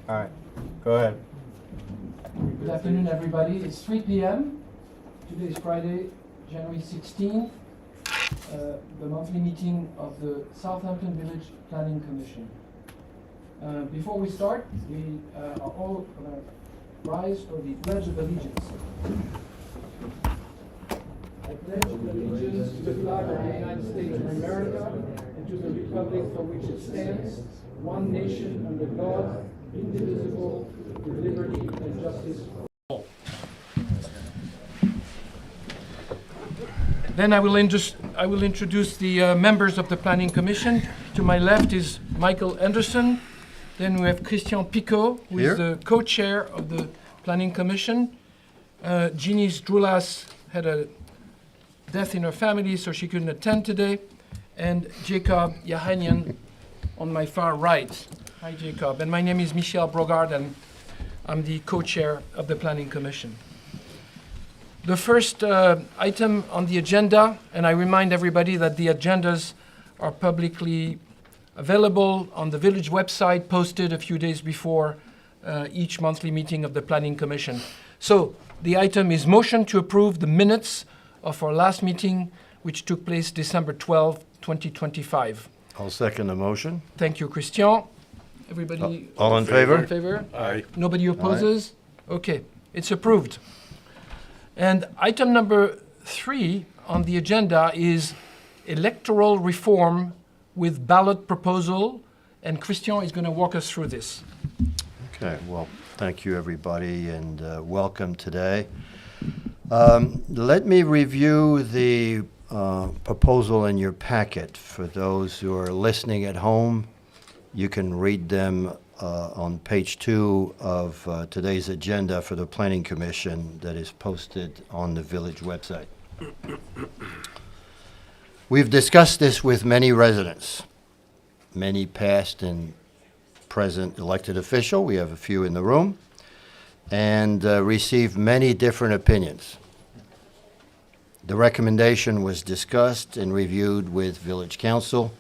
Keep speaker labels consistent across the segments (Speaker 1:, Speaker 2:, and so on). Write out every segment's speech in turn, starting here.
Speaker 1: All right, go ahead.
Speaker 2: Good afternoon, everybody. It's 3 p.m. Today is Friday, January 16th, the monthly meeting of the Southampton Village Planning Commission. Before we start, we are all going to rise for the Pledge of Allegiance. I pledge allegiance to the flag of the United States of America and to the republic for which it stands, one nation under God, indivisible, with liberty and justice for all. Then I will introduce the members of the Planning Commission. To my left is Michael Anderson. Then we have Christian Picot, who is the co-chair of the Planning Commission. Jeannie Drulas had a death in her family, so she couldn't attend today. And Jacob Yahanian on my far right. Hi, Jacob. And my name is Michel Brogard, and I'm the co-chair of the Planning Commission. The first item on the agenda, and I remind everybody that the agendas are publicly available on the village website, posted a few days before each monthly meeting of the Planning Commission. So the item is motion to approve the minutes of our last meeting, which took place December 12, 2025.
Speaker 3: I'll second the motion.
Speaker 2: Thank you, Christian. Everybody
Speaker 3: All in favor?
Speaker 2: in favor?
Speaker 3: Aye.
Speaker 2: Nobody opposes? Okay, it's approved. And item number 3 on the agenda is electoral reform with ballot proposal, and Christian is going to walk us through this.
Speaker 3: Okay, well, thank you, everybody, and welcome today. Let me review the proposal in your packet. For those who are listening at home, you can read them on page 2 of today's agenda for the Planning Commission that is posted on the village website. We've discussed this with many residents, many past and present elected official. We have a few in the room, and received many different opinions. The recommendation was discussed and reviewed with Village Council,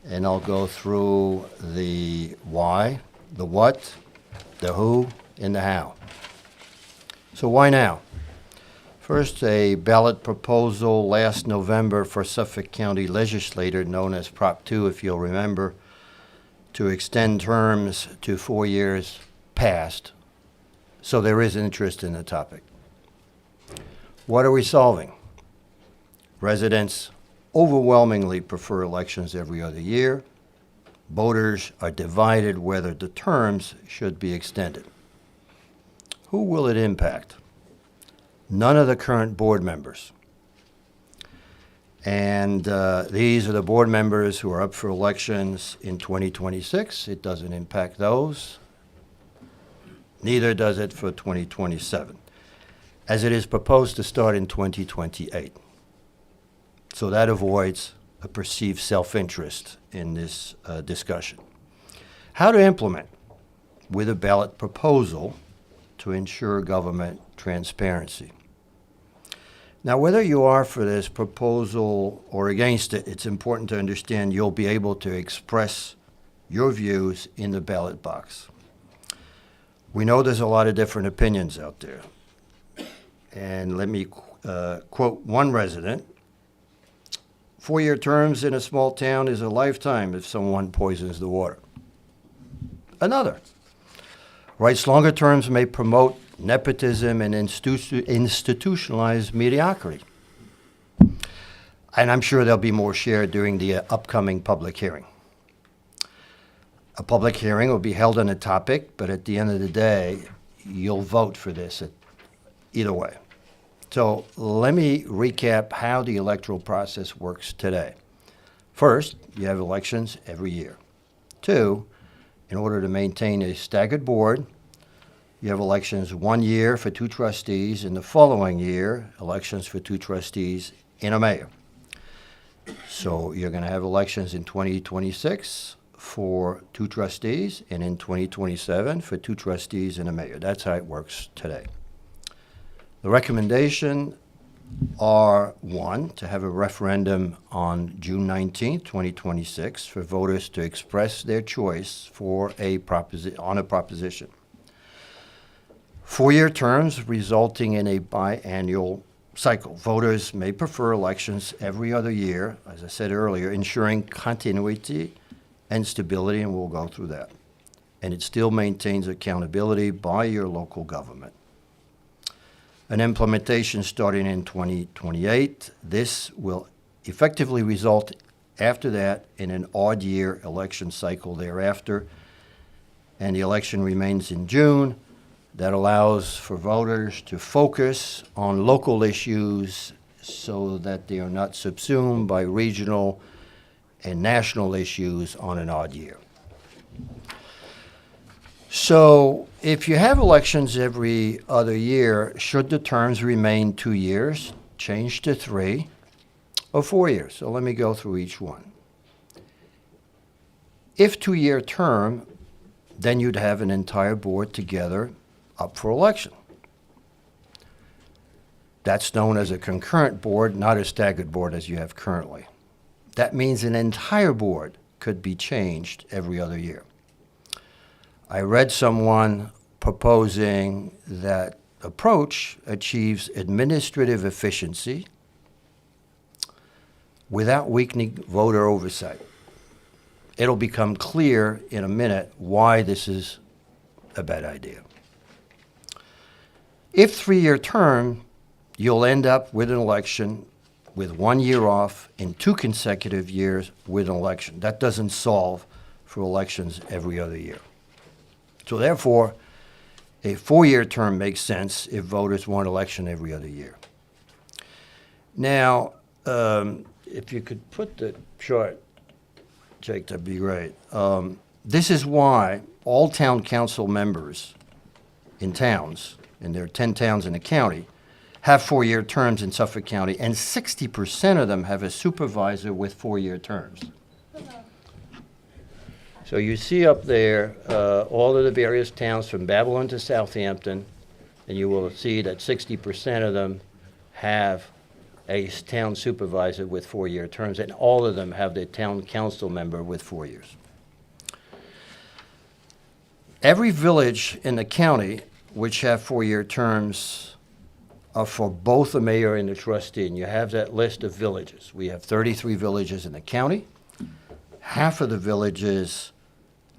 Speaker 3: and I'll go through the why, the what, the who, and the how. So why now? First, a ballot proposal last November for Suffolk County legislator, known as Prop 2, if you'll remember, to extend terms to 4 years passed. So there is interest in the topic. What are we solving? Residents overwhelmingly prefer elections every other year. Voters are divided whether the terms should be extended. Who will it impact? None of the current board members. And these are the board members who are up for elections in 2026. It doesn't impact those. Neither does it for 2027, as it is proposed to start in 2028. So that avoids a perceived self-interest in this discussion. How to implement with a ballot proposal to ensure government transparency. Now, whether you are for this proposal or against it, it's important to understand you'll be able to express your views in the ballot box. We know there's a lot of different opinions out there. And let me quote one resident. 4-year terms in a small town is a lifetime if someone poisons the water. Another writes, longer terms may promote nepotism and institutionalized mediocrity. And I'm sure there'll be more shared during the upcoming public hearing. A public hearing will be held on a topic, but at the end of the day, you'll vote for this either way. So let me recap how the electoral process works today. First, you have elections every year. 2, in order to maintain a staggered board, you have elections 1 year for 2 trustees, and the following year, elections for 2 trustees and a mayor. So you're going to have elections in 2026 for 2 trustees, and in 2027 for 2 trustees and a mayor. That's how it works today. The recommendation are, one, to have a referendum on June 19th, 2026, for voters to express their choice for on a proposition. 4-year terms resulting in a biannual cycle. Voters may prefer elections every other year, as I said earlier, ensuring continuity and stability, and we'll go through that. And it still maintains accountability by your local government. An implementation starting in 2028. This will effectively result after that in an odd year election cycle thereafter, and the election remains in June. That allows for voters to focus on local issues so that they are not subsumed by regional and national issues on an odd year. So if you have elections every other year, should the terms remain 2 years, change to 3, or 4 years? So let me go through each one. If 2-year term, then you'd have an entire board together up for election. That's known as a concurrent board, not a staggered board as you have currently. That means an entire board could be changed every other year. I read someone proposing that approach achieves administrative efficiency without weakening voter oversight. It'll become clear in a minute why this is a bad idea. If 3-year term, you'll end up with an election with 1 year off in 2 consecutive years with an election. That doesn't solve for elections every other year. So therefore, a 4-year term makes sense if voters want election every other year. Now, if you could put the chart, Jake, that'd be great. This is why all town council members in towns, and there are 10 towns in the county, have 4-year terms in Suffolk County, and 60% of them have a supervisor with 4-year terms. So you see up there all of the various towns from Babylon to Southampton, and you will see that 60% of them have a town supervisor with 4-year terms, and all of them have the town council member with 4 years. Every village in the county which have 4-year terms are for both the mayor and the trustee, and you have that list of villages. We have 33 villages in the county. Half of the villages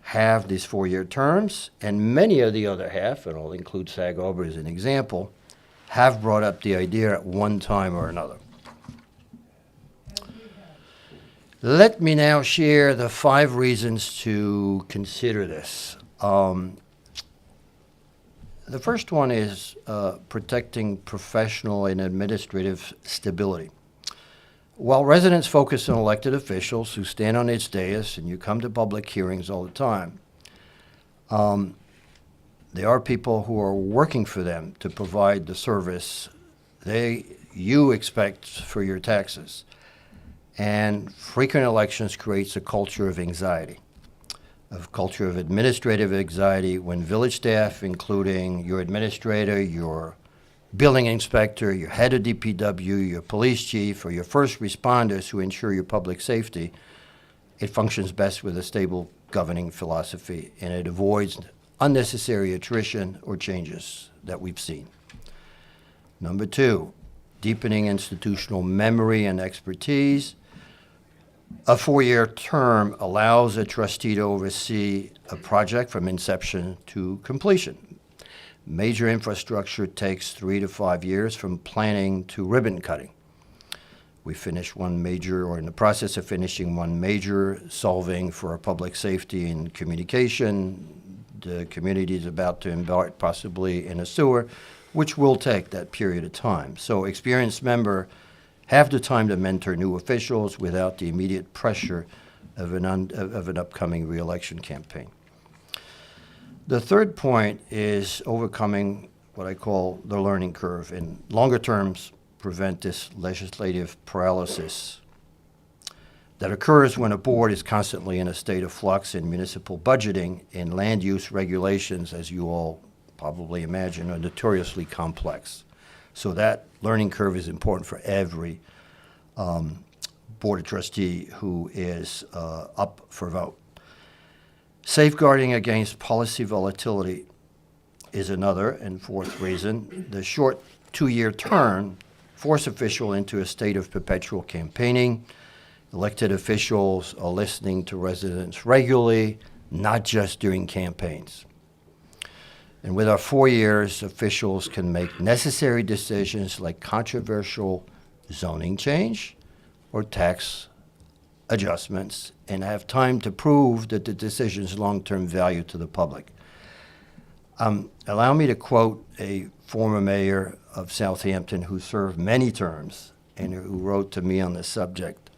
Speaker 3: have these 4-year terms, and many of the other half, and I'll include Sag Harbor as an example, have brought up the idea at one time or another. Let me now share the 5 reasons to consider this. The first one is protecting professional and administrative stability. While residents focus on elected officials who stand on its dais, and you come to public hearings all the time, there are people who are working for them to provide the service you expect for your taxes. And frequent elections creates a culture of anxiety, a culture of administrative anxiety when village staff, including your administrator, your building inspector, your head of DPW, your police chief, or your first responders who ensure your public safety, it functions best with a stable governing philosophy, and it avoids unnecessary attrition or changes that we've seen. Number 2, deepening institutional memory and expertise. A 4-year term allows a trustee to oversee a project from inception to completion. Major infrastructure takes 3 to 5 years from planning to ribbon cutting. We finished one major, or in the process of finishing one major, solving for public safety and communication. The community is about to embark possibly in a sewer, which will take that period of time. So experienced member have the time to mentor new officials without the immediate pressure of an upcoming re-election campaign. The third point is overcoming what I call the learning curve, and longer terms prevent this legislative paralysis that occurs when a board is constantly in a state of flux in municipal budgeting, and land use regulations, as you all probably imagine, are notoriously complex. So that learning curve is important for every Board of Trustee who is up for vote. Safeguarding against policy volatility is another and fourth reason. The short 2-year term force official into a state of perpetual campaigning. Elected officials are listening to residents regularly, not just during campaigns. And with our 4 years, officials can make necessary decisions like controversial zoning change or tax adjustments and have time to prove that the decision's long-term value to the public. Allow me to quote a former mayor of Southampton who served many terms and who wrote to me on this subject.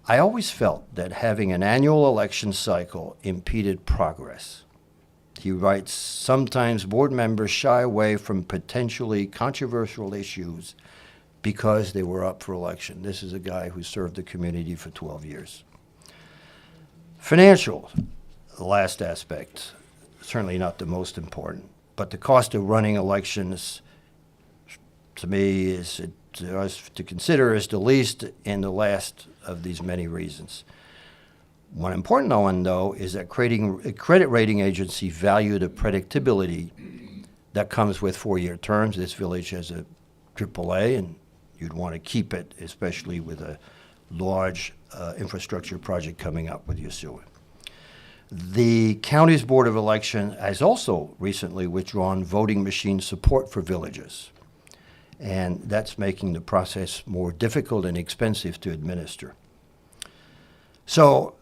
Speaker 3: I always felt that having an annual election cycle impeded progress. He writes, sometimes board members shy away from potentially controversial issues because they were up for election. This is a guy who served the community for 12 years. Financial, the last aspect, certainly not the most important, but the cost of running elections, to me, is to us to consider as the least and the last of these many reasons. One important one, though, is that a credit rating agency value the predictability that comes with 4-year terms. This village has a AAA, and you'd want to keep it, especially with a large infrastructure project coming up with your sewer. The county's Board of Election has also recently withdrawn voting machine support for villages, and that's making the process more difficult and expensive to administer. So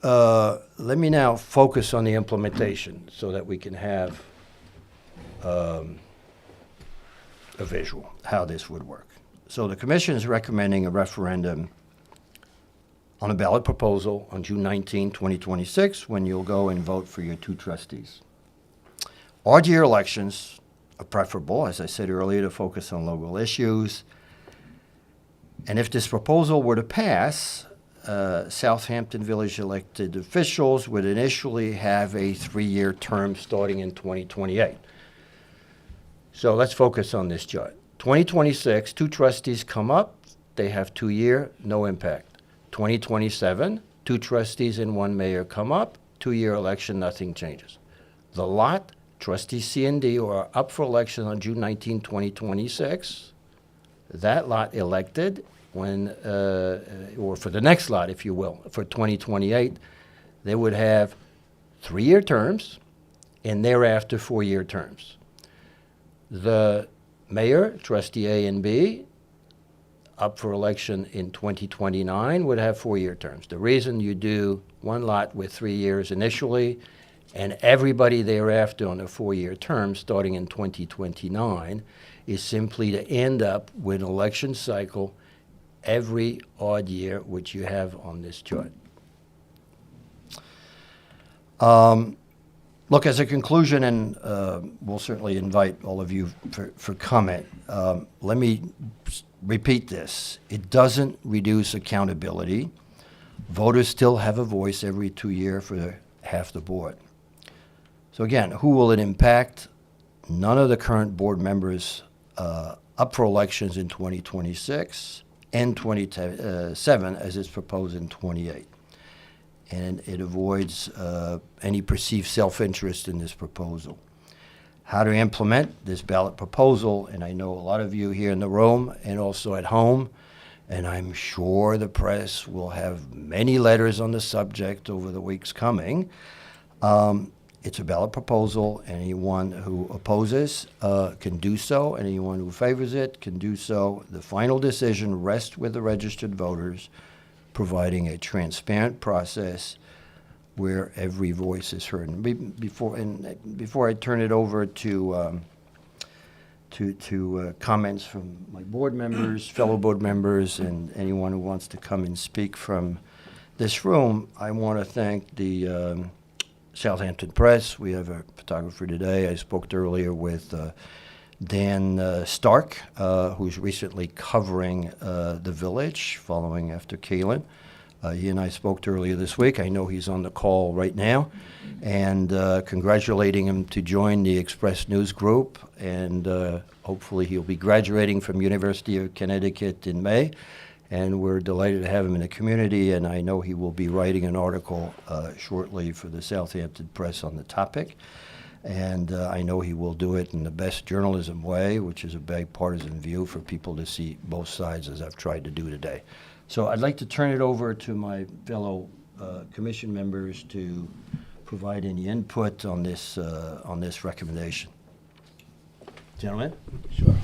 Speaker 3: let me now focus on the implementation so that we can have a visual how this would work. So the Commission is recommending a referendum on a ballot proposal on June 19, 2026, when you'll go and vote for your 2 trustees. Odd-year elections are preferable, as I said earlier, to focus on local issues. And if this proposal were to pass, Southampton Village elected officials would initially have a 3-year term starting in 2028. So let's focus on this chart. 2026, 2 trustees come up, they have 2-year, no impact. 2027, 2 trustees and 1 mayor come up, 2-year election, nothing changes. The lot, trustees C and D, are up for election on June 19, 2026. That lot elected when, or for the next lot, if you will, for 2028, they would have 3-year terms and thereafter 4-year terms. The mayor, trustee A and B, up for election in 2029 would have 4-year terms. The reason you do 1 lot with 3 years initially and everybody thereafter on a 4-year term starting in 2029 is simply to end up with an election cycle every odd year, which you have on this chart. Look, as a conclusion, and we'll certainly invite all of you for comment, let me repeat this. It doesn't reduce accountability. Voters still have a voice every 2 years for half the board. So again, who will it impact? None of the current board members up for elections in 2026 and 27 as is proposed in 28. And it avoids any perceived self-interest in this proposal. How to implement this ballot proposal, and I know a lot of you here in the room and also at home, and I'm sure the press will have many letters on the subject over the weeks coming. It's a ballot proposal. Anyone who opposes can do so. Anyone who favors it can do so. The final decision rests with the registered voters, providing a transparent process where every voice is heard. And before I turn it over to comments from my board members, fellow board members, and anyone who wants to come and speak from this room, I want to thank the Southampton Press. We have a photographer today. I spoke earlier with Dan Stark, who's recently covering the village, following after Kaylin. He and I spoke earlier this week. I know he's on the call right now, and congratulating him to join the Express News Group, and hopefully he'll be graduating from University of Connecticut in May, and we're delighted to have him in the community, and I know he will be writing an article shortly for the Southampton Press on the topic. And I know he will do it in the best journalism way, which is a bipartisan view for people to see both sides, as I've tried to do today. So I'd like to turn it over to my fellow commission members to provide any input on this recommendation. Gentlemen?
Speaker 1: Sure.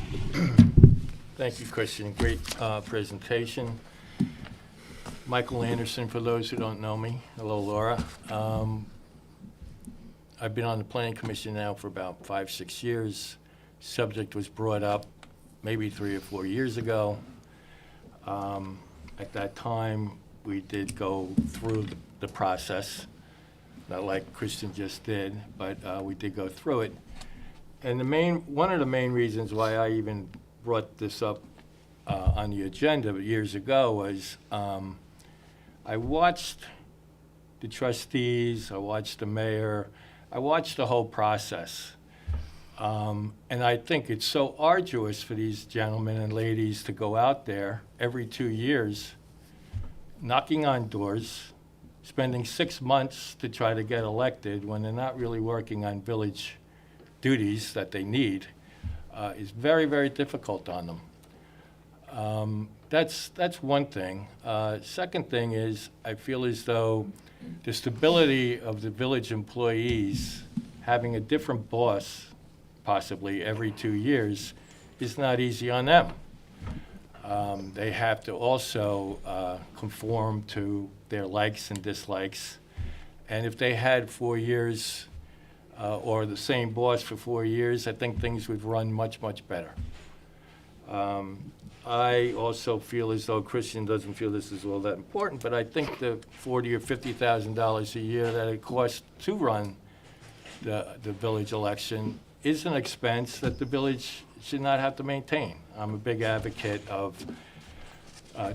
Speaker 1: Thank you, Christian. Great presentation. Michael Anderson, for those who don't know me. Hello, Laura. I've been on the Planning Commission now for about 5-6 years. Subject was brought up maybe 3 or 4 years ago. At that time, we did go through the process, not like Christian just did, but we did go through it. And one of the main reasons why I even brought this up on the agenda years ago was I watched the trustees, I watched the mayor, I watched the whole process. And I think it's so arduous for these gentlemen and ladies to go out there every 2 years, knocking on doors, spending 6 months to try to get elected when they're not really working on village duties that they need, is very, very difficult on them. That's one thing. Second thing is, I feel as though the stability of the village employees, having a different boss possibly every 2 years, is not easy on them. They have to also conform to their likes and dislikes. And if they had 4 years or the same boss for 4 years, I think things would run much, much better. I also feel as though Christian doesn't feel this is all that important, but I think the $40,000 or $50,000 a year that it costs to run the village election is an expense that the village should not have to maintain. I'm a big advocate of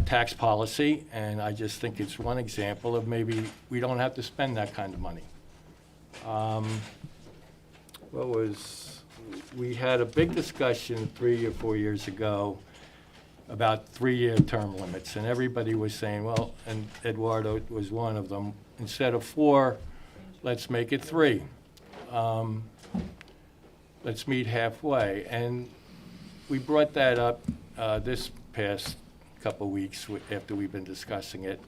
Speaker 1: tax policy, and I just think it's one example of maybe we don't have to spend that kind of money. We had a big discussion 3 or 4 years ago about 3-year term limits, and everybody was saying, well, and Eduardo was one of them, instead of 4, let's make it 3. Let's meet halfway. And we brought that up this past couple of weeks after we've been discussing it,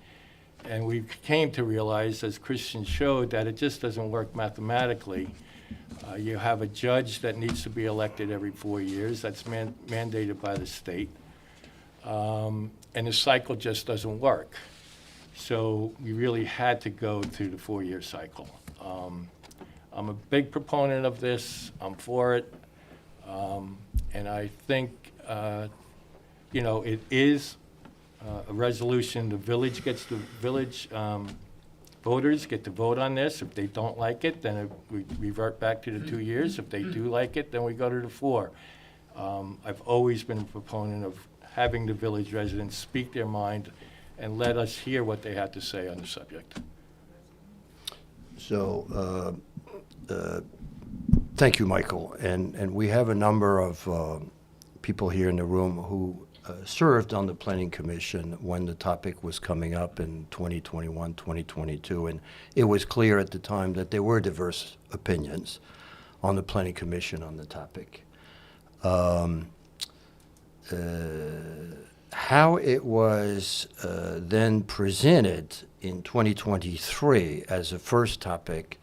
Speaker 1: and we came to realize, as Christian showed, that it just doesn't work mathematically. You have a judge that needs to be elected every 4 years. That's mandated by the state. And the cycle just doesn't work. So we really had to go to the 4-year cycle. I'm a big proponent of this. I'm for it. And I think, it is a resolution. The village voters get to vote on this. If they don't like it, then we revert back to the 2 years. If they do like it, then we go to the 4. I've always been a proponent of having the village residents speak their mind and let us hear what they have to say on the subject.
Speaker 3: So, thank you, Michael. And we have a number of people here in the room who served on the Planning Commission when the topic was coming up in 2021, 2022. And it was clear at the time that there were diverse opinions on the Planning Commission on the topic. How it was then presented in 2023 as a first topic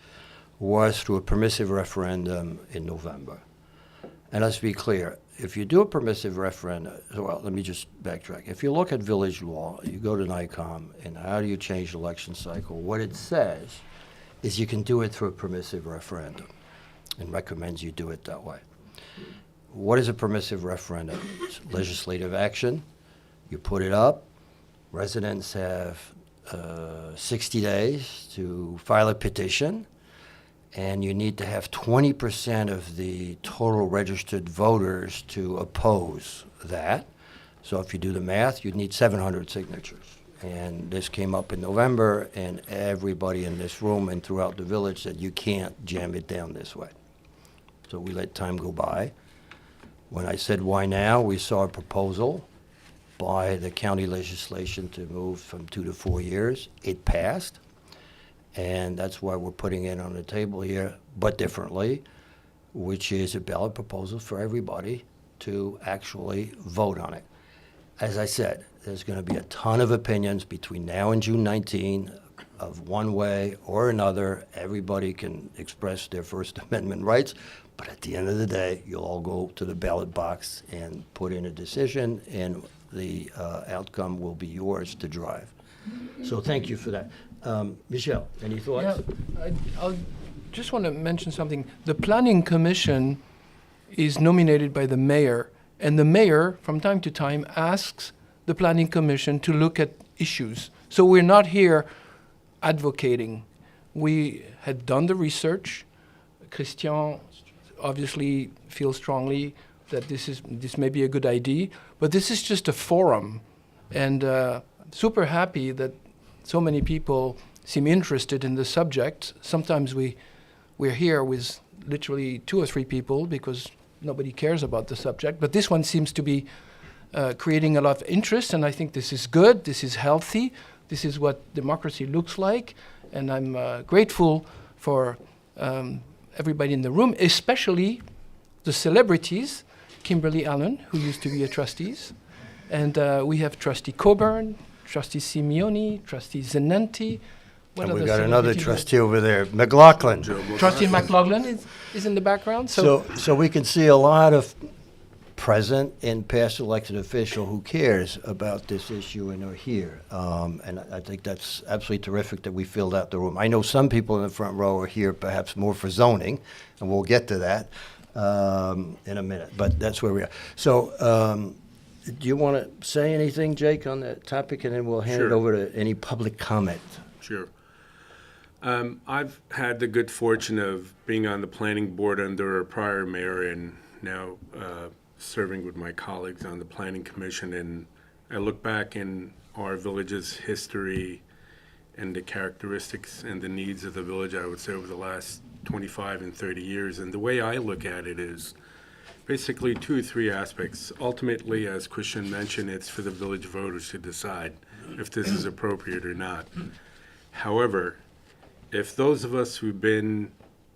Speaker 3: was through a permissive referendum in November. And let's be clear, if you do a permissive referendum, well, let me just backtrack. If you look at village law, you go to NICOM, and how do you change the election cycle? What it says is you can do it through a permissive referendum and recommends you do it that way. What is a permissive referendum? It's legislative action. You put it up. Residents have 60 days to file a petition, and you need to have 20% of the total registered voters to oppose that. So if you do the math, you'd need 700 signatures. And this came up in November, and everybody in this room and throughout the village said, you can't jam it down this way. So we let time go by. When I said, why now, we saw a proposal by the county legislation to move from 2 to 4 years. It passed, and that's why we're putting it on the table here, but differently, which is a ballot proposal for everybody to actually vote on it. As I said, there's going to be a ton of opinions between now and June 19 of one way or another. Everybody can express their First Amendment rights, but at the end of the day, you'll all go to the ballot box and put in a decision, and the outcome will be yours to drive. So thank you for that. Michel, any thoughts?
Speaker 2: Yeah, I'll just want to mention something. The Planning Commission is nominated by the mayor, and the mayor, from time to time, asks the Planning Commission to look at issues. So we're not here advocating. We had done the research. Christian obviously feels strongly that this may be a good idea, but this is just a forum, and super happy that so many people seem interested in the subject. Sometimes we're here with literally 2 or 3 people because nobody cares about the subject, but this one seems to be creating a lot of interest, and I think this is good, this is healthy, this is what democracy looks like, and I'm grateful for everybody in the room, especially the celebrities, Kimberly Allen, who used to be a trustee, and we have Trustee Coburn, Trustee Simeoni, Trustee Zenenti.
Speaker 3: And we've got another trustee over there, McLaughlin.
Speaker 2: Trustee McLaughlin is in the background.
Speaker 3: So we can see a lot of present and past elected official who cares about this issue and are here. And I think that's absolutely terrific that we filled out the room. I know some people in the front row are here perhaps more for zoning, and we'll get to that in a minute, but that's where we are. So do you want to say anything, Jake, on that topic, and then we'll hand it over to any public comment?
Speaker 4: Sure. I've had the good fortune of being on the planning board under a prior mayor and now serving with my colleagues on the planning commission. And I look back in our village's history and the characteristics and the needs of the village, I would say, over the last 25 and 30 years. And the way I look at it is basically 2 or 3 aspects. Ultimately, as Christian mentioned, it's for the village voters to decide if this is appropriate or not. However, if those of us who've been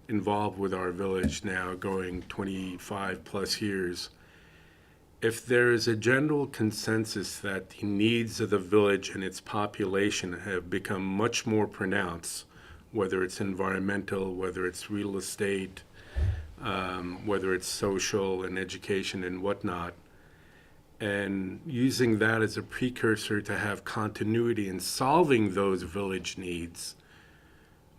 Speaker 4: involved with our village now going 25 plus years, if there is a general consensus that the needs of the village and its population have become much more pronounced, whether it's environmental, whether it's real estate, whether it's social and education and whatnot, and using that as a precursor to have continuity in solving those village needs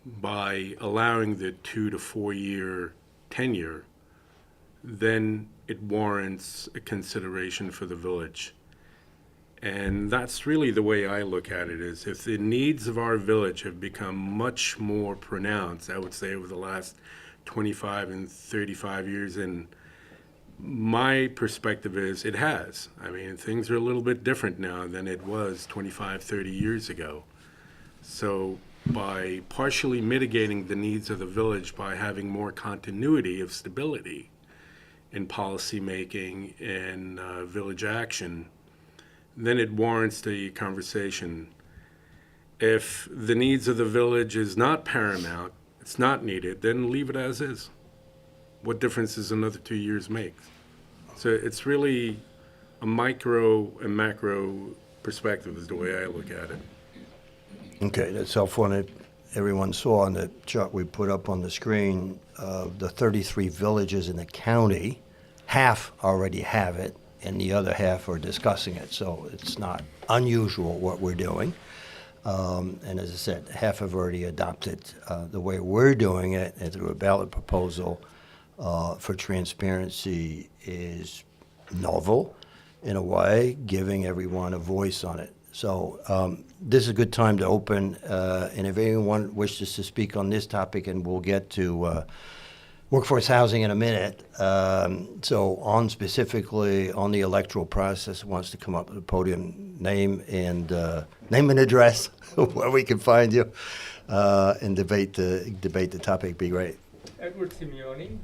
Speaker 4: by allowing the 2 to 4 year tenure, then it warrants a consideration for the village. And that's really the way I look at it, is if the needs of our village have become much more pronounced, I would say over the last 25 and 35 years, and my perspective is it has. I mean, things are a little bit different now than it was 25, 30 years ago. So by partially mitigating the needs of the village by having more continuity of stability in policy making and village action, then it warrants the conversation. If the needs of the village is not paramount, it's not needed, then leave it as is. What difference does another 2 years make? So it's really a micro and macro perspective is the way I look at it.
Speaker 3: Okay, that's helpful. And everyone saw on the chart we put up on the screen, the 33 villages in the county, half already have it, and the other half are discussing it. So it's not unusual what we're doing. And as I said, half have already adopted the way we're doing it, and through a ballot proposal for transparency is novel in a way, giving everyone a voice on it. So this is a good time to open, and if anyone wishes to speak on this topic, and we'll get to workforce housing in a minute. So on specifically on the electoral process, who wants to come up with a podium, name and address where we can find you, and debate the topic. Be great.
Speaker 5: Edward Simeoni,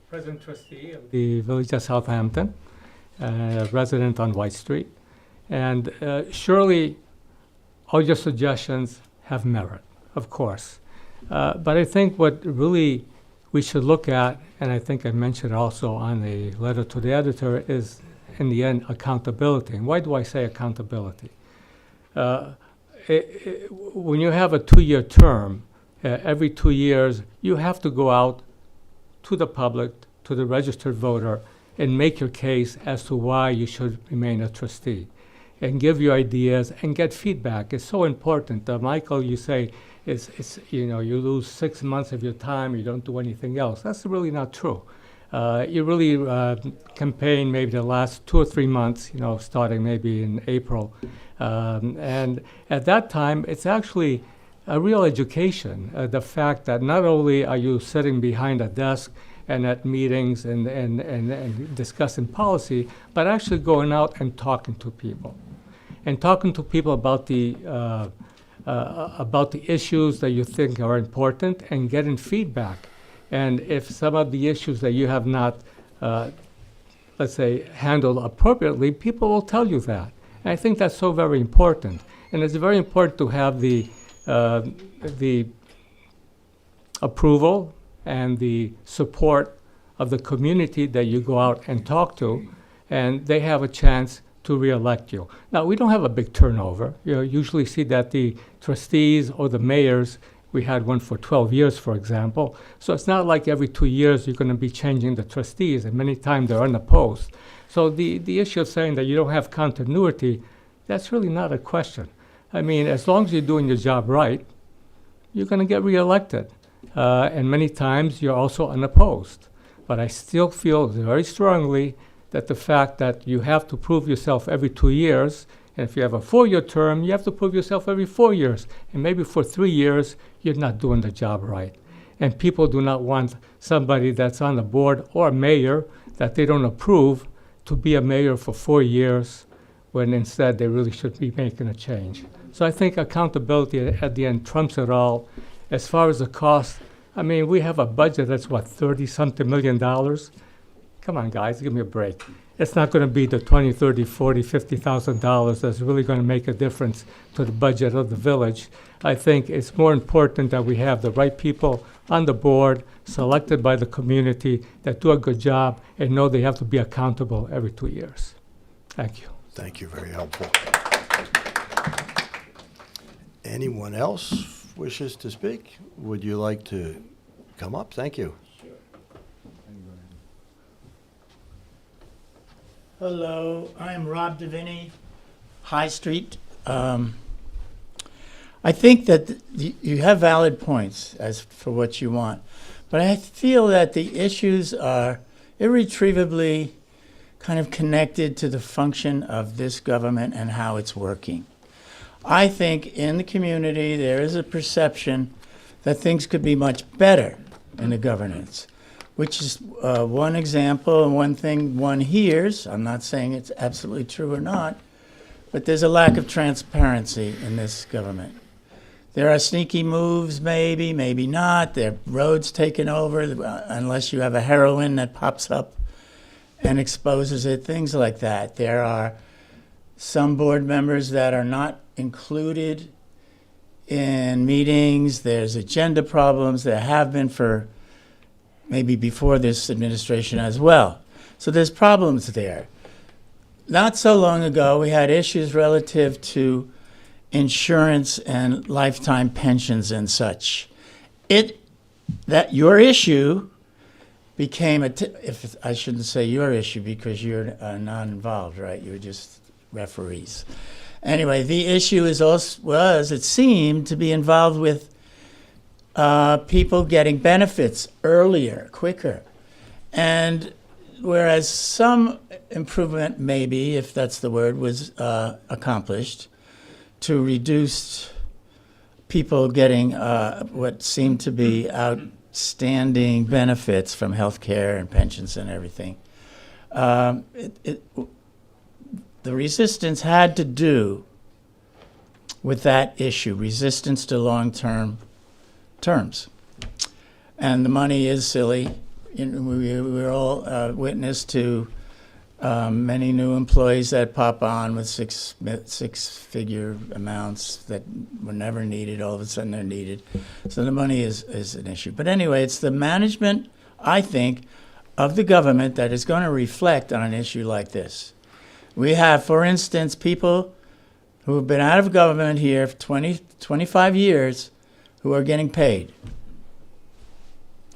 Speaker 5: President Trustee of the Village of Southampton, resident on White Street. And surely all your suggestions have merit, of course. But I think what really we should look at, and I think I mentioned also on the letter to the editor, is in the end accountability. And why do I say accountability? When you have a 2-year term, every 2 years, you have to go out to the public, to the registered voter, and make your case as to why you should remain a trustee, and give your ideas and get feedback. It's so important. Michael, you say you lose 6 months of your time, you don't do anything else. That's really not true. You really campaign maybe the last 2 or 3 months, starting maybe in April. And at that time, it's actually a real education. The fact that not only are you sitting behind a desk and at meetings and discussing policy, but actually going out and talking to people. And talking to people about the issues that you think are important and getting feedback. And if some of the issues that you have not, let's say, handled appropriately, people will tell you that. And I think that's so very important. And it's very important to have the approval and the support of the community that you go out and talk to, and they have a chance to re-elect you. Now, we don't have a big turnover. You usually see that the trustees or the mayors, we had one for 12 years, for example. So it's not like every 2 years you're going to be changing the trustees, and many times they're unopposed. So the issue of saying that you don't have continuity, that's really not a question. I mean, as long as you're doing your job right, you're going to get re-elected. And many times you're also unopposed. But I still feel very strongly that the fact that you have to prove yourself every 2 years, and if you have a 4-year term, you have to prove yourself every 4 years. And maybe for 3 years, you're not doing the job right. And people do not want somebody that's on the board or a mayor that they don't approve to be a mayor for 4 years, when instead they really should be making a change. So I think accountability at the end trumps it all. As far as the cost, I mean, we have a budget that's, what, $30-something million? Come on, guys, give me a break. It's not going to be the $20, $30, $40, $50,000 that's really going to make a difference to the budget of the village. I think it's more important that we have the right people on the board, selected by the community, that do a good job and know they have to be accountable every 2 years. Thank you.
Speaker 3: Thank you, very helpful. Anyone else wishes to speak? Would you like to come up? Thank you.
Speaker 6: Hello, I'm Rob Davini, High Street. I think that you have valid points as for what you want, but I feel that the issues are irretrievably kind of connected to the function of this government and how it's working. I think in the community there is a perception that things could be much better in the governance, which is one example and one thing one hears. I'm not saying it's absolutely true or not, but there's a lack of transparency in this government. There are sneaky moves, maybe, maybe not. There are roads taken over unless you have a heroine that pops up and exposes it, things like that. There are some board members that are not included in meetings. There's agenda problems. There have been for maybe before this administration as well. So there's problems there. Not so long ago, we had issues relative to insurance and lifetime pensions and such. That your issue became if I shouldn't say your issue because you're not involved, right? You're just referees. Anyway, the issue it seemed to be involved with people getting benefits earlier, quicker. And whereas some improvement, maybe, if that's the word, was accomplished to reduce people getting what seemed to be standing benefits from health care and pensions and everything. The resistance had to do with that issue, resistance to long-term terms. And the money is silly. We're all witness to many new employees that pop on with six-figure amounts that were never needed. All of a sudden they're needed. So the money is an issue. But anyway, it's the management, I think, of the government that is going to reflect on an issue like this. We have, for instance, people who have been out of government here for 20, 25 years who are getting paid.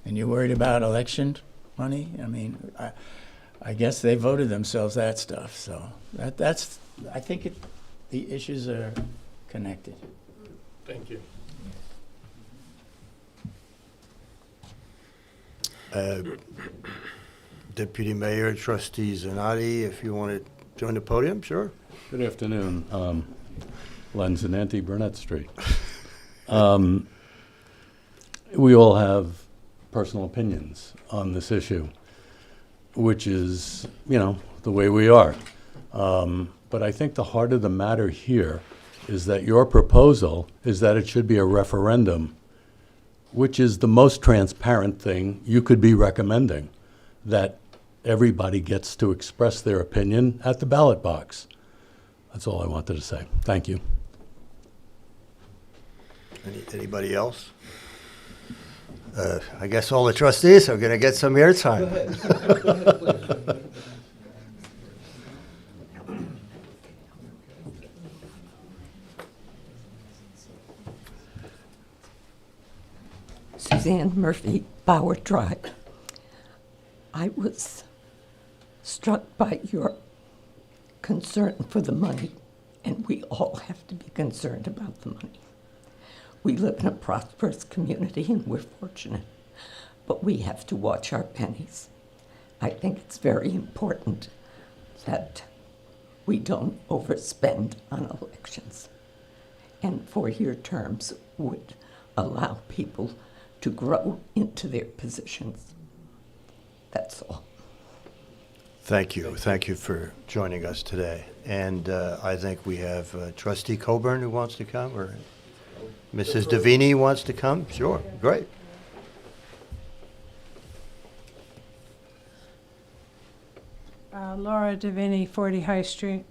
Speaker 6: And you're worried about election money? I mean, I guess they voted themselves that stuff. So that's I think the issues are connected.
Speaker 1: Thank you.
Speaker 3: Deputy Mayor, Trustee Zanatti, if you want to join the podium, sure.
Speaker 7: Good afternoon. Len Zananti, Burnett Street. We all have personal opinions on this issue, which is, the way we are. But I think the heart of the matter here is that your proposal is that it should be a referendum, which is the most transparent thing you could be recommending, that everybody gets to express their opinion at the ballot box. That's all I wanted to say. Thank you.
Speaker 3: Anybody else? I guess all the trustees are going to get some airtime.
Speaker 8: Suzanne Murphy, Bauer Drive. I was struck by your concern for the money, and we all have to be concerned about the money. We live in a prosperous community and we're fortunate, but we have to watch our pennies. I think it's very important that we don't overspend on elections. And 4-year terms would allow people to grow into their positions. That's all.
Speaker 3: Thank you. Thank you for joining us today. And I think we have Trustee Coburn who wants to come, or Mrs. Davini wants to come? Sure, great.
Speaker 9: Laura Davini, 40 High Street,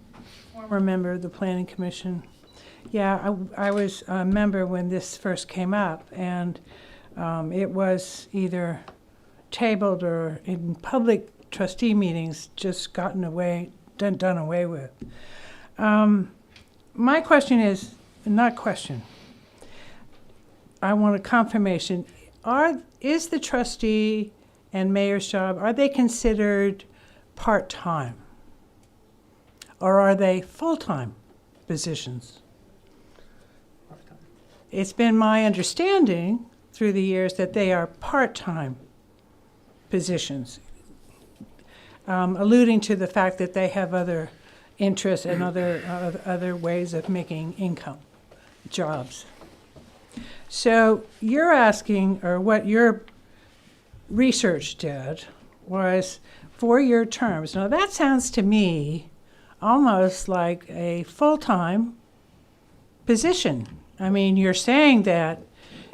Speaker 9: former member of the Planning Commission. Yeah, I was a member when this first came up, and it was either tabled or in public trustee meetings just done away with. My question is, not question, I want a confirmation. Is the trustee and mayor's job, are they considered part-time? Or are they full-time positions? It's been my understanding through the years that they are part-time positions, alluding to the fact that they have other interests and other ways of making income, jobs. So you're asking, or what your research did was 4-year terms. Now that sounds to me almost like a full-time position. I mean, you're saying that,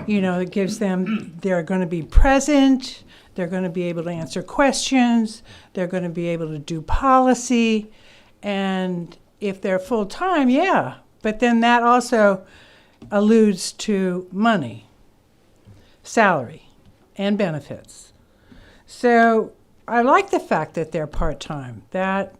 Speaker 9: it gives them, they're going to be present, they're going to be able to answer questions, they're going to be able to do policy, and if they're full-time, yeah. But then that also alludes to money, salary, and benefits. So I like the fact that they're part-time. That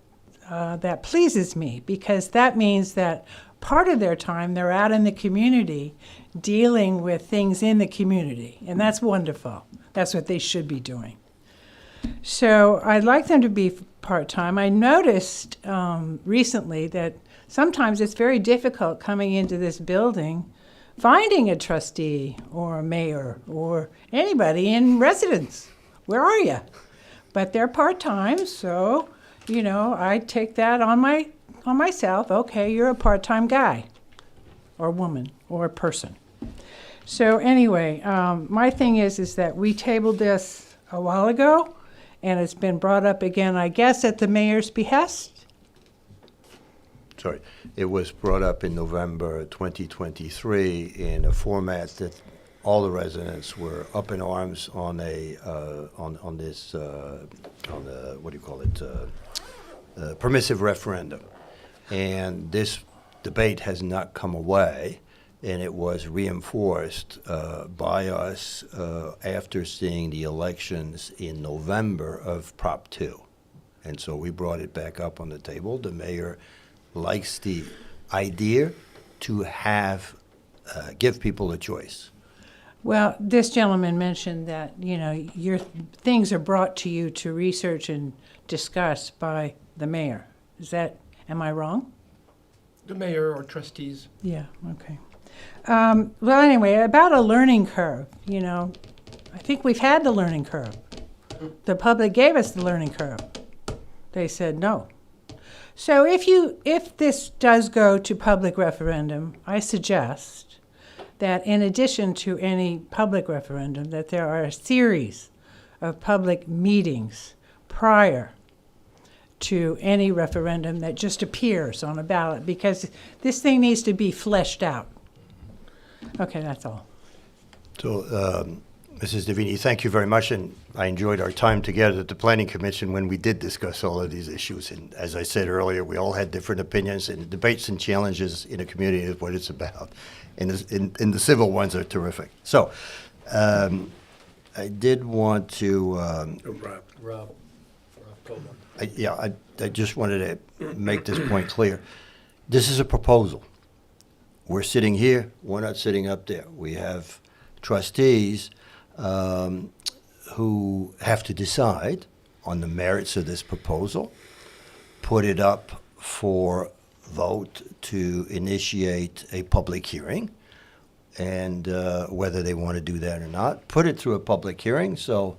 Speaker 9: pleases me, because that means that part of their time they're out in the community dealing with things in the community, and that's wonderful. That's what they should be doing. So I'd like them to be part-time. I noticed recently that sometimes it's very difficult coming into this building, finding a trustee or a mayor or anybody in residence. Where are you? But they're part-time, so, I take that on myself. Okay, you're a part-time guy or woman or person. So anyway, my thing is that we tabled this a while ago, and it's been brought up again, I guess, at the mayor's behest.
Speaker 3: Sorry, it was brought up in November 2023 in a format that all the residents were up in arms on permissive referendum. And this debate has not come away, and it was reinforced by us after seeing the elections in November of Prop 2. And so we brought it back up on the table. The mayor likes the idea to have, give people a choice.
Speaker 9: Well, this gentleman mentioned that, your things are brought to you to research and discuss by the mayor. Am I wrong?
Speaker 2: The mayor or trustees.
Speaker 9: Yeah, okay. Well, anyway, about a learning curve, I think we've had the learning curve. The public gave us the learning curve. They said no. So if this does go to public referendum, I suggest that in addition to any public referendum, that there are a series of public meetings prior to any referendum that just appears on a ballot, because this thing needs to be fleshed out. Okay, that's all.
Speaker 3: So, Mrs. Davini, thank you very much, and I enjoyed our time together at the Planning Commission when we did discuss all of these issues. And as I said earlier, we all had different opinions, and debates and challenges in a community is what it's about. And the civil ones are terrific. So, I did want to.
Speaker 1: Rob told them.
Speaker 3: I just wanted to make this point clear. This is a proposal. We're sitting here, we're not sitting up there. We have trustees who have to decide on the merits of this proposal, put it up for vote to initiate a public hearing, and whether they want to do that or not, put it through a public hearing. So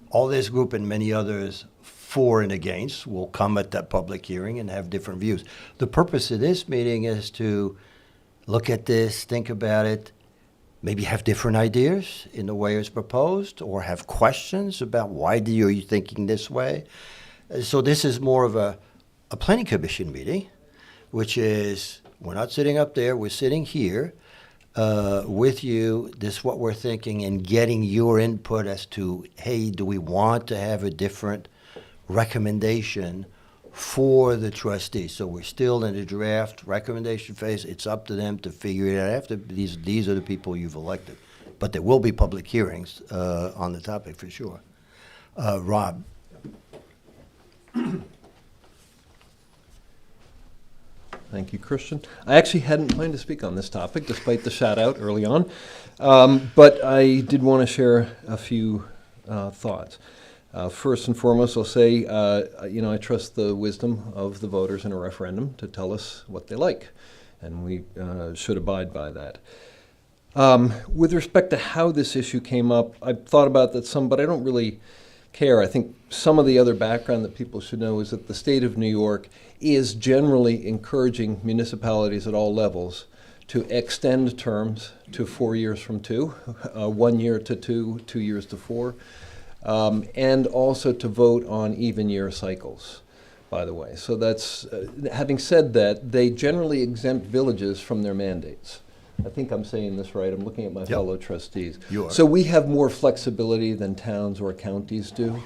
Speaker 3: all this group and many others for and against will come at that public hearing and have different views. The purpose of this meeting is to look at this, think about it, maybe have different ideas in the way it's proposed, or have questions about why are you thinking this way. So this is more of a planning commission meeting, which is, we're not sitting up there, we're sitting here with you. This is what we're thinking, and getting your input as to, hey, do we want to have a different recommendation for the trustees? So we're still in the draft recommendation phase. It's up to them to figure it out. After these are the people you've elected, but there will be public hearings on the topic for sure. Rob.
Speaker 10: Thank you, Christian. I actually hadn't planned to speak on this topic, despite the shout out early on, but I did want to share a few thoughts. First and foremost, I'll say, I trust the wisdom of the voters in a referendum to tell us what they like, and we should abide by that. With respect to how this issue came up, I've thought about that some, but I don't really care. I think some of the other background that people should know is that the state of New York is generally encouraging municipalities at all levels to extend terms to 4 years from 2, 1 year to 2, 2 years to 4. And also to vote on even year cycles, by the way. So that's, having said that, they generally exempt villages from their mandates. I think I'm saying this right. I'm looking at my fellow trustees.
Speaker 3: You are.
Speaker 10: So we have more flexibility than towns or counties do.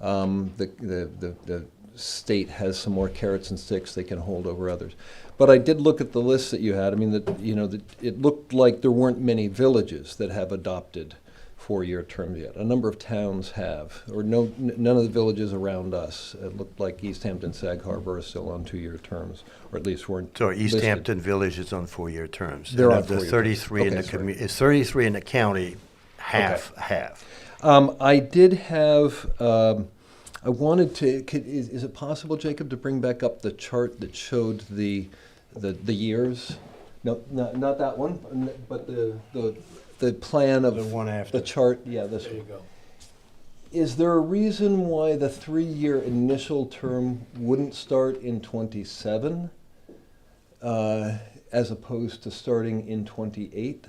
Speaker 10: The state has some more carrots and sticks they can hold over others. But I did look at the list that you had. I mean, it looked like there weren't many villages that have adopted 4-year terms yet. A number of towns have, or none of the villages around us. It looked like East Hampton, Sag Harbor are still on 2-year terms, or at least weren't.
Speaker 3: So East
Speaker 10: listed.
Speaker 3: Hampton Village is on 4-year terms.
Speaker 10: They're
Speaker 3: And
Speaker 10: on
Speaker 3: of the
Speaker 10: 4-year
Speaker 3: 33 in
Speaker 10: terms.
Speaker 3: the
Speaker 10: Okay, sorry.
Speaker 3: it's 33 in the county, half.
Speaker 10: I did have, I wanted to, is it possible, Jacob, to bring back up the chart that showed the years? No, not that one, but the plan of
Speaker 3: The one after.
Speaker 10: the chart. Yeah, this
Speaker 1: There
Speaker 10: one.
Speaker 1: you go.
Speaker 10: Is there a reason why the 3-year initial term wouldn't start in 27 as opposed to starting in 28?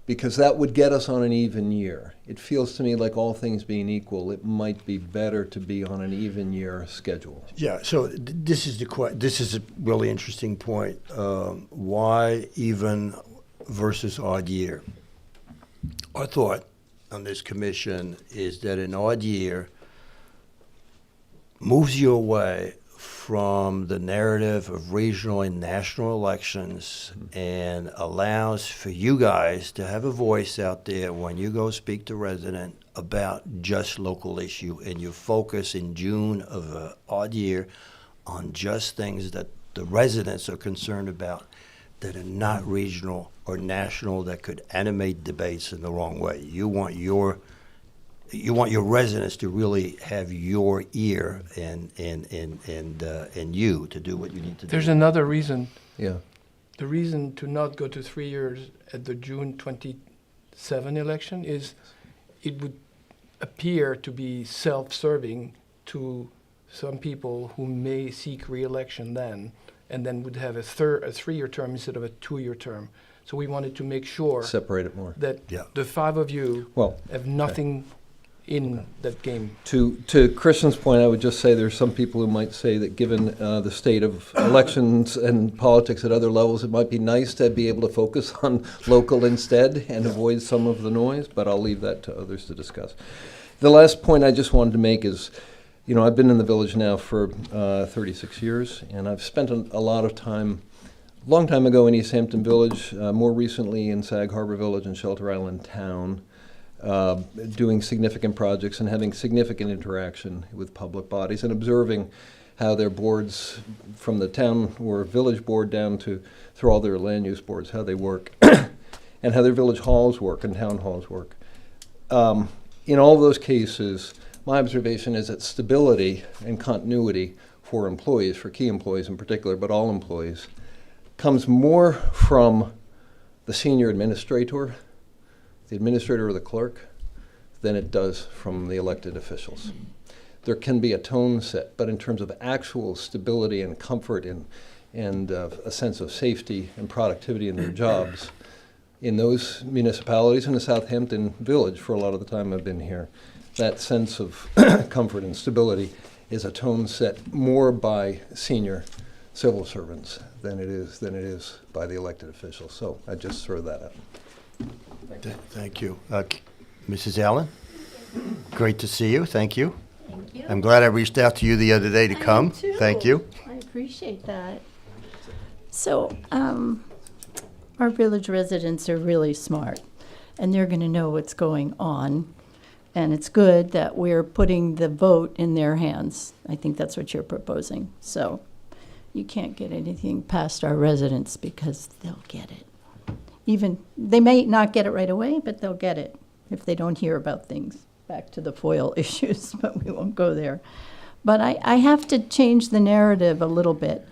Speaker 10: because that would get us on an even year. It feels to me like all things being equal, it might be better to be on an even year schedule.
Speaker 3: Yeah, so this is this is a really interesting point. Why even versus odd year? Our thought on this commission is that an odd year moves you away from the narrative of regional and national elections and allows for you guys to have a voice out there when you go speak to resident about just local issue, and you focus in June of an odd year on just things that the residents are concerned about that are not regional or national, that could animate debates in the wrong way. You want your residents to really have your ear and you to do what you need to do.
Speaker 2: There's another reason.
Speaker 10: Yeah.
Speaker 2: The reason to not go to 3 years at the June 27 election is it would appear to be self-serving to some people who may seek re-election then, and then would have a 3-year term instead of a 2-year term. So we wanted to make sure
Speaker 10: Separate it more.
Speaker 2: that
Speaker 3: Yeah.
Speaker 2: the 5 of you
Speaker 10: Well,
Speaker 2: have nothing in that game.
Speaker 10: To Christian's point, I would just say there's some people who might say that given the state of elections and politics at other levels, it might be nice to be able to focus on local instead and avoid some of the noise, but I'll leave that to others to discuss. The last point I just wanted to make is, you know, I've been in the village now for 36 years, and I've spent a lot of time, long time ago in East Hampton Village, more recently in Sag Harbor Village and Shelter Island Town, doing significant projects and having significant interaction with public bodies and observing how their boards, from the town or village board down to through all their land use boards, how they work, and how their village halls work and town halls work. In all those cases, my observation is that stability and continuity for employees, for key employees in particular, but all employees, comes more from the senior administrator, the administrator or the clerk, than it does from the elected officials. There can be a tone set, but in terms of actual stability and comfort and a sense of safety and productivity in their jobs, in those municipalities, in the Southampton Village for a lot of the time I've been here, that sense of comfort and stability is a tone set more by senior civil servants than it is by the elected officials. So I just throw that out.
Speaker 3: Thank you. Mrs. Allen, great to see you. Thank you.
Speaker 11: Thank you.
Speaker 3: I'm glad I reached out to you the other day to come.
Speaker 11: I am too.
Speaker 3: Thank you.
Speaker 11: I appreciate that. So, our village residents are really smart, and they're going to know what's going on. And it's good that we're putting the vote in their hands. I think that's what you're proposing. So you can't get anything past our residents because they'll get it. Even, they may not get it right away, but they'll get it if they don't hear about things. Back to the FOIL issues, but we won't go there. But I have to change the narrative a little bit.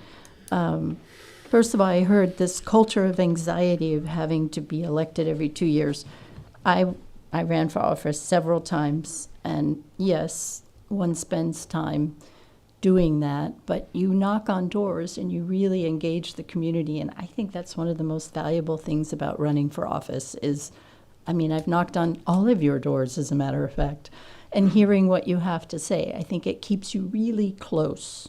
Speaker 11: First of all, I heard this culture of anxiety of having to be elected every 2 years. I ran for office several times, and yes, one spends time doing that, but you knock on doors and you really engage the community, and I think that's one of the most valuable things about running for office is, I mean, I've knocked on all of your doors, as a matter of fact, and hearing what you have to say. I think it keeps you really close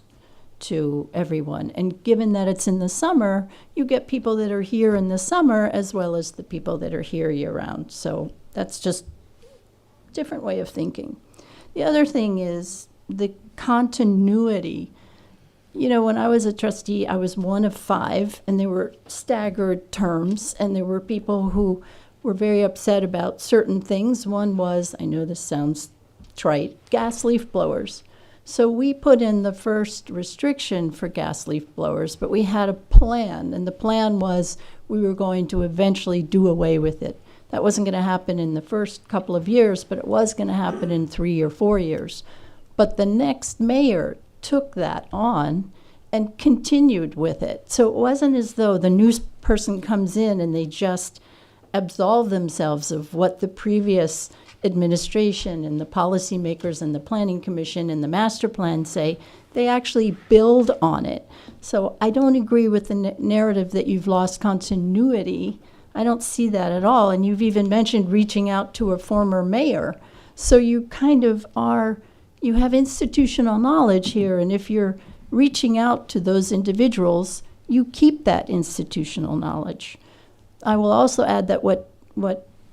Speaker 11: to everyone. And given that it's in the summer, you get people that are here in the summer as well as the people that are here year-round. So that's just a different way of thinking. The other thing is the continuity. You know, when I was a trustee, I was one of 5, and there were staggered terms, and there were people who were very upset about certain things. One was, I know this sounds trite, gas leaf blowers. So we put in the first restriction for gas leaf blowers, but we had a plan, and the plan was we were going to eventually do away with it. That wasn't going to happen in the first couple of years, but it was going to happen in 3 or 4 years. But the next mayor took that on and continued with it. So it wasn't as though the new person comes in and they just absolve themselves of what the previous administration and the policymakers and the planning commission and the master plan say. They actually build on it. So I don't agree with the narrative that you've lost continuity. I don't see that at all. And you've even mentioned reaching out to a former mayor. So you kind of you have institutional knowledge here. And if you're reaching out to those individuals, you keep that institutional knowledge. I will also add that what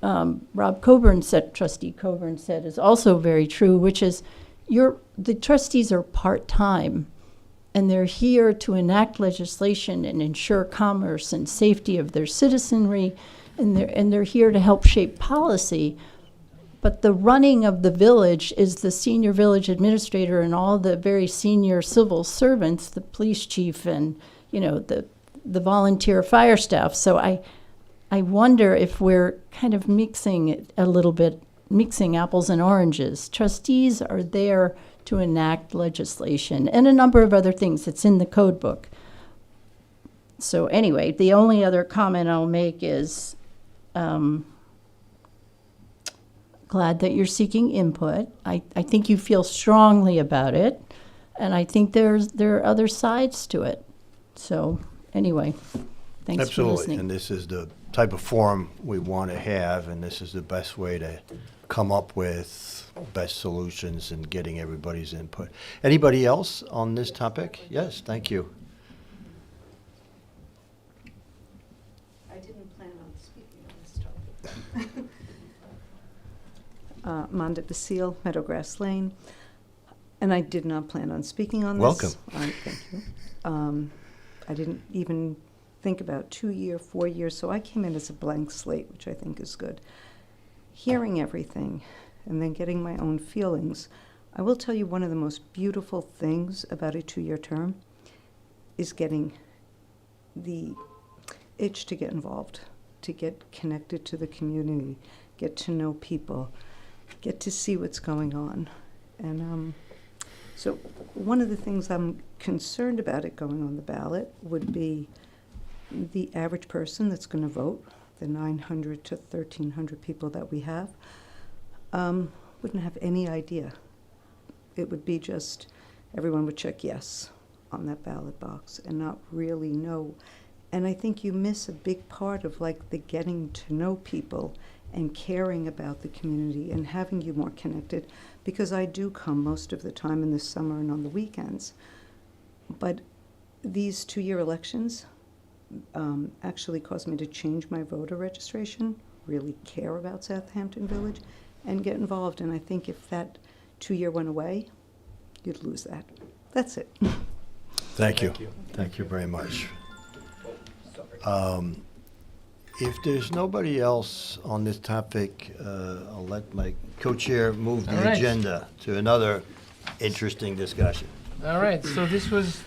Speaker 11: Rob Coburn said, Trustee Coburn said, is also very true, which is the trustees are part-time, and they're here to enact legislation and ensure commerce and safety of their citizenry, and they're here to help shape policy. But the running of the village is the senior village administrator and all the very senior civil servants, the police chief and, the volunteer fire staff. So I wonder if we're kind of mixing it a little bit, mixing apples and oranges. Trustees are there to enact legislation and a number of other things. It's in the code book. So anyway, the only other comment I'll make is glad that you're seeking input. I think you feel strongly about it, and I think there are other sides to it. So anyway, thanks for
Speaker 3: Absolutely,
Speaker 11: listening.
Speaker 3: and this is the type of forum we want to have, and this is the best way to come up with best solutions and getting everybody's input. Anybody else on this topic? Yes, thank you.
Speaker 12: I didn't plan on speaking on this topic. Monda Basile, Meadowgrass Lane, and I did not plan on speaking on this.
Speaker 3: Welcome.
Speaker 12: Thank you. I didn't even think about 2 year, 4 years, so I came in as a blank slate, which I think is good. Hearing everything and then getting my own feelings, I will tell you one of the most beautiful things about a 2-year term is getting the itch to get involved, to get connected to the community, get to know people, get to see what's going on. And so one of the things I'm concerned about it going on the ballot would be the average person that's going to vote, the 900 to 1,300 people that we have, wouldn't have any idea. It would be just everyone would check yes on that ballot box and not really know. And I think you miss a big part of like the getting to know people and caring about the community and having you more connected, because I do come most of the time in the summer and on the weekends. But these 2-year elections actually caused me to change my voter registration, really care about Southampton Village, and get involved. And I think if that 2-year went away, you'd lose that. That's it.
Speaker 3: Thank you. Thank you very much. If there's nobody else on this topic, I'll let my co-chair move
Speaker 2: All
Speaker 3: the
Speaker 2: right.
Speaker 3: agenda to another interesting discussion.
Speaker 2: All right, so this was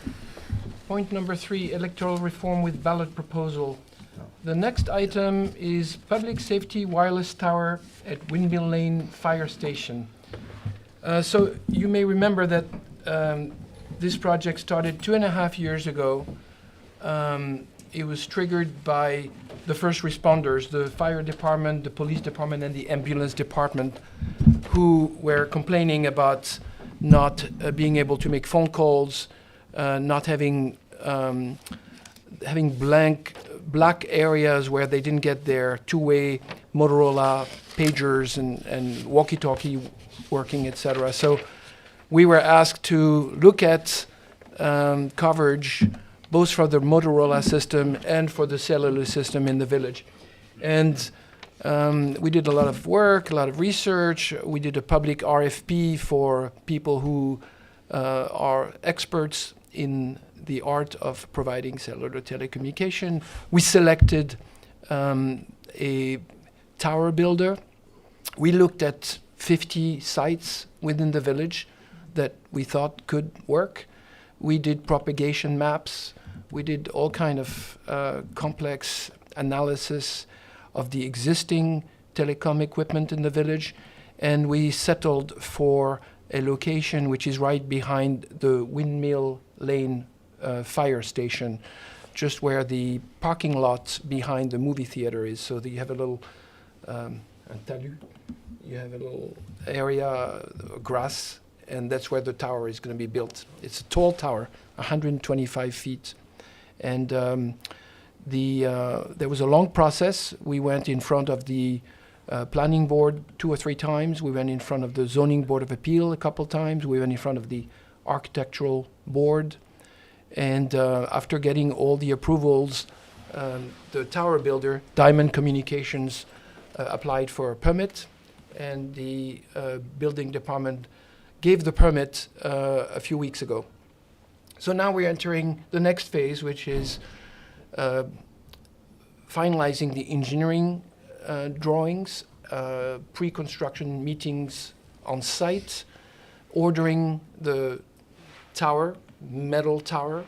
Speaker 2: point number 3, electoral reform with ballot proposal. The next item is public safety wireless tower at Windmill Lane Fire Station. So you may remember that this project started 2.5 years ago. It was triggered by the first responders, the fire department, the police department, and the ambulance department, who were complaining about not being able to make phone calls, not having black areas where they didn't get their two-way Motorola pagers and walkie-talkie working, etc. So we were asked to look at coverage both for the Motorola system and for the cellular system in the village. And we did a lot of work, a lot of research. We did a public RFP for people who are experts in the art of providing cellular telecommunication. We selected a tower builder. We looked at 50 sites within the village that we thought could work. We did propagation maps. We did all kind of complex analysis of the existing telecom equipment in the village, and we settled for a location which is right behind the Windmill Lane fire station, just where the parking lot behind the movie theater is. So that you have a little you have a little area, grass, and that's where the tower is going to be built. It's a tall tower, 125 feet. And There was a long process. We went in front of the planning board 2 or 3 times. We went in front of the zoning board of appeal a couple times. We went in front of the architectural board. And after getting all the approvals, the tower builder, Diamond Communications, applied for a permit, and the building department gave the permit a few weeks ago. So now we're entering the next phase, which is finalizing the engineering drawings, pre-construction meetings on site, ordering the tower, metal tower,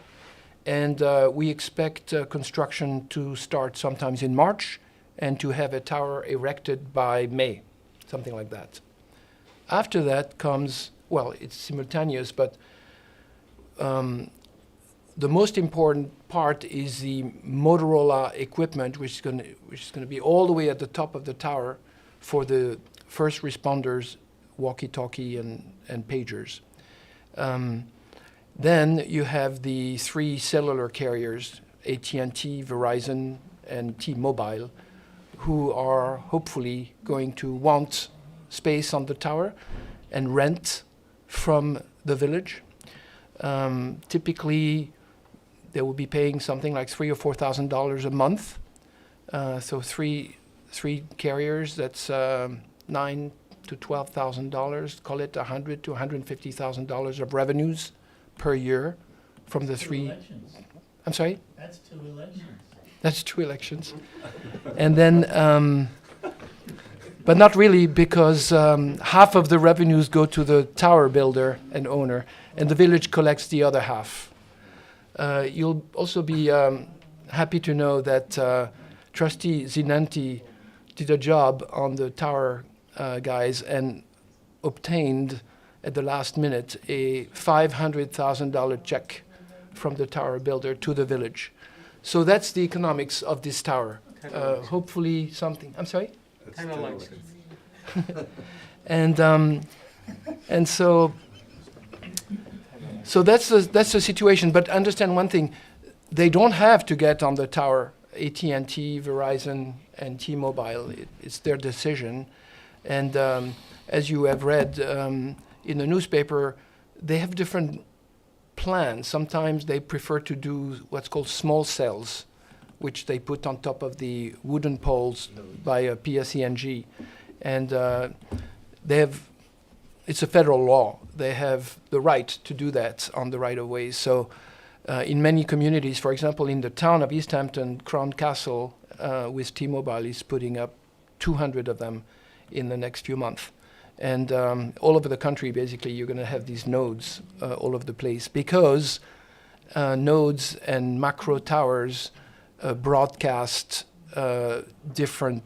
Speaker 2: and we expect construction to start sometimes in March and to have a tower erected by May, something like that. After that comes, well, it's simultaneous, but the most important part is the Motorola equipment, which is going to be all the way at the top of the tower for the first responders, walkie-talkie and pagers. Then you have the 3 cellular carriers, AT&T, Verizon, and T-Mobile, who are hopefully going to want space on the tower and rent from the village. Typically, they will be paying something like $3,000 or $4,000 a month. So three carriers, that's $9,000 to $12,000. Call it $100,000 to $150,000 of revenues per year from the 3.
Speaker 6: Elections.
Speaker 2: I'm sorry?
Speaker 6: That's 2 elections.
Speaker 2: That's 2 elections. And then, but not really, because half of the revenues go to the tower builder and owner, and the village collects the other half. You'll also be happy to know that Trustee Zinanti did a job on the tower guys and obtained at the last minute a $500,000 check from the tower builder to the village. So that's the economics of this tower. Hopefully something, I'm sorry?
Speaker 5: Kind of like
Speaker 2: And so that's the situation. But understand one thing: they don't have to get on the tower. AT&T, Verizon, and T-Mobile. It's their decision. And as you have read in the newspaper, they have different plans. Sometimes they prefer to do what's called small cells, which they put on top of the wooden poles by a PSENG. And it's a federal law. They have the right to do that on the right-of-ways. So in many communities, for example, in the town of East Hampton, Crown Castle with T-Mobile is putting up 200 of them in the next few months. And all over the country, basically, you're going to have these nodes all over the place, because nodes and macro towers broadcast different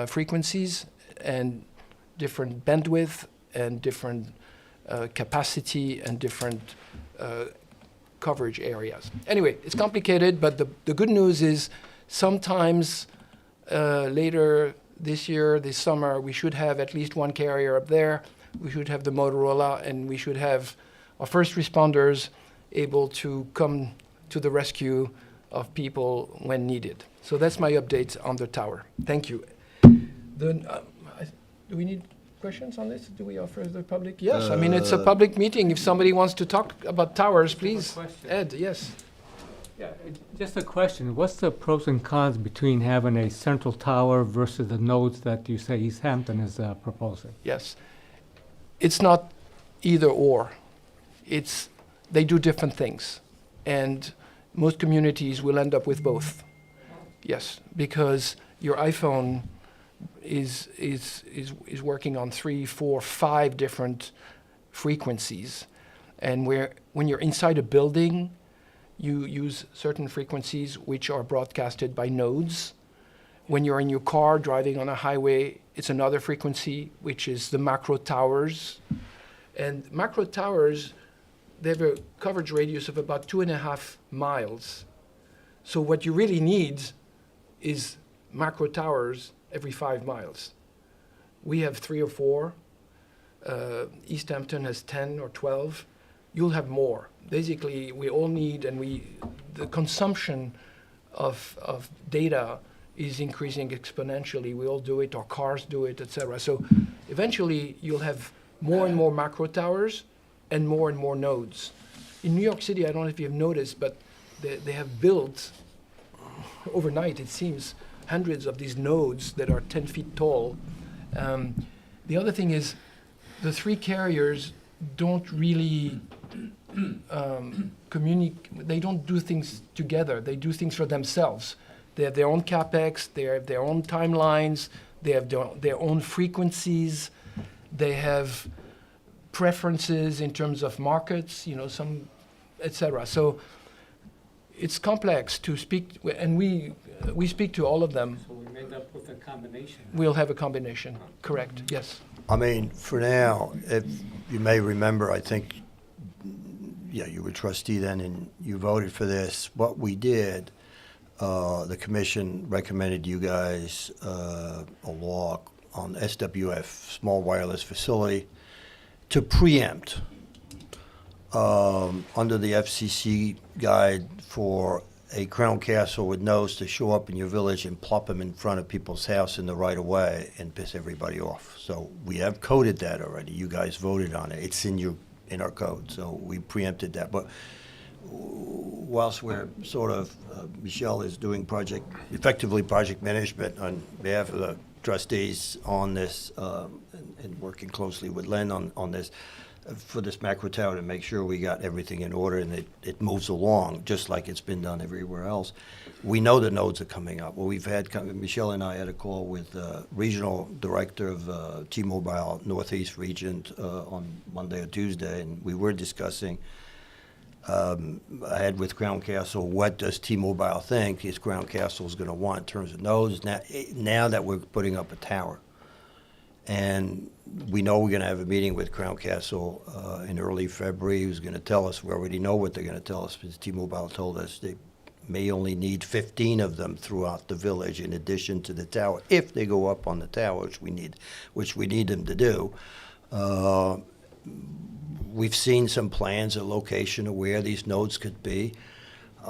Speaker 2: frequencies and different bandwidth and different capacity and different coverage areas. Anyway, it's complicated, but the good news is sometimes later this year, this summer, we should have at least 1 carrier up there. We should have the Motorola, and we should have our first responders able to come to the rescue of people when needed. So that's my update on the tower. Thank you. Do we need questions on this? Do we offer the public? Yes, I mean, it's a public meeting. If somebody wants to talk about towers, please. Ed, yes.
Speaker 5: Yeah, just a question. What's the pros and cons between having a central tower versus the nodes that you say East Hampton is proposing?
Speaker 2: Yes. It's not either or. They do different things. And most communities will end up with both. Yes, because your iPhone is working on 3, 4, 5 different frequencies. And when you're inside a building, you use certain frequencies which are broadcasted by nodes. When you're in your car driving on a highway, it's another frequency, which is the macro towers. And macro towers, they have a coverage radius of about 2.5 miles. So what you really need is macro towers every 5 miles. We have 3 or 4. East Hampton has 10 or 12. You'll have more. Basically, we all need, and the consumption of data is increasing exponentially. We all do it, our cars do it, etc. So eventually you'll have more and more macro towers and more nodes. In New York City, I don't know if you've noticed, but they have built overnight, it seems, hundreds of these nodes that are 10 feet tall. The other thing is the three carriers don't really communicate. They don't do things together. They do things for themselves. They have their own capex. They have their own timelines. They have their own frequencies. They have preferences in terms of markets, some, etc. So it's complex to speak, and we speak to all of them.
Speaker 5: So we end up with a combination.
Speaker 2: We'll have a combination, correct, yes.
Speaker 3: I mean, for now, if you may remember, I think, you were trustee then and you voted for this. What we did, the commission recommended you guys a law on SWF, Small Wireless Facility, to preempt under the FCC guide for a Crown Castle with nodes to show up in your village and plop them in front of people's house in the right of way and piss everybody off. So we have coded that already. You guys voted on it. It's in our code, so we preempted that. But whilst we're sort of, Michelle is doing effectively project management on behalf of the trustees on this, and working closely with Len on this, for this macro tower to make sure we got everything in order and it moves along just like it's been done everywhere else. We know the nodes are coming up. Well, Michelle and I had a call with regional director of T-Mobile Northeast region on Monday or Tuesday, and we were discussing ahead with Crown Castle, what does T-Mobile think is Crown Castle's going to want in terms of nodes now that we're putting up a tower. And we know we're going to have a meeting with Crown Castle in early February. Who's going to tell us? We already know what they're going to tell us, because T-Mobile told us they may only need 15 of them throughout the village in addition to the tower, if they go up on the tower, which we need them to do. We've seen some plans, a location of where these nodes could be.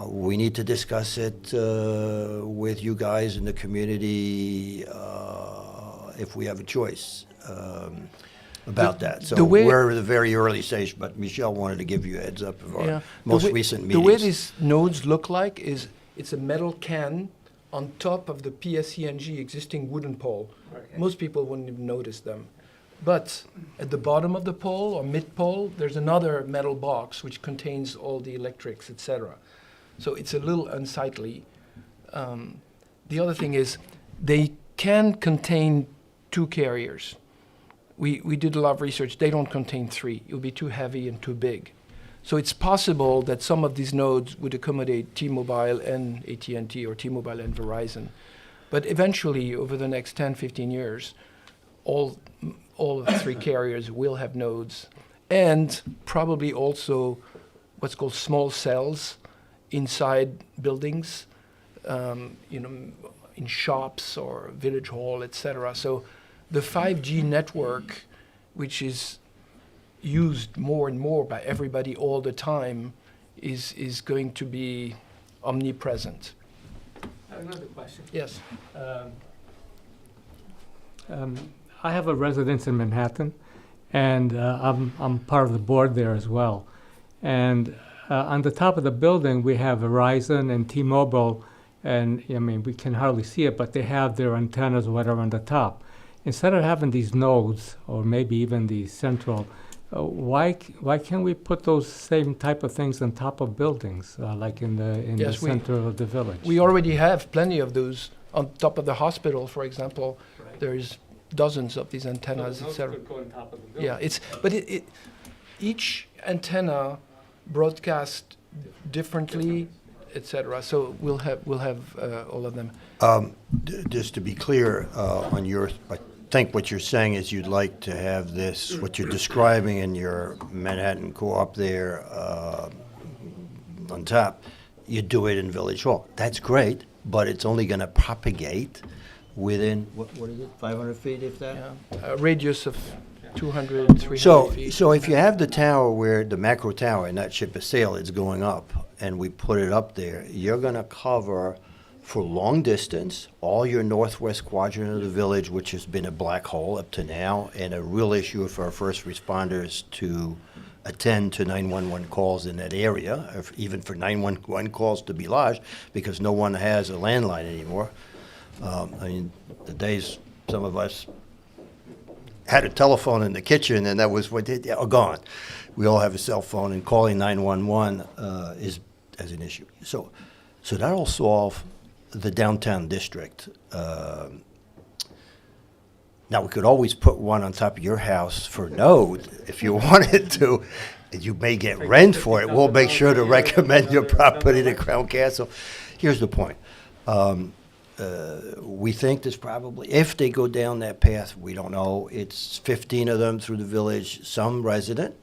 Speaker 3: We need to discuss it with you guys in the community if we have a choice about that. So we're at a very early stage, but Michelle wanted to give you a heads up of our most recent meetings.
Speaker 2: The way these nodes look like is it's a metal can on top of the PSENG existing wooden pole. Right. Most people wouldn't even notice them. But at the bottom of the pole or mid-pole, there's another metal box which contains all the electrics, etc. So it's a little unsightly. The other thing is they can contain 2 carriers. We did a lot of research. They don't contain 3. It would be too heavy and too big. So it's possible that some of these nodes would accommodate T-Mobile and AT&T or T-Mobile and Verizon. But eventually, over the next 10, 15 years, all of the 3 carriers will have nodes, and probably also what's called small cells inside buildings, in shops or village hall, etc. So the 5G network, which is used more and more by everybody all the time, is going to be omnipresent.
Speaker 5: I have another question.
Speaker 2: Yes.
Speaker 5: I have a residence in Manhattan, and I'm part of the board there as well. And on the top of the building, we have Verizon and T-Mobile, and we can hardly see it, but they have their antennas or whatever on the top. Instead of having these nodes, or maybe even the central, why can't we put those same type of things on top of buildings, like in the center of the village?
Speaker 2: We already have plenty of those on top of the hospital, for example. Right. There's dozens of these antennas, etc.
Speaker 5: Could go on top of the building.
Speaker 2: Yeah, each antenna broadcasts differently, etc. So we'll have all of them.
Speaker 3: Just to be clear, I think what you're saying is you'd like to have this, what you're describing in your Manhattan co-op there on top, you do it in Village Hall. That's great, but it's only going to propagate within, what is it, 500 feet, if that?
Speaker 2: Yeah, a radius of 200, 300 feet.
Speaker 3: So if you have the tower where the macro tower and that ship of sail is going up, and we put it up there, you're going to cover for long distance, all your northwest quadrant of the village, which has been a black hole up to now, and a real issue for our first responders to attend to 911 calls in that area, or even for 911 calls to be lodged, because no one has a landline anymore. I mean, the days some of us had a telephone in the kitchen, and that was what they are gone. We all have a cell phone, and calling 911 is as an issue. So that'll solve the downtown district. Now, we could always put one on top of your house for node if you wanted to. And you may get rent for it. We'll make sure to recommend your property to Crown Castle. Here's the point. We think there's probably, if they go down that path, we don't know, it's 15 of them through the village. Some resident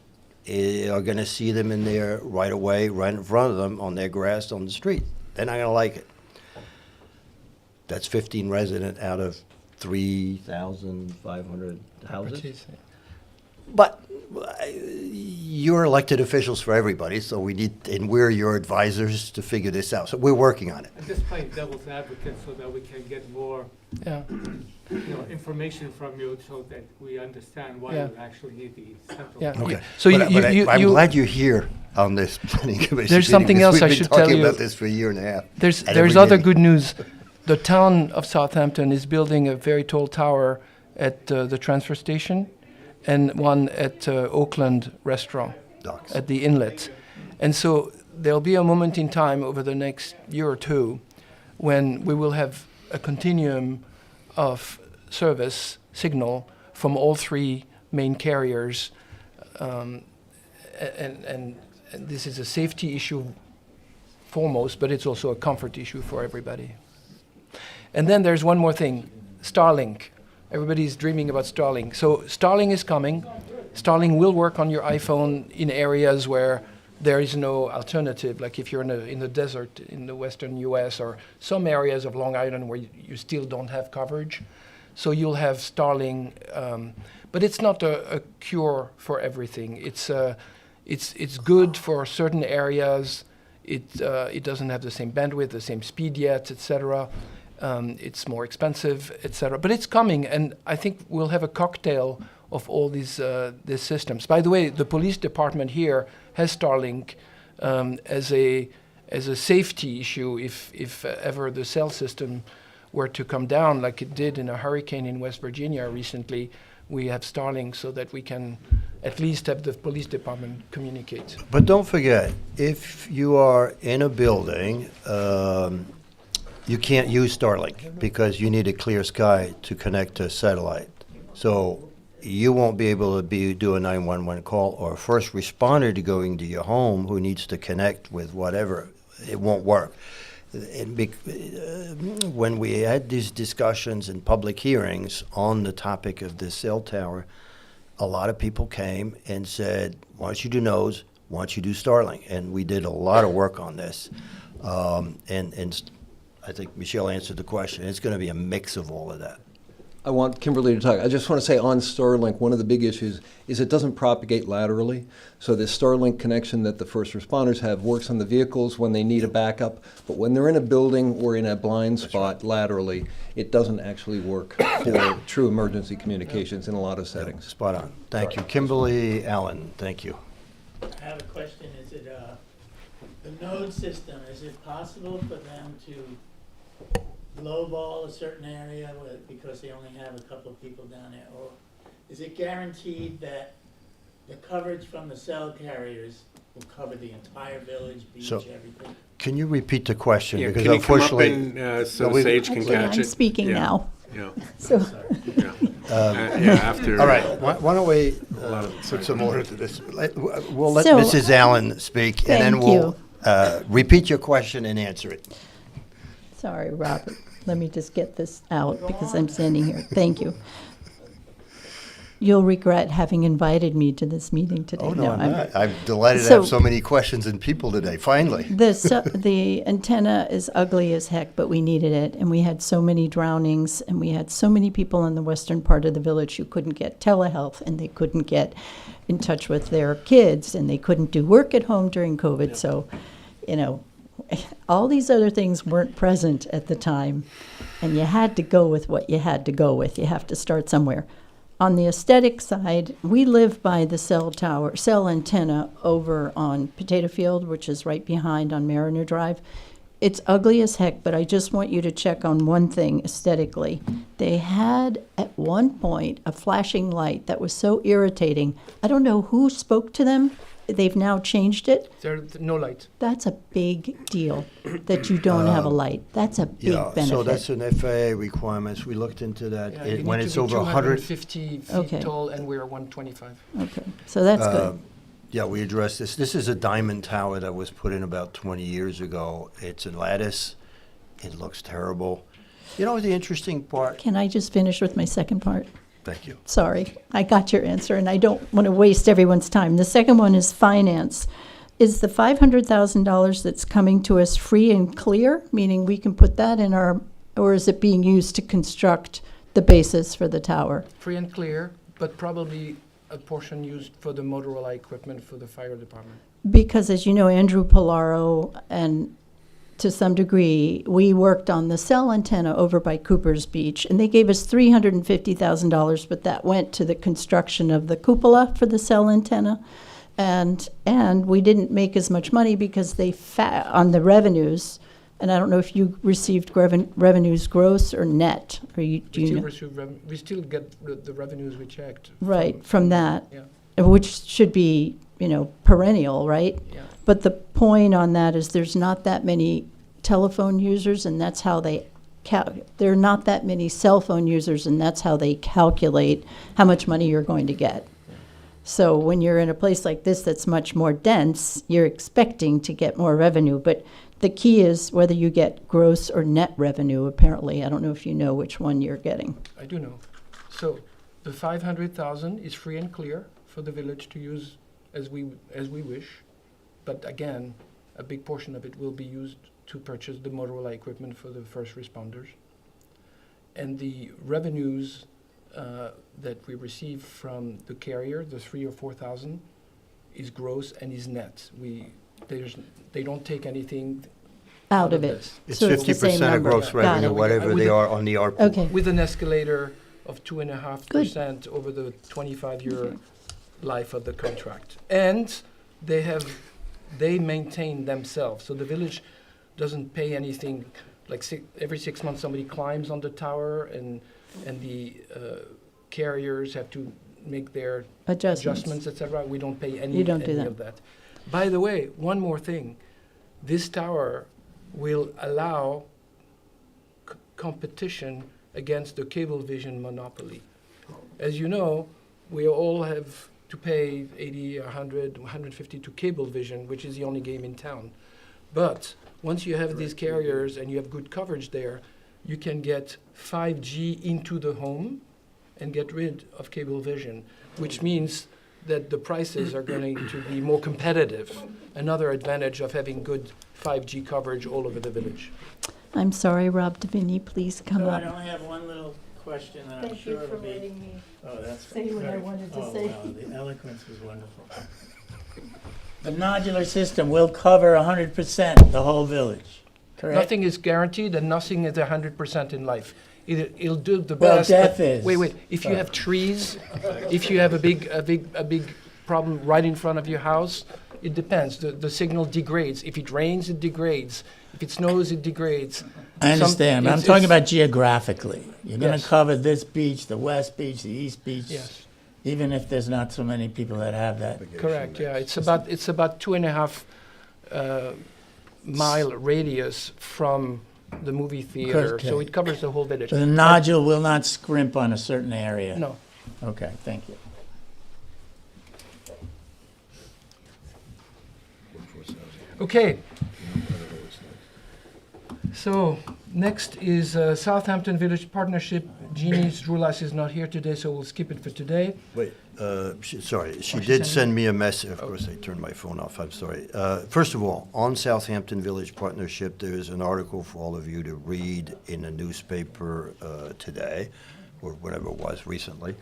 Speaker 3: are going to see them in there right away, right in front of them on their grass on the street. They're not going to like it. That's 15 resident out of 3,500 houses. But you're elected officials for everybody, so we need, and we're your advisors to figure this out. So we're working on it.
Speaker 5: I'm just playing devil's advocate so that we can get more,
Speaker 2: Yeah.
Speaker 5: information from you so that we understand why
Speaker 2: Yeah.
Speaker 5: you actually need the central.
Speaker 2: Yeah.
Speaker 3: Okay.
Speaker 2: So
Speaker 3: But I'm
Speaker 2: you
Speaker 3: glad you're here on this planning commission.
Speaker 2: There's something
Speaker 3: meeting, because
Speaker 2: else I
Speaker 3: we've
Speaker 2: should
Speaker 3: been
Speaker 2: tell
Speaker 3: talking
Speaker 2: you.
Speaker 3: about this for a year and a half.
Speaker 2: There's
Speaker 3: at every
Speaker 2: other
Speaker 3: meeting.
Speaker 2: good news. The town of Southampton is building a very tall tower at the transfer station, and one at Oakland Restaurant
Speaker 3: Docks.
Speaker 2: at the inlet. And so there'll be a moment in time over the next year or two when we will have a continuum of service signal from all three main carriers, and this is a safety issue foremost, but it's also a comfort issue for everybody. And then there's one more thing, Starlink. Everybody's dreaming about Starlink. So Starlink is coming. Starlink will work on your iPhone in areas where there is no alternative, like if you're in the desert in the western US, or some areas of Long Island where you still don't have coverage. So you'll have Starlink, but it's not a cure for everything. It's good for certain areas. It doesn't have the same bandwidth, the same speed yet, etc. It's more expensive, etc. But it's coming, and I think we'll have a cocktail of all these systems. By the way, the police department here has Starlink as a safety issue if ever the cell system were to come down, like it did in a hurricane in West Virginia recently. We have Starlink so that we can at least have the police department communicate.
Speaker 3: But don't forget, if you are in a building, you can't use Starlink because you need a clear sky to connect to satellite. So you won't be able to do a 911 call, or a first responder to going to your home who needs to connect with whatever. It won't work. When we had these discussions and public hearings on the topic of this cell tower, a lot of people came and said, why don't you do nodes, why don't you do Starlink? And we did a lot of work on this. And I think Michelle answered the question. It's going to be a mix of all of that.
Speaker 10: I want Kimberly to talk. I just want to say on Starlink, one of the big issues is it doesn't propagate laterally. So this Starlink connection that the first responders have works on the vehicles when they need a backup, but when they're in a building or in a blind spot laterally, it doesn't actually work for true emergency communications in a lot of settings.
Speaker 3: Spot on. Thank you. Kimberly Allen, thank you.
Speaker 6: I have a question. Is it the node system? Is it possible for them to lowball a certain area because they only have a couple of people down there, or is it guaranteed that the coverage from the cell carriers will cover the entire village, beach,
Speaker 3: So-
Speaker 6: everything?
Speaker 3: Can you repeat the question?
Speaker 4: Yeah,
Speaker 3: Because
Speaker 4: can you come up
Speaker 3: unfortunately,
Speaker 4: and, so
Speaker 3: we-
Speaker 4: Sage can
Speaker 11: Actually,
Speaker 4: catch
Speaker 11: I'm
Speaker 4: it?
Speaker 11: speaking
Speaker 4: Yeah,
Speaker 11: now.
Speaker 4: Yeah,
Speaker 11: So,
Speaker 4: yeah. Yeah, after.
Speaker 3: all right, why don't we
Speaker 4: lot of
Speaker 3: put some order to this? We'll let
Speaker 11: So-
Speaker 3: Mrs. Allen speak, and then
Speaker 11: Thank
Speaker 3: we'll repeat your question and answer it.
Speaker 11: sorry, Robert. Let me just get this out because I'm standing here. Thank you. You'll regret having invited me to this meeting today.
Speaker 3: Oh, no, I'm
Speaker 11: I'm-
Speaker 3: not. I'm delighted to
Speaker 11: So-
Speaker 3: have so many questions and people today, finally.
Speaker 11: The antenna is ugly as heck, but we needed it, and we had so many drownings, and we had so many people in the western part of the village who couldn't get telehealth, and they couldn't get in touch with their kids, and they couldn't do work at home during COVID. So, all these other things weren't present at the time, and you had to go with what you had to go with. You have to start somewhere. On the aesthetic side, we live by the cell antenna over on Potato Field, which is right behind on Mariner Drive. It's ugly as heck, but I just want you to check on one thing aesthetically. They had, at one point, a flashing light that was so irritating. I don't know who spoke to them. They've now changed it.
Speaker 2: There's no light.
Speaker 11: That's a big deal, that you don't have a light. That's a big
Speaker 3: Yeah,
Speaker 11: benefit.
Speaker 3: so that's an FAA requirements. We looked into that.
Speaker 2: Yeah, you
Speaker 3: When
Speaker 2: need
Speaker 3: it's
Speaker 2: to be
Speaker 3: over 100,
Speaker 2: 250 feet
Speaker 11: Okay.
Speaker 2: tall, and we're 125.
Speaker 11: Okay, so that's good.
Speaker 3: yeah, we addressed this. This is a diamond tower that was put in about 20 years ago. It's a lattice. It looks terrible. You know the interesting part?
Speaker 11: Can I just finish with my second part?
Speaker 3: Thank you.
Speaker 11: Sorry, I got your answer, and I don't want to waste everyone's time. The second one is finance. Is the $500,000 that's coming to us free and clear, meaning we can put that in our, or is it being used to construct the basis for the tower?
Speaker 2: Free and clear, but probably a portion used for the Motorola equipment for the fire department.
Speaker 11: Because as you know, Andrew Polaro and to some degree, we worked on the cell antenna over by Cooper's Beach, and they gave us $350,000, but that went to the construction of the cupola for the cell antenna. And we didn't make as much money because they on the revenues, and I don't know if you received revenues gross or net, or do you know?
Speaker 2: We still get the revenues we checked.
Speaker 11: Right, from that,
Speaker 2: Yeah.
Speaker 11: which should be, perennial, right?
Speaker 2: Yeah.
Speaker 11: But the point on that is there's not that many telephone users, and that's how they there are not that many cell phone users, and that's how they calculate how much money you're going to get. So when you're in a place like this that's much more dense, you're expecting to get more revenue. But the key is whether you get gross or net revenue, apparently. I don't know if you know which one you're getting.
Speaker 2: I do know. So the 500,000 is free and clear for the village to use as we wish. But again, a big portion of it will be used to purchase the Motorola equipment for the first responders. And the revenues that we receive from the carrier, the 3,000 or 4,000, is gross and is net. They don't take anything
Speaker 11: Out of it.
Speaker 2: this.
Speaker 3: It's
Speaker 11: So it's the same
Speaker 3: 50% of
Speaker 11: number.
Speaker 3: gross
Speaker 11: Got
Speaker 3: revenue,
Speaker 11: it.
Speaker 3: whatever they are on the ARPU.
Speaker 11: Okay.
Speaker 2: With an escalator of 2.5% over the 25-year
Speaker 11: Okay.
Speaker 2: life of the contract. And they maintain themselves. So the village doesn't pay anything, like every 6 months somebody climbs on the tower and the carriers have to make their adjustments, etc. We don't pay any,
Speaker 11: You don't do
Speaker 2: any
Speaker 11: that.
Speaker 2: of that. By the way, one more thing. This tower will allow competition against the Cablevision monopoly. As you know, we all have to pay 80, 100, 150 to Cablevision, which is the only game in town. But once you have these carriers and you have good coverage there, you can get 5G into the home and get rid of Cablevision, which means that the prices are going to be more competitive. Another advantage of having good 5G coverage all over the village.
Speaker 11: I'm sorry, Rob Davini, please come
Speaker 6: So
Speaker 11: up.
Speaker 6: I only have one little question that I'm sure will be.
Speaker 11: me
Speaker 6: Oh, that's
Speaker 11: say what I wanted to say.
Speaker 6: Wow, the eloquence was wonderful. The modular system will cover 100% the whole village, correct?
Speaker 2: Nothing is guaranteed and nothing is 100% in life. It'll do the
Speaker 6: Well,
Speaker 2: best.
Speaker 6: death
Speaker 2: but
Speaker 6: is.
Speaker 2: Wait. If you have trees, if you have a big problem right in front of your house, it depends. The signal degrades. If it rains, it degrades. If it snows, it degrades.
Speaker 6: I understand, but I'm talking about geographically. You're going
Speaker 2: Yes.
Speaker 6: to cover this beach, the west beach, the east beach,
Speaker 2: Yes,
Speaker 6: even if there's not so many people that have that.
Speaker 2: correct. Yeah, it's about 2.5 mile radius from the movie theater, so
Speaker 6: Okay.
Speaker 2: it covers the whole village.
Speaker 6: So the nodule will not scrimp on a certain area?
Speaker 2: No.
Speaker 6: Okay, thank you.
Speaker 2: Okay. So next is Southampton Village Partnership. Jeannie Zroulas is not here today, so we'll skip it for today.
Speaker 3: Wait, sorry, she
Speaker 2: she
Speaker 3: did
Speaker 2: sent
Speaker 3: send me a message. Of course, I turned my phone off, I'm sorry. First of all, on Southampton Village Partnership, there is an article for all of you to read in a newspaper today, or whatever it was recently,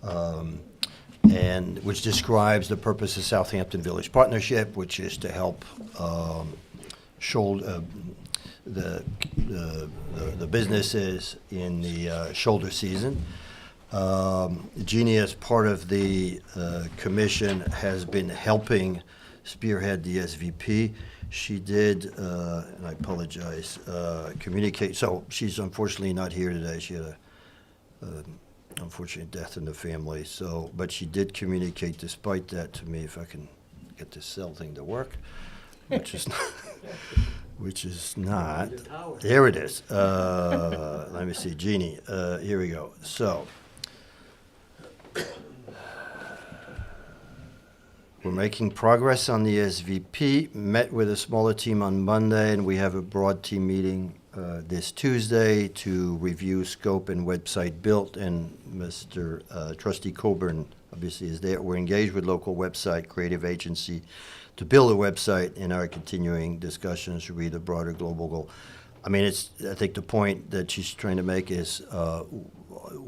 Speaker 3: and which describes the purpose of Southampton Village Partnership, which is to help shoulder, the businesses in the shoulder season. Jeannie, as part of the commission, has been helping spearhead the SVP. She did, and I apologize, communicate. So she's unfortunately not here today. She had a unfortunate death in the family. So, but she did communicate, despite that, to me. If I can get this cell thing to work, which is not, which is not. There it is. Let me see, Jeannie. Here we go. So. We're making progress on the SVP. Met with a smaller team on Monday, and we have a broad team meeting this Tuesday to review scope and website built. And Mr. Trustee Coburn obviously is there. We're engaged with local website creative agency to build a website in our continuing discussions to read a broader global goal. I mean, I think the point that she's trying to make is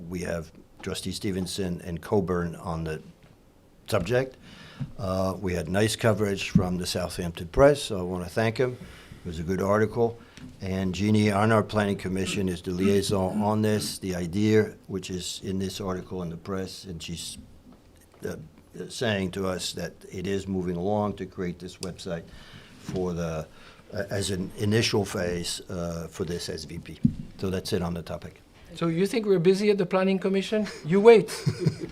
Speaker 3: we have Trustee Stevenson and Coburn on the subject. We had nice coverage from the Southampton Press, so I want to thank him. It was a good article. And Jeannie, on our planning commission, is the liaison on this. The idea, which is in this article in the press, and she's saying to us that it is moving along to create this website for the as an initial phase for this SVP. So that's it on the topic.
Speaker 2: So you think we're busy at the Planning Commission? You wait,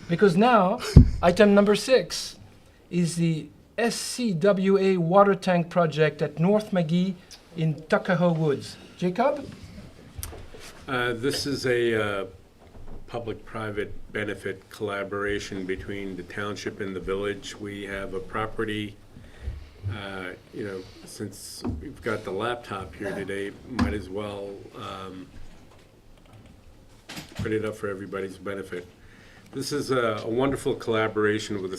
Speaker 2: because now, item number 6 is the SCWA water tank project at North McGee in Tuckahoe Woods. Jacob?
Speaker 4: This is a public-private benefit collaboration between the township and the village. We have a property, since we've got the laptop here today, might as well put it up for everybody's benefit. This is a wonderful collaboration with the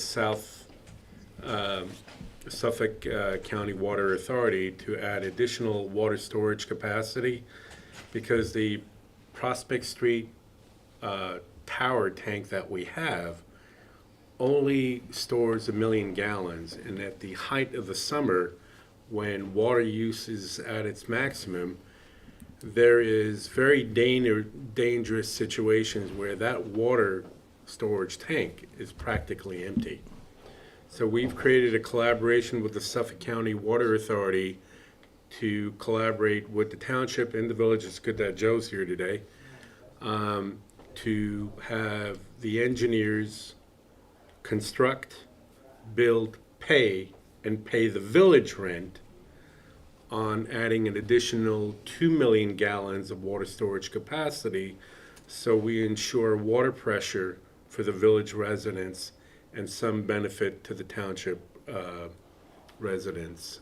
Speaker 4: Suffolk County Water Authority to add additional water storage capacity, because the Prospect Street tower tank that we have only stores 1 million gallons, and at the height of the summer, when water use is at its maximum, there is very dangerous situations where that water storage tank is practically empty. So we've created a collaboration with the Suffolk County Water Authority to collaborate with the township and the village. It's good that Joe's here today, to have the engineers construct, build, pay, and pay the village rent on adding an additional 2 million gallons of water storage capacity, so we ensure water pressure for the village residents and some benefit to the township residents.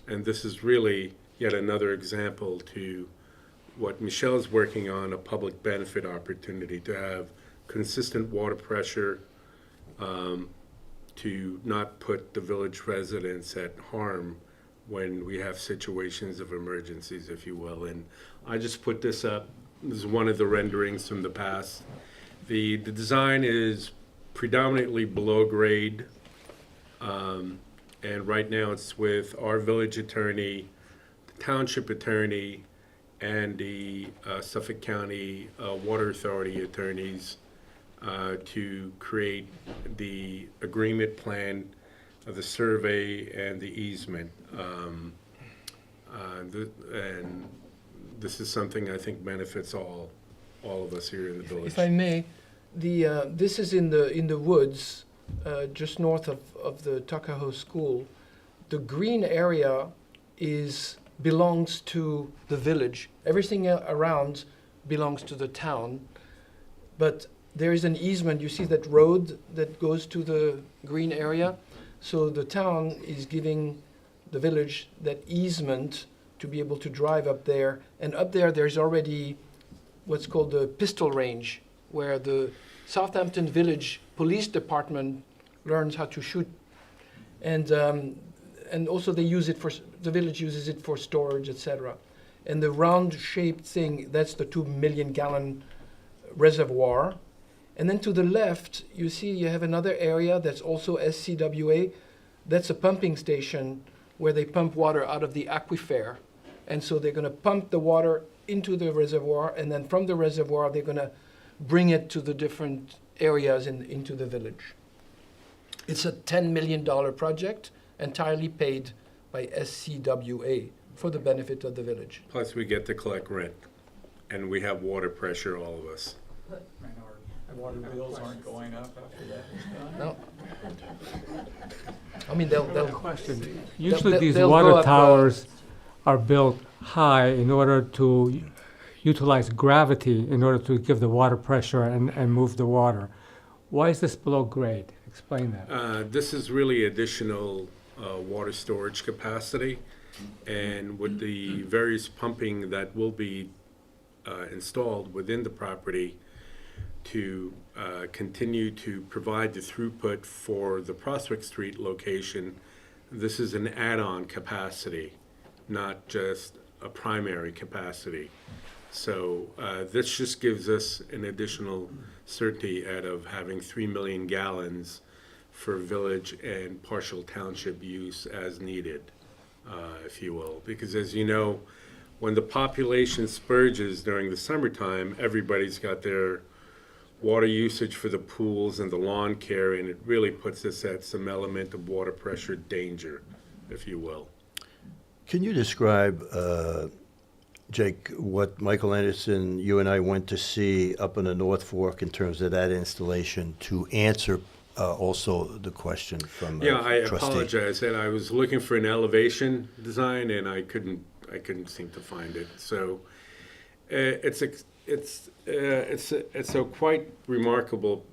Speaker 4: And this is really yet another example to what Michelle's working on, a public benefit opportunity to have consistent water pressure, to not put the village residents at harm when we have situations of emergencies, if you will. And I just put this up. This is one of the renderings from the past. The design is predominantly below grade, and right now it's with our village attorney, the township attorney, and the Suffolk County Water Authority attorneys to create the agreement plan of the survey and the easement. And this is something I think benefits all of us here in the village.
Speaker 2: If I may, this is in the woods, just north of the Tuckahoe School. The green area belongs to the village. Everything around belongs to the town, but there is an easement. You see that road that goes to the green area? So the town is giving the village that easement to be able to drive up there. And up there's already what's called the pistol range, where the Southampton Village Police Department learns how to shoot. And also the village uses it for storage, etc. And the round-shaped thing, that's the 2 million gallon reservoir. And then to the left, you see you have another area that's also SCWA. That's a pumping station where they pump water out of the aquifer. And so they're going to pump the water into the reservoir, and then from the reservoir, they're going to bring it to the different areas into the village. It's a $10 million project, entirely paid by SCWA for the benefit of the village.
Speaker 4: Plus, we get to collect rent, and we have water pressure, all of us.
Speaker 5: Water bills aren't going up after that.
Speaker 2: No. I mean, they'll
Speaker 5: Question. Usually
Speaker 2: they'll
Speaker 5: these
Speaker 2: go
Speaker 5: water
Speaker 2: up,
Speaker 5: towers are built high in order to utilize gravity in order to give the water pressure and move the water. Why is this below grade? Explain that.
Speaker 4: This is really additional water storage capacity, and with the various pumping that will be installed within the property to continue to provide the throughput for the Prospect Street location, this is an add-on capacity, not just a primary capacity. So this just gives us an additional certainty out of having 3 million gallons for village and partial township use as needed, if you will. Because as you know, when the population spurges during the summertime, everybody's got their water usage for the pools and the lawn care, and it really puts us at some element of water pressure danger, if you will.
Speaker 3: Can you describe, Jake, what Michael Anderson, you and I went to see up in the North Fork in terms of that installation to answer also the question from
Speaker 4: Yeah, I
Speaker 3: trustee?
Speaker 4: apologize, that I was looking for an elevation design and I couldn't seem to find it. So it's a quite remarkable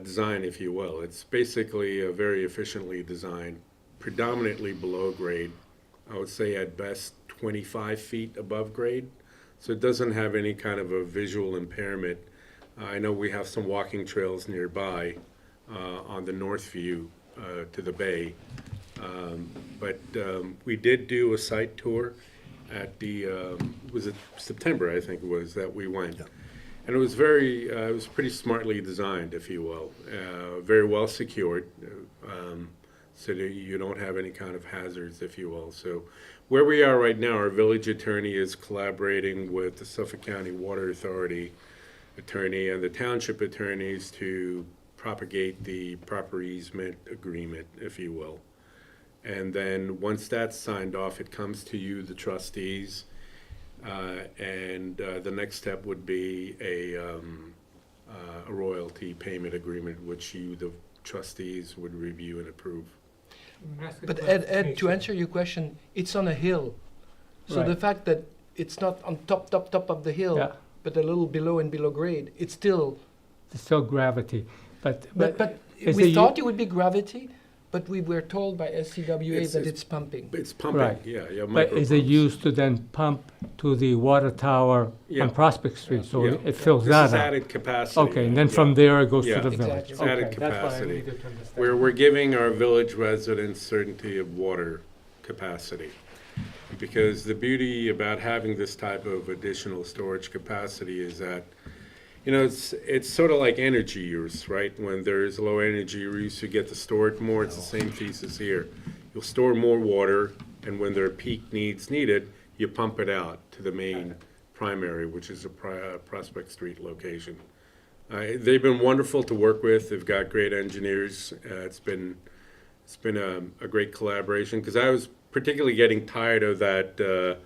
Speaker 4: design, if you will. It's basically a very efficiently designed, predominantly below grade. I would say at best 25 feet above grade. So it doesn't have any kind of a visual impairment. I know we have some walking trails nearby on the north view to the bay. But we did do a site tour at the, was it September, I think it was, that we went.
Speaker 3: Yeah.
Speaker 4: And it was very, it was pretty smartly designed, if you will, very well secured, so that you don't have any kind of hazards, if you will. So where we are right now, our village attorney is collaborating with the Suffolk County Water Authority attorney and the township attorneys to propagate the proper easement agreement, if you will. And then once that's signed off, it comes to you, the trustees, and the next step would be a royalty payment agreement, which you, the trustees, would review and approve.
Speaker 2: But Ed, to answer your question, it's on a hill. So the
Speaker 5: Right.
Speaker 2: fact that it's not on top of the hill,
Speaker 5: Yeah.
Speaker 2: but a little below and below grade, it's still,
Speaker 5: It's still gravity, but is
Speaker 2: we
Speaker 5: the
Speaker 2: thought it would be gravity, but we were told by SCWA
Speaker 4: It's-
Speaker 2: that it's pumping.
Speaker 4: It's pumping,
Speaker 5: Right.
Speaker 4: yeah,
Speaker 5: But is it
Speaker 4: micropumps.
Speaker 5: used to then pump to the water tower
Speaker 4: Yeah.
Speaker 5: on Prospect Street, so
Speaker 4: Yeah.
Speaker 5: it fills
Speaker 4: This
Speaker 5: that
Speaker 4: is
Speaker 5: up?
Speaker 4: added capacity.
Speaker 5: Okay, and then
Speaker 4: yeah.
Speaker 5: from there it goes
Speaker 4: Yeah.
Speaker 5: to the village?
Speaker 2: Exactly.
Speaker 4: It's added
Speaker 5: Okay, that's what I
Speaker 4: capacity.
Speaker 5: needed to understand.
Speaker 4: We're giving our village residents certainty of water capacity. Because the beauty about having this type of additional storage capacity is that, you know, it's sort of like energy use, right? When there's low energy use, you get to store it more. It's the same thesis here. You'll store more water, and when there are peak needs needed, you pump it out to the main primary, which is a Prospect Street location. They've been wonderful to work with. They've got great engineers. It's been a great collaboration, because I was particularly getting tired of that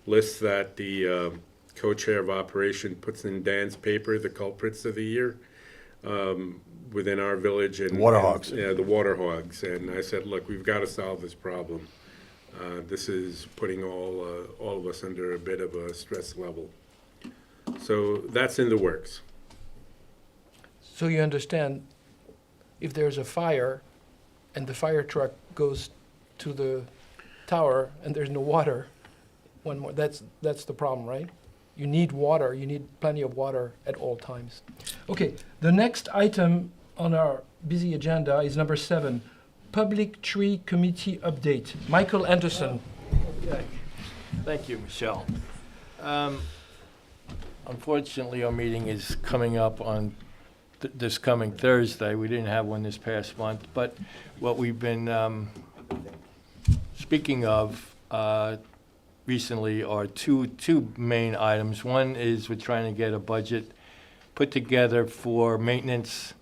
Speaker 4: list that the co-chair of operation puts in Dan's paper, the culprits of the year, within our village. And
Speaker 3: Water hogs.
Speaker 4: Yeah, the water hogs. And I said, look, we've got to solve this problem. This is putting all of us under a bit of a stress level. So that's in the works.
Speaker 2: So you understand, if there's a fire and the fire truck goes to the tower and there's no water, that's the problem, right? You need water, you need plenty of water at all times. Okay, the next item on our busy agenda is number 7, Public Tree Committee Update. Michael Anderson.
Speaker 1: Okay. Thank you, Michelle. Unfortunately, our meeting is coming up on this coming Thursday. We didn't have one this past month, but what we've been speaking of, recently are two main items. One is we're trying to get a budget put together for maintenance,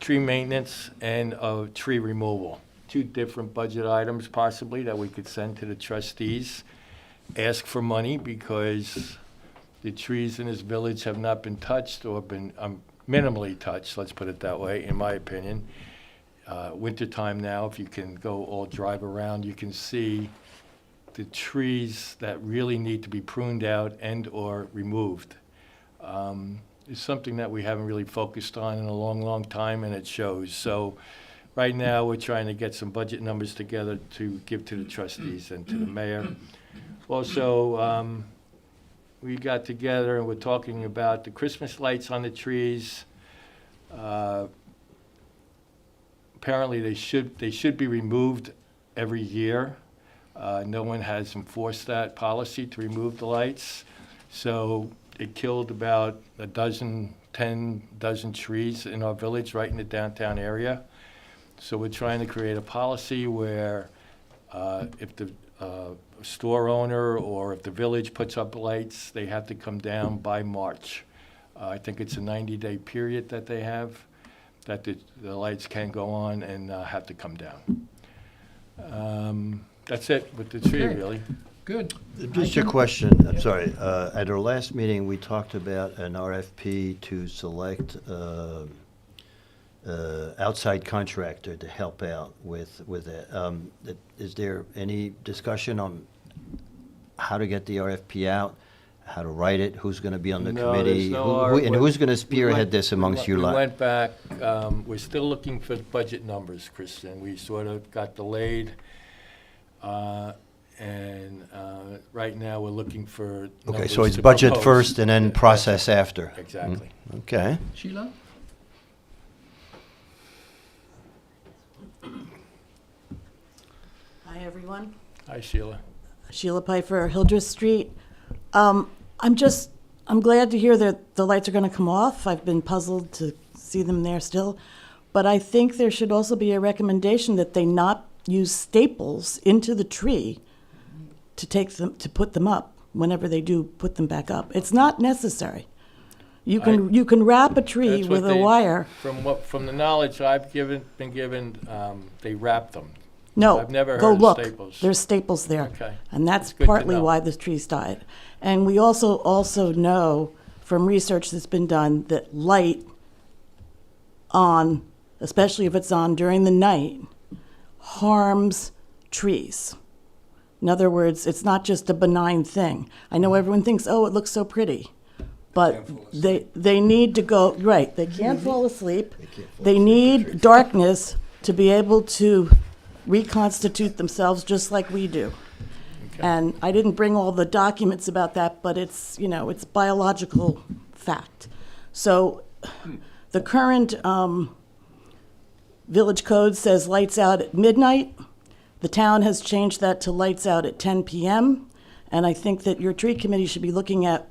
Speaker 1: tree maintenance and tree removal. Two different budget items possibly that we could send to the trustees. Ask for money because the trees in this village have not been touched or been minimally touched, let's put it that way, in my opinion. Wintertime now, if you can go all drive around, you can see the trees that really need to be pruned out and or removed. It's something that we haven't really focused on in a long, long time, and it shows. So right now, we're trying to get some budget numbers together to give to the trustees and to the mayor. Also, we got together and we're talking about the Christmas lights on the trees. Apparently, they should be removed every year. No one has enforced that policy to remove the lights. So it killed about 10 dozen trees in our village right in the downtown area. So we're trying to create a policy where if the store owner or if the village puts up lights, they have to come down by March. I think it's a 90-day period that they have, that the lights can go on and have to come down. That's it with the tree,
Speaker 2: Okay.
Speaker 1: really.
Speaker 2: Good.
Speaker 3: Just a
Speaker 2: Item-
Speaker 3: question, I'm sorry. At our last meeting, we talked about an RFP to select outside contractor to help out with it. Is there any discussion on how to get the RFP out, how to write it, who's going to be on the
Speaker 1: No, there's
Speaker 3: committee?
Speaker 1: no
Speaker 3: And who's going to spearhead this amongst you
Speaker 1: We
Speaker 3: lot?
Speaker 1: went back, we're still looking for budget numbers, Christian. We sort of got delayed. And right now, we're looking for
Speaker 3: Okay,
Speaker 1: numbers
Speaker 3: so it's
Speaker 1: to
Speaker 3: budget
Speaker 1: propose.
Speaker 3: first and then
Speaker 1: Yeah,
Speaker 3: process after?
Speaker 1: Exactly.
Speaker 3: Okay.
Speaker 2: Sheila?
Speaker 13: Hi, everyone.
Speaker 1: Hi, Sheila.
Speaker 13: Sheila Pfeiffer, Hildreth Street. I'm glad to hear that the lights are going to come off. I've been puzzled to see them there still. But I think there should also be a recommendation that they not use staples into the tree to put them up whenever they do put them back up. It's not necessary. You can wrap a tree
Speaker 1: That's what
Speaker 13: with a wire.
Speaker 1: From the knowledge I've been given, they wrap them.
Speaker 13: No,
Speaker 1: I've never
Speaker 13: go
Speaker 1: heard of
Speaker 13: look.
Speaker 1: staples.
Speaker 13: There's staples there.
Speaker 1: Okay.
Speaker 13: And that's
Speaker 1: Good to
Speaker 13: partly
Speaker 1: know.
Speaker 13: why the trees died. And we also know from research that's been done that light on, especially if it's on during the night, harms trees. In other words, it's not just a benign thing. I know everyone thinks, oh, it looks so pretty. But they need to go, right, they can't fall asleep. They need darkness to be able to reconstitute themselves just like we do.
Speaker 1: Okay.
Speaker 13: And I didn't bring all the documents about that, but it's, it's biological fact. So the current village code says lights out at midnight. The town has changed that to lights out at 10 p.m. And I think that your tree committee should be looking at,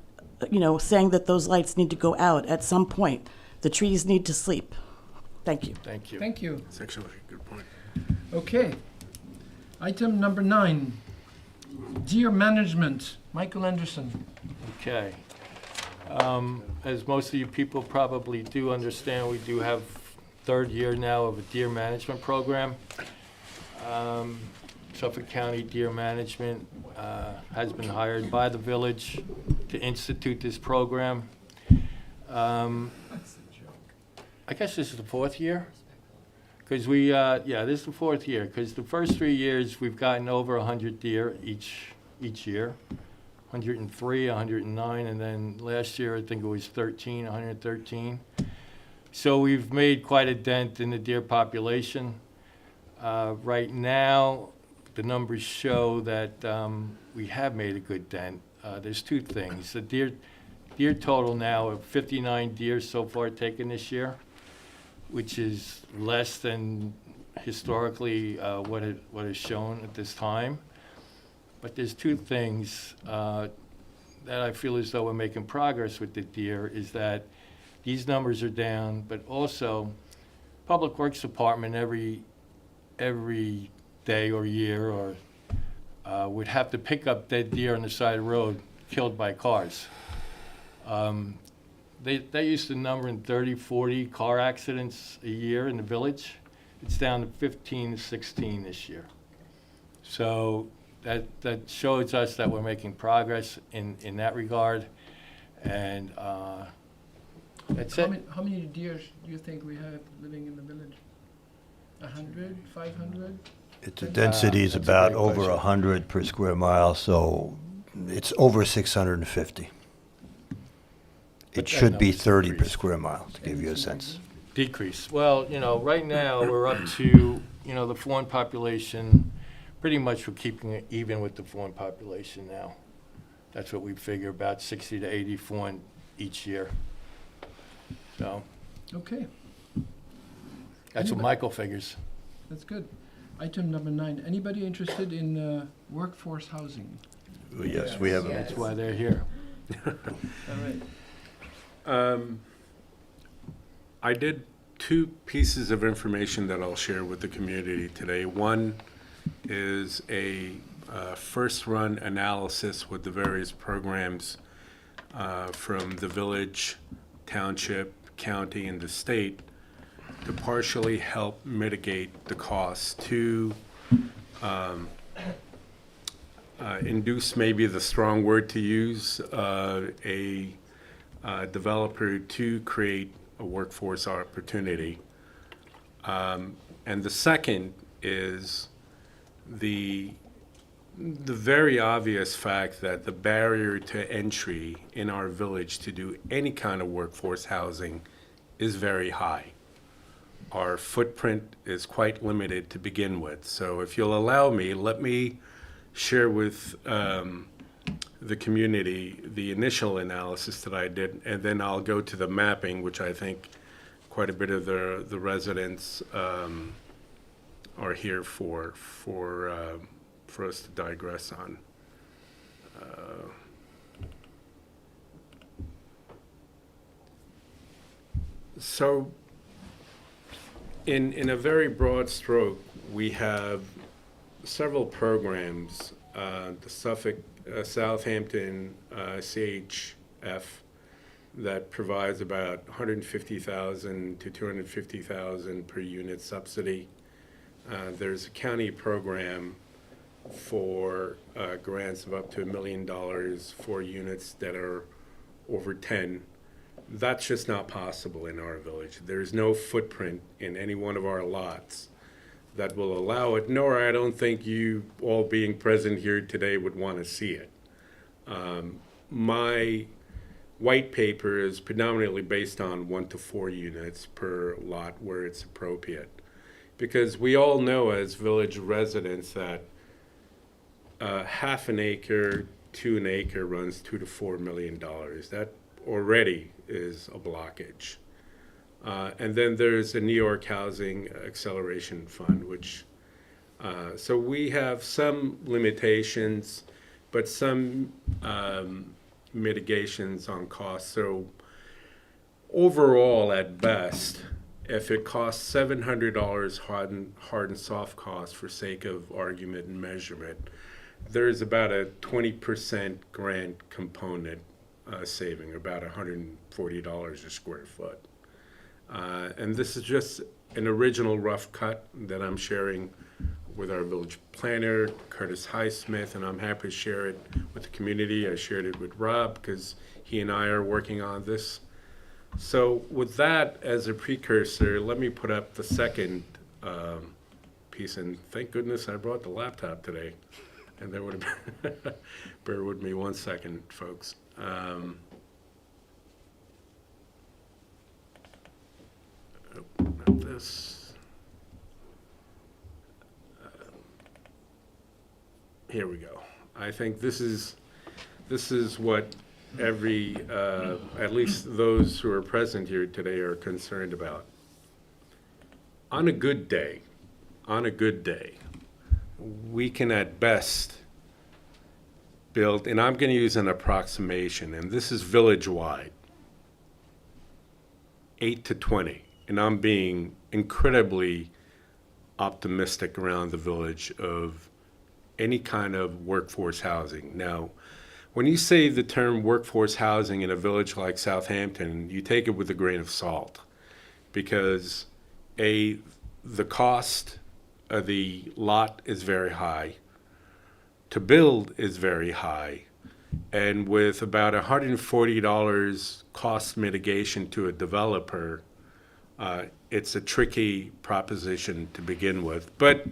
Speaker 13: saying that those lights need to go out at some point. The trees need to sleep. Thank you.
Speaker 1: Thank you.
Speaker 2: Thank you.
Speaker 4: That's actually a good point.
Speaker 2: Okay. Item number 9, deer management. Michael Anderson.
Speaker 1: Okay. As most of you people probably do understand, we do have third year now of a deer management program. Suffolk County Deer Management has been hired by the village to institute this program. I guess this is the fourth year? Because this is the fourth year, because the first 3 years, we've gotten over 100 deer each year. 103, 109, and then last year, I think it was 113. So we've made quite a dent in the deer population. Right now, the numbers show that we have made a good dent. There's two things. The deer total now of 59 deer so far taken this year, which is less than historically what is shown at this time. But there's two things that I feel as though we're making progress with the deer, is that these numbers are down, but also Public Works Department every day or year, or would have to pick up dead deer on the side of the road killed by cars. They used to number in 30, 40 car accidents a year in the village. It's down to 15 to 16 this year. So that shows us that we're making progress in that regard. And that's it.
Speaker 2: How many deer do you think we have living in the village? 100, 500?
Speaker 3: The density is
Speaker 1: That's a
Speaker 3: about
Speaker 1: great
Speaker 3: over
Speaker 1: question.
Speaker 3: 100 per square mile, so it's over 650.
Speaker 1: But
Speaker 3: It
Speaker 1: that
Speaker 3: should be
Speaker 1: number's
Speaker 3: 30 per
Speaker 1: decreased.
Speaker 3: square mile, to give you a sense.
Speaker 1: Decrease. Well, right now, we're up to, the fawn population, pretty much we're keeping it even with the fawn population now. That's what we figure, about 60 to 80 fawn each year. So,
Speaker 2: Okay,
Speaker 1: that's what Michael figures.
Speaker 2: that's good. Item number 9, anybody interested in workforce housing?
Speaker 3: Yes, we have,
Speaker 1: That's why they're here.
Speaker 2: All right.
Speaker 4: I did 2 pieces of information that I'll share with the community today. One is a first-run analysis with the various programs from the village, township, county, and the state to partially help mitigate the cost to induce, maybe the strong word to use, a developer to create a workforce opportunity. And the second is the very obvious fact that the barrier to entry in our village to do any kind of workforce housing is very high. Our footprint is quite limited to begin with. So if you'll allow me, let me share with the community the initial analysis that I did, and then I'll go to the mapping, which I think quite a bit of the residents are here for us to digress on. So in a very broad stroke, we have several programs, the Southampton CHF, that provides about $150,000 to $250,000 per unit subsidy. There's a county program for grants of up to $1 million for units that are over 10. That's just not possible in our village. There's no footprint in any one of our lots that will allow it, nor I don't think you all being present here today would want to see it. My white paper is predominantly based on 1 to 4 units per lot where it's appropriate. Because we all know as village residents that half an acre to an acre runs $2 to $4 million. That already is a blockage. And then there's a New York Housing Acceleration Fund, which, so we have some limitations, but some mitigations on costs. So overall, at best, if it costs $700 hard and soft costs for sake of argument and measurement, there's about a 20% grant component saving, about $140 a square foot. And this is just an original rough cut that I'm sharing with our village planner, Curtis Highsmith, and I'm happy to share it with the community. I shared it with Rob because he and I are working on this. So with that as a precursor, let me put up the second piece, and thank goodness I brought the laptop today. And there would have been, bear with me one second, folks. Not this. Here we go. I think this is what every, at least those who are present here today are concerned about. On a good day, we can at best build, and I'm going to use an approximation, and this is village-wide, 8 to 20. And I'm being incredibly optimistic around the village of any kind of workforce housing. Now, when you say the term workforce housing in a village like Southampton, you take it with a grain of salt, because the cost of the lot is very high, to build is very high, and with about $140 cost mitigation to a developer, it's a tricky proposition to begin with, but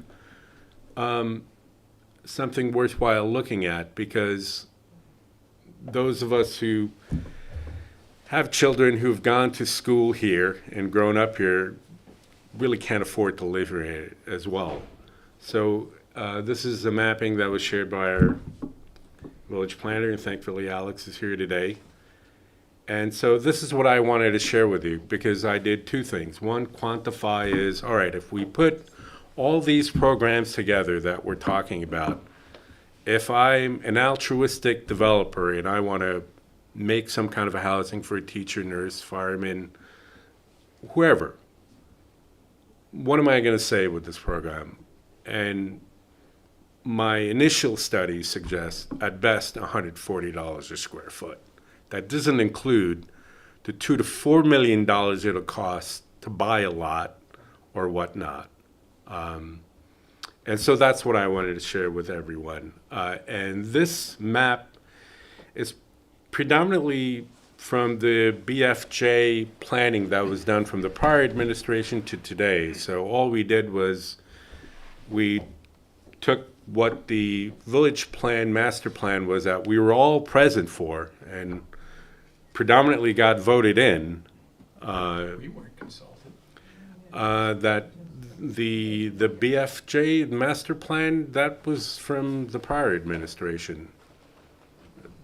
Speaker 4: something worthwhile looking at, because those of us who have children who've gone to school here and grown up here really can't afford to live here as well. So this is a mapping that was shared by our village planner, and thankfully Alex is here today. And so this is what I wanted to share with you, because I did two things. One, quantify is, all right, if we put all these programs together that we're talking about, if I'm an altruistic developer and I want to make some kind of a housing for a teacher, nurse, fireman, whoever, what am I going to say with this program? And my initial study suggests at best $140 a square foot. That doesn't include the $2 to $4 million it'll cost to buy a lot or whatnot. And so that's what I wanted to share with everyone. And this map is predominantly from the BFJ planning that was done from the prior administration to today. So all we did was we took what the village plan, master plan was that we were all present for and predominantly got voted in.
Speaker 2: We weren't consulted.
Speaker 4: That the BFJ master plan, that was from the prior administration.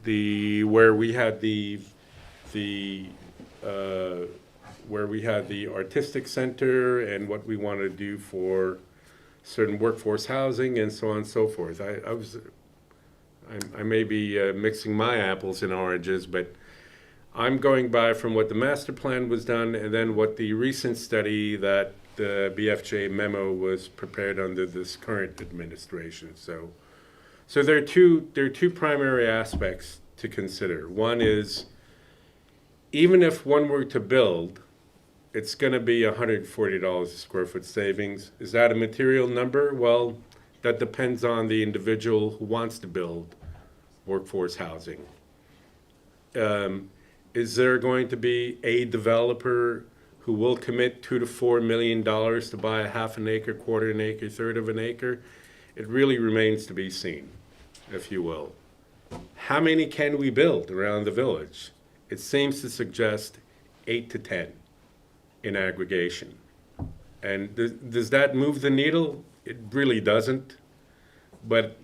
Speaker 4: Where we had the artistic center and what we wanted to do for certain workforce housing and so on and so forth. I may be mixing my apples and oranges, but I'm going by from what the master plan was done and then what the recent study that the BFJ memo was prepared under this current administration. So there are two primary aspects to consider. One is, even if one were to build, it's going to be $140 a square foot savings. Is that a material number? Well, that depends on the individual who wants to build workforce housing. Is there going to be a developer who will commit $2 to $4 million to buy a half an acre, quarter an acre, third of an acre? It really remains to be seen, if you will. How many can we build around the village? It seems to suggest 8 to 10 in aggregation. And does that move the needle? It really doesn't. But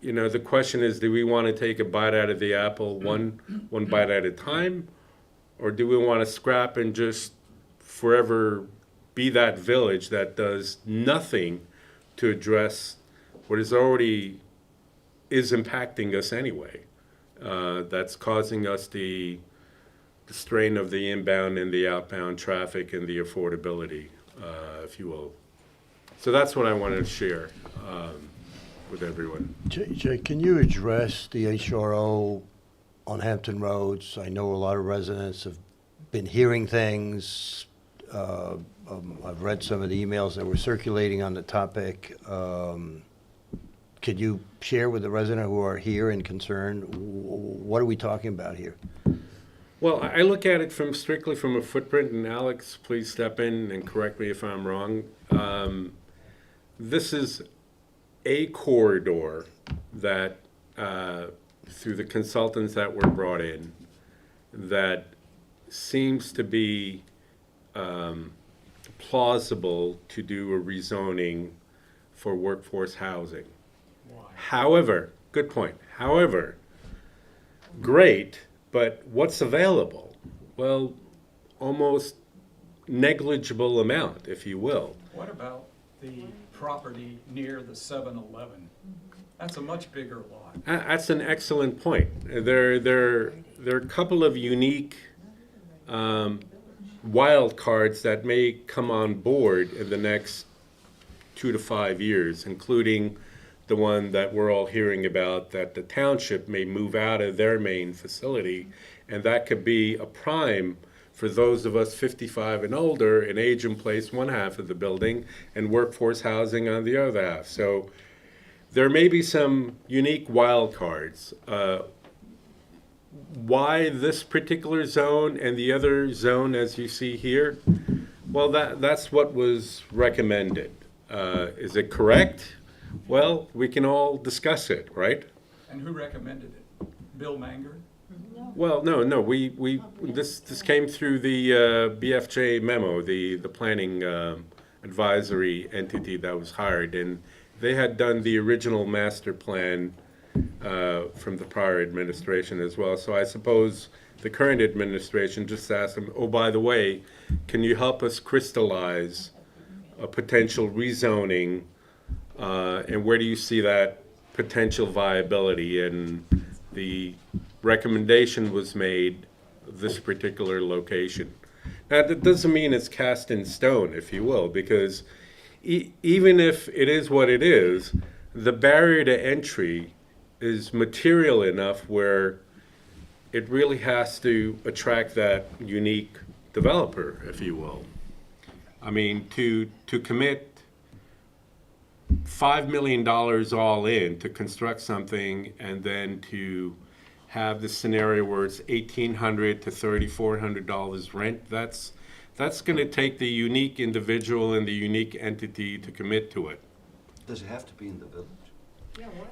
Speaker 4: you know, the question is, do we want to take a bite out of the apple one bite at a time? Or do we want to scrap and just forever be that village that does nothing to address what is already is impacting us anyway? That's causing us the strain of the inbound and the outbound traffic and the affordability, if you will. So that's what I wanted to share with everyone.
Speaker 3: Jay, can you address the HRO on Hampton Roads? I know a lot of residents have been hearing things. I've read some of the emails that were circulating on the topic. Could you share with the residents who are here and concerned, what are we talking about here?
Speaker 4: Well, I look at it strictly from a footprint, and Alex, please step in and correct me if I'm wrong. This is a corridor that, through the consultants that were brought in, that seems to be plausible to do a rezoning for workforce housing. However, good point. However, great, but what's available? Well, almost negligible amount, if you will.
Speaker 14: What about the property near the 7-Eleven? That's a much bigger lot.
Speaker 4: That's an excellent point. There are a couple of unique wild cards that may come on board in the next 2 to 5 years, including the one that we're all hearing about, that the township may move out of their main facility, and that could be a prime for those of us 55 and older in age in place one half of the building and workforce housing on the other half. So there may be some unique wild cards. Why this particular zone and the other zone as you see here? Well, that's what was recommended. Is it correct? Well, we can all discuss it, right?
Speaker 14: And who recommended it? Bill Manger?
Speaker 4: Well, no, this came through the BFJ memo, the planning advisory entity that was hired, and they had done the original master plan from the prior administration as well. So I suppose the current administration just asked them, oh, by the way, can you help us crystallize a potential rezoning, and where do you see that potential viability? And the recommendation was made this particular location. Now, that doesn't mean it's cast in stone, if you will, because even if it is what it is, the barrier to entry is material enough where it really has to attract that unique developer, if you will. I mean, to commit $5 million all in to construct something and then to have the scenario where it's $1,800 to $3,400 rent, that's going to take the unique individual and the unique entity to commit to it.
Speaker 3: Does it have to be in the village?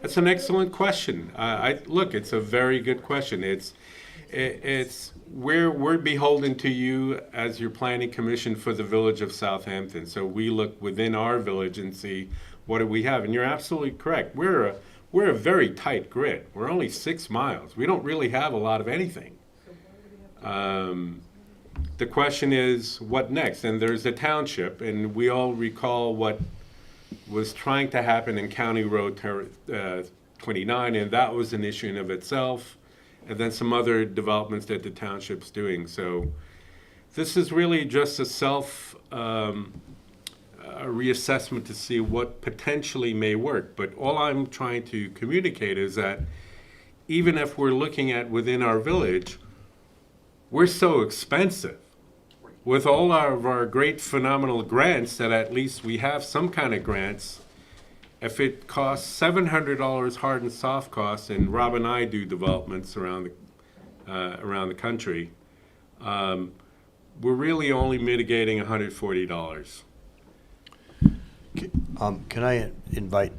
Speaker 4: That's an excellent question. Look, it's a very good question. We're beholden to you as your planning commission for the village of Southampton. So we look within our village and see what do we have. And you're absolutely correct. We're a very tight grid. We're only 6 miles. We don't really have a lot of anything. The question is, what next? And there's a township, and we all recall what was trying to happen in County Road 29, and that was an issue in of itself, and then some other developments that the township's doing. So this is really just a reassessment to see what potentially may work. But all I'm trying to communicate is that even if we're looking at within our village, we're so expensive. With all of our great phenomenal grants, that at least we have some kind of grants, if it costs $700 hard and soft costs, and Rob and I do developments around the country, we're really only mitigating $140.
Speaker 3: Can I invite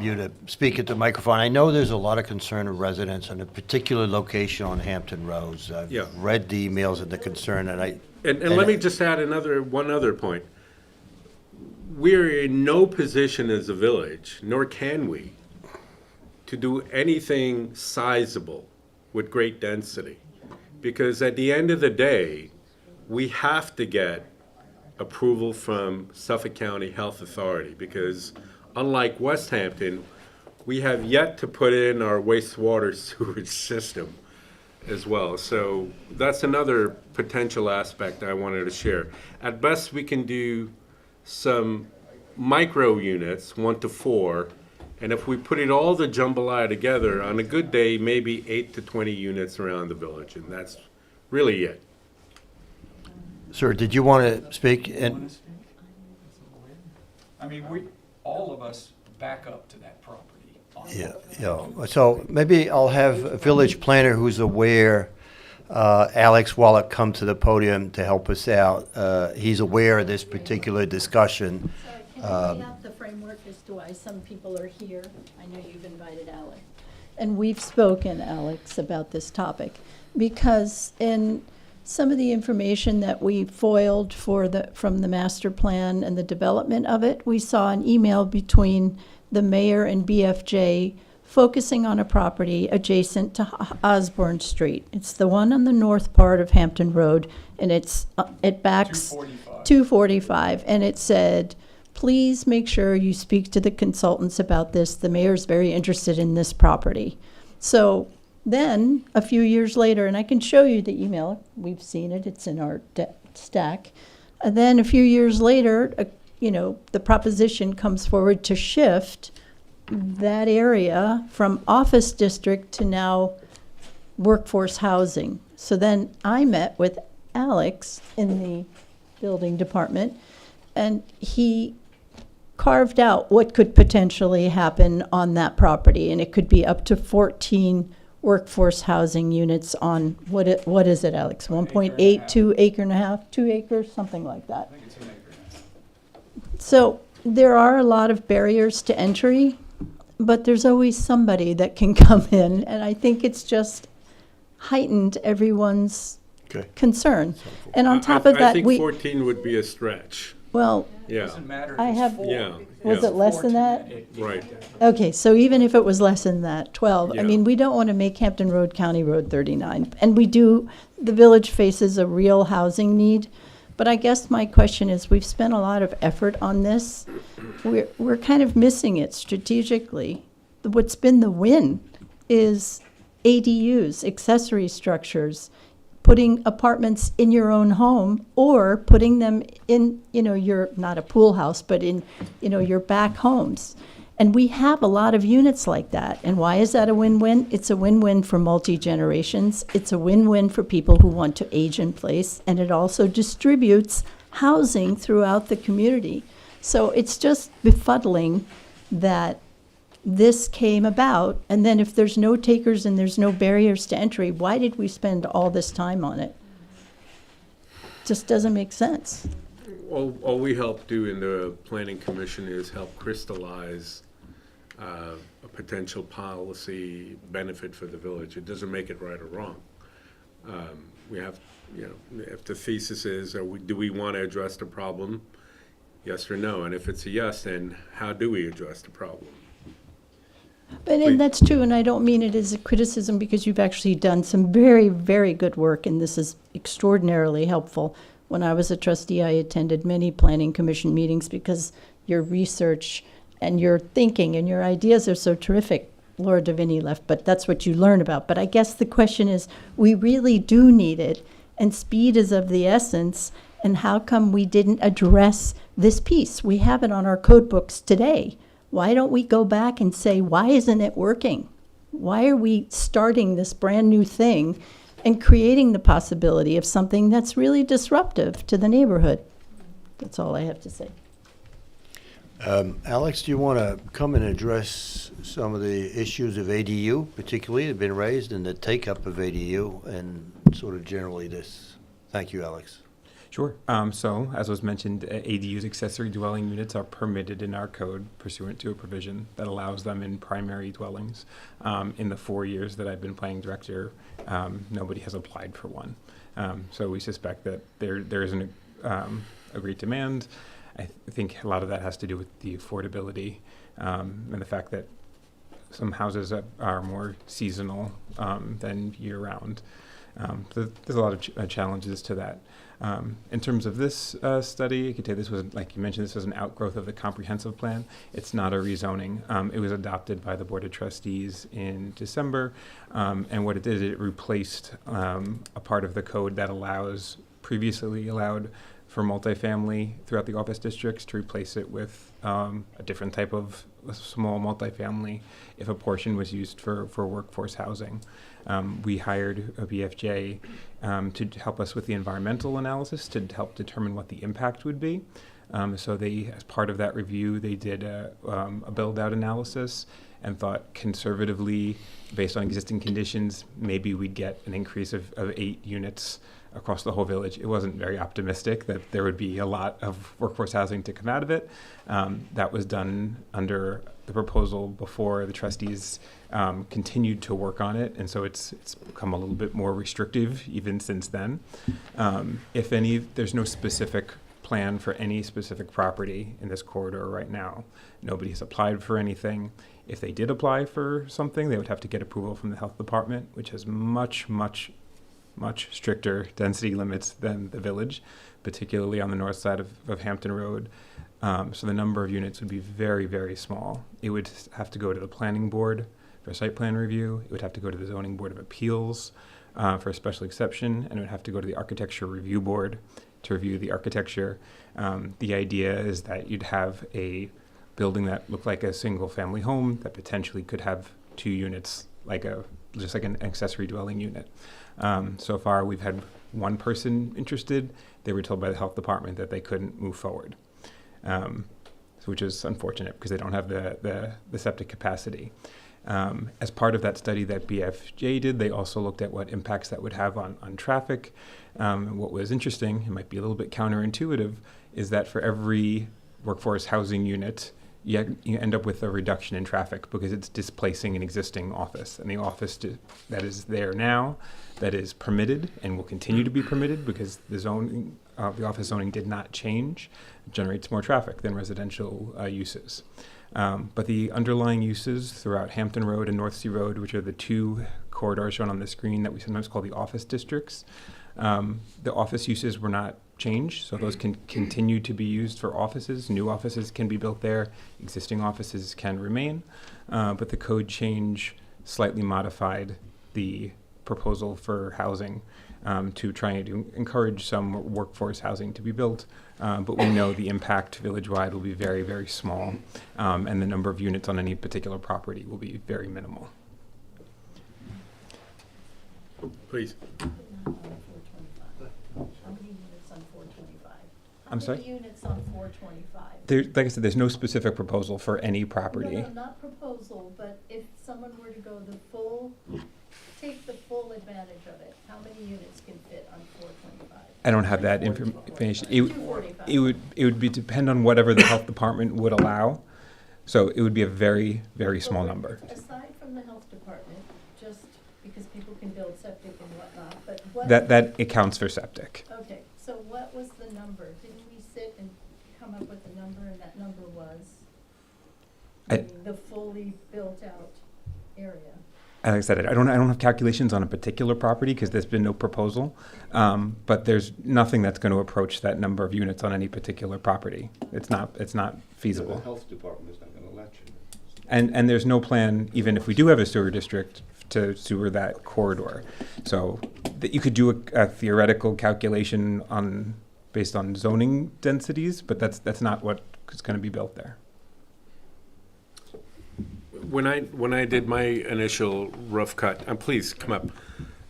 Speaker 3: you to speak at the microphone? I know there's a lot of concern of residents on a particular location on Hampton Roads. I've
Speaker 4: Yeah.
Speaker 3: read the emails and the concern, and
Speaker 4: let me just add one other point. We're in no position as a village, nor can we, to do anything sizable with great density. Because at the end of the day, we have to get approval from Suffolk County Health Authority, because unlike West Hampton, we have yet to put in our wastewater sewage system as well. So that's another potential aspect I wanted to share. At best, we can do some micro units, 1 to 4, and if we put it all the jambalaya together, on a good day, maybe 8 to 20 units around the village, and that's really it.
Speaker 3: Sir, did you want to speak? And
Speaker 14: I mean, all of us back up to that property.
Speaker 3: yeah. So maybe I'll have a village planner who's aware, Alex Wallach, come to the podium to help us out. He's aware of this particular discussion.
Speaker 11: Sorry, can I lay out the framework as to why some people are here? I know you've invited Alex. And we've spoken, Alex, about this topic, because in some of the information that we foiled from the master plan and the development of it, we saw an email between the mayor and BFJ focusing on a property adjacent to Osborne Street. It's the one on the north part of Hampton Road, and it backs 245, and it said, please make sure you speak to the consultants about this. The mayor's very interested in this property. So then, a few years later, and I can show you the email, we've seen it, it's in our stack. And then a few years later, the proposition comes forward to shift that area from office district to now workforce housing. So then I met with Alex in the building department, and he carved out what could potentially happen on that property, and it could be up to 14 workforce housing units on, what is it, Alex? 1.8, 2 acre and a half, 2 acres, something like that.
Speaker 14: I think it's an acre now.
Speaker 11: So there are a lot of barriers to entry, but there's always somebody that can come in, and I think it's just heightened everyone's
Speaker 3: Okay.
Speaker 11: concern. And on top
Speaker 4: I
Speaker 11: of that,
Speaker 4: think
Speaker 11: we,
Speaker 4: 14 would be a stretch.
Speaker 11: well,
Speaker 4: Yeah,
Speaker 14: Doesn't matter if
Speaker 11: I
Speaker 14: it's
Speaker 11: have-
Speaker 14: four.
Speaker 4: yeah.
Speaker 11: was it less than that?
Speaker 4: Right.
Speaker 11: Okay, so even if it was less than that, 12, I
Speaker 4: Yeah.
Speaker 11: mean, we don't want to make Hampton Road County Road 39. And the village faces a real housing need. But I guess my question is, we've spent a lot of effort on this. We're kind of missing it strategically. What's been the win is ADUs, accessory structures, putting apartments in your own home, or putting them in, your, not a pool house, but in, your back homes. And we have a lot of units like that. And why is that a win-win? It's a win-win for multi-generations. It's a win-win for people who want to age in place. And it also distributes housing throughout the community. So it's just befuddling that this came about, and then if there's no takers and there's no barriers to entry, why did we spend all this time on it? Just doesn't make sense.
Speaker 4: All we help do in the planning commission is help crystallize a potential policy benefit for the village. It doesn't make it right or wrong. We have, if the thesis is, do we want to address the problem? Yes or no? And if it's a yes, then how do we address the problem?
Speaker 11: And that's true, and I don't mean it as a criticism, because you've actually done some very, very good work, and this is extraordinarily helpful. When I was a trustee, I attended many planning commission meetings because your research and your thinking and your ideas are so terrific. Laura Davini left, but that's what you learn about. But I guess the question is, we really do need it, and speed is of the essence, and how come we didn't address this piece? We have it on our code books today. Why don't we go back and say, why isn't it working? Why are we starting this brand new thing and creating the possibility of something that's really disruptive to the neighborhood? That's all I have to say.
Speaker 3: Alex, do you want to come and address some of the issues of ADU, particularly that have been raised, and the take-up of ADU, and sort of generally this? Thank you, Alex.
Speaker 15: Sure. So, as was mentioned, ADUs, accessory dwelling units, are permitted in our code pursuant to a provision that allows them in primary dwellings. In the 4 years that I've been planning director, nobody has applied for one. So we suspect that there is a great demand. I think a lot of that has to do with the affordability and the fact that some houses are more seasonal than year-round. So there's a lot of challenges to that. In terms of this study, I could tell you this was, like you mentioned, this was an outgrowth of the comprehensive plan. It's not a rezoning. It was adopted by the Board of Trustees in December, and what it did, it replaced a part of the code that previously allowed for multifamily throughout the office districts, to replace it with a different type of small multifamily if a portion was used for workforce housing. We hired a BFJ to help us with the environmental analysis to help determine what the impact would be. So they, as part of that review, they did a build-out analysis and thought conservatively, based on existing conditions, maybe we'd get an increase of 8 units across the whole village. It wasn't very optimistic that there would be a lot of workforce housing to come out of it. That was done under the proposal before the trustees continued to work on it, and so it's become a little bit more restrictive even since then. There's no specific plan for any specific property in this corridor right now. Nobody has applied for anything. If they did apply for something, they would have to get approval from the health department, which has much stricter density limits than the village, particularly on the north side of Hampton Road. So the number of units would be very, very small. It would have to go to the planning board for site plan review. It would have to go to the zoning board of appeals for a special exception, and it would have to go to the architecture review board to review the architecture. The idea is that you'd have a building that looked like a single-family home that potentially could have 2 units, just like an accessory dwelling unit. So far, we've had one person interested. They were told by the health department that they couldn't move forward, which is unfortunate because they don't have the septic capacity. As part of that study that BFJ did, they also looked at what impacts that would have on traffic. What was interesting, it might be a little bit counterintuitive, is that for every workforce housing unit, you end up with a reduction in traffic because it's displacing an existing office. And the office that is there now, that is permitted and will continue to be permitted because the office zoning did not change, generates more traffic than residential uses. But the underlying uses throughout Hampton Road and North Sea Road, which are the 2 corridors shown on the screen that we sometimes call the office districts, the office uses were not changed, so those can continue to be used for offices. New offices can be built there. Existing offices can remain. But the code change slightly modified the proposal for housing to try to encourage some workforce housing to be built. But we know the impact village-wide will be very, very small, and the number of units on any particular property will be very minimal.
Speaker 4: Please.
Speaker 11: How many units on 425?
Speaker 15: I'm sorry?
Speaker 11: How many units on 425?
Speaker 15: Like I said, there's no specific proposal for any property.
Speaker 11: No, not proposal, but if someone were to go take the full advantage of it, how many units can fit on 425?
Speaker 15: I don't have that information. It
Speaker 11: 245.
Speaker 15: would depend on whatever the health department would allow. So it would be a very, very small number.
Speaker 11: Aside from the health department, just because people can build septic and whatnot, but what?
Speaker 15: That accounts for septic.
Speaker 11: Okay, so what was the number? Didn't we sit and come up with a number, and that number was the fully built-out area?
Speaker 15: Like I said, I don't have calculations on a particular property because there's been no proposal, but there's nothing that's going to approach that number of units on any particular property. It's not feasible.
Speaker 16: The health department is not going to let you.
Speaker 15: And there's no plan, even if we do have a sewer district, to sewer that corridor. So that you could do a theoretical calculation based on zoning densities, but that's not what is going to be built there.
Speaker 4: When I did my initial rough cut, and please come up,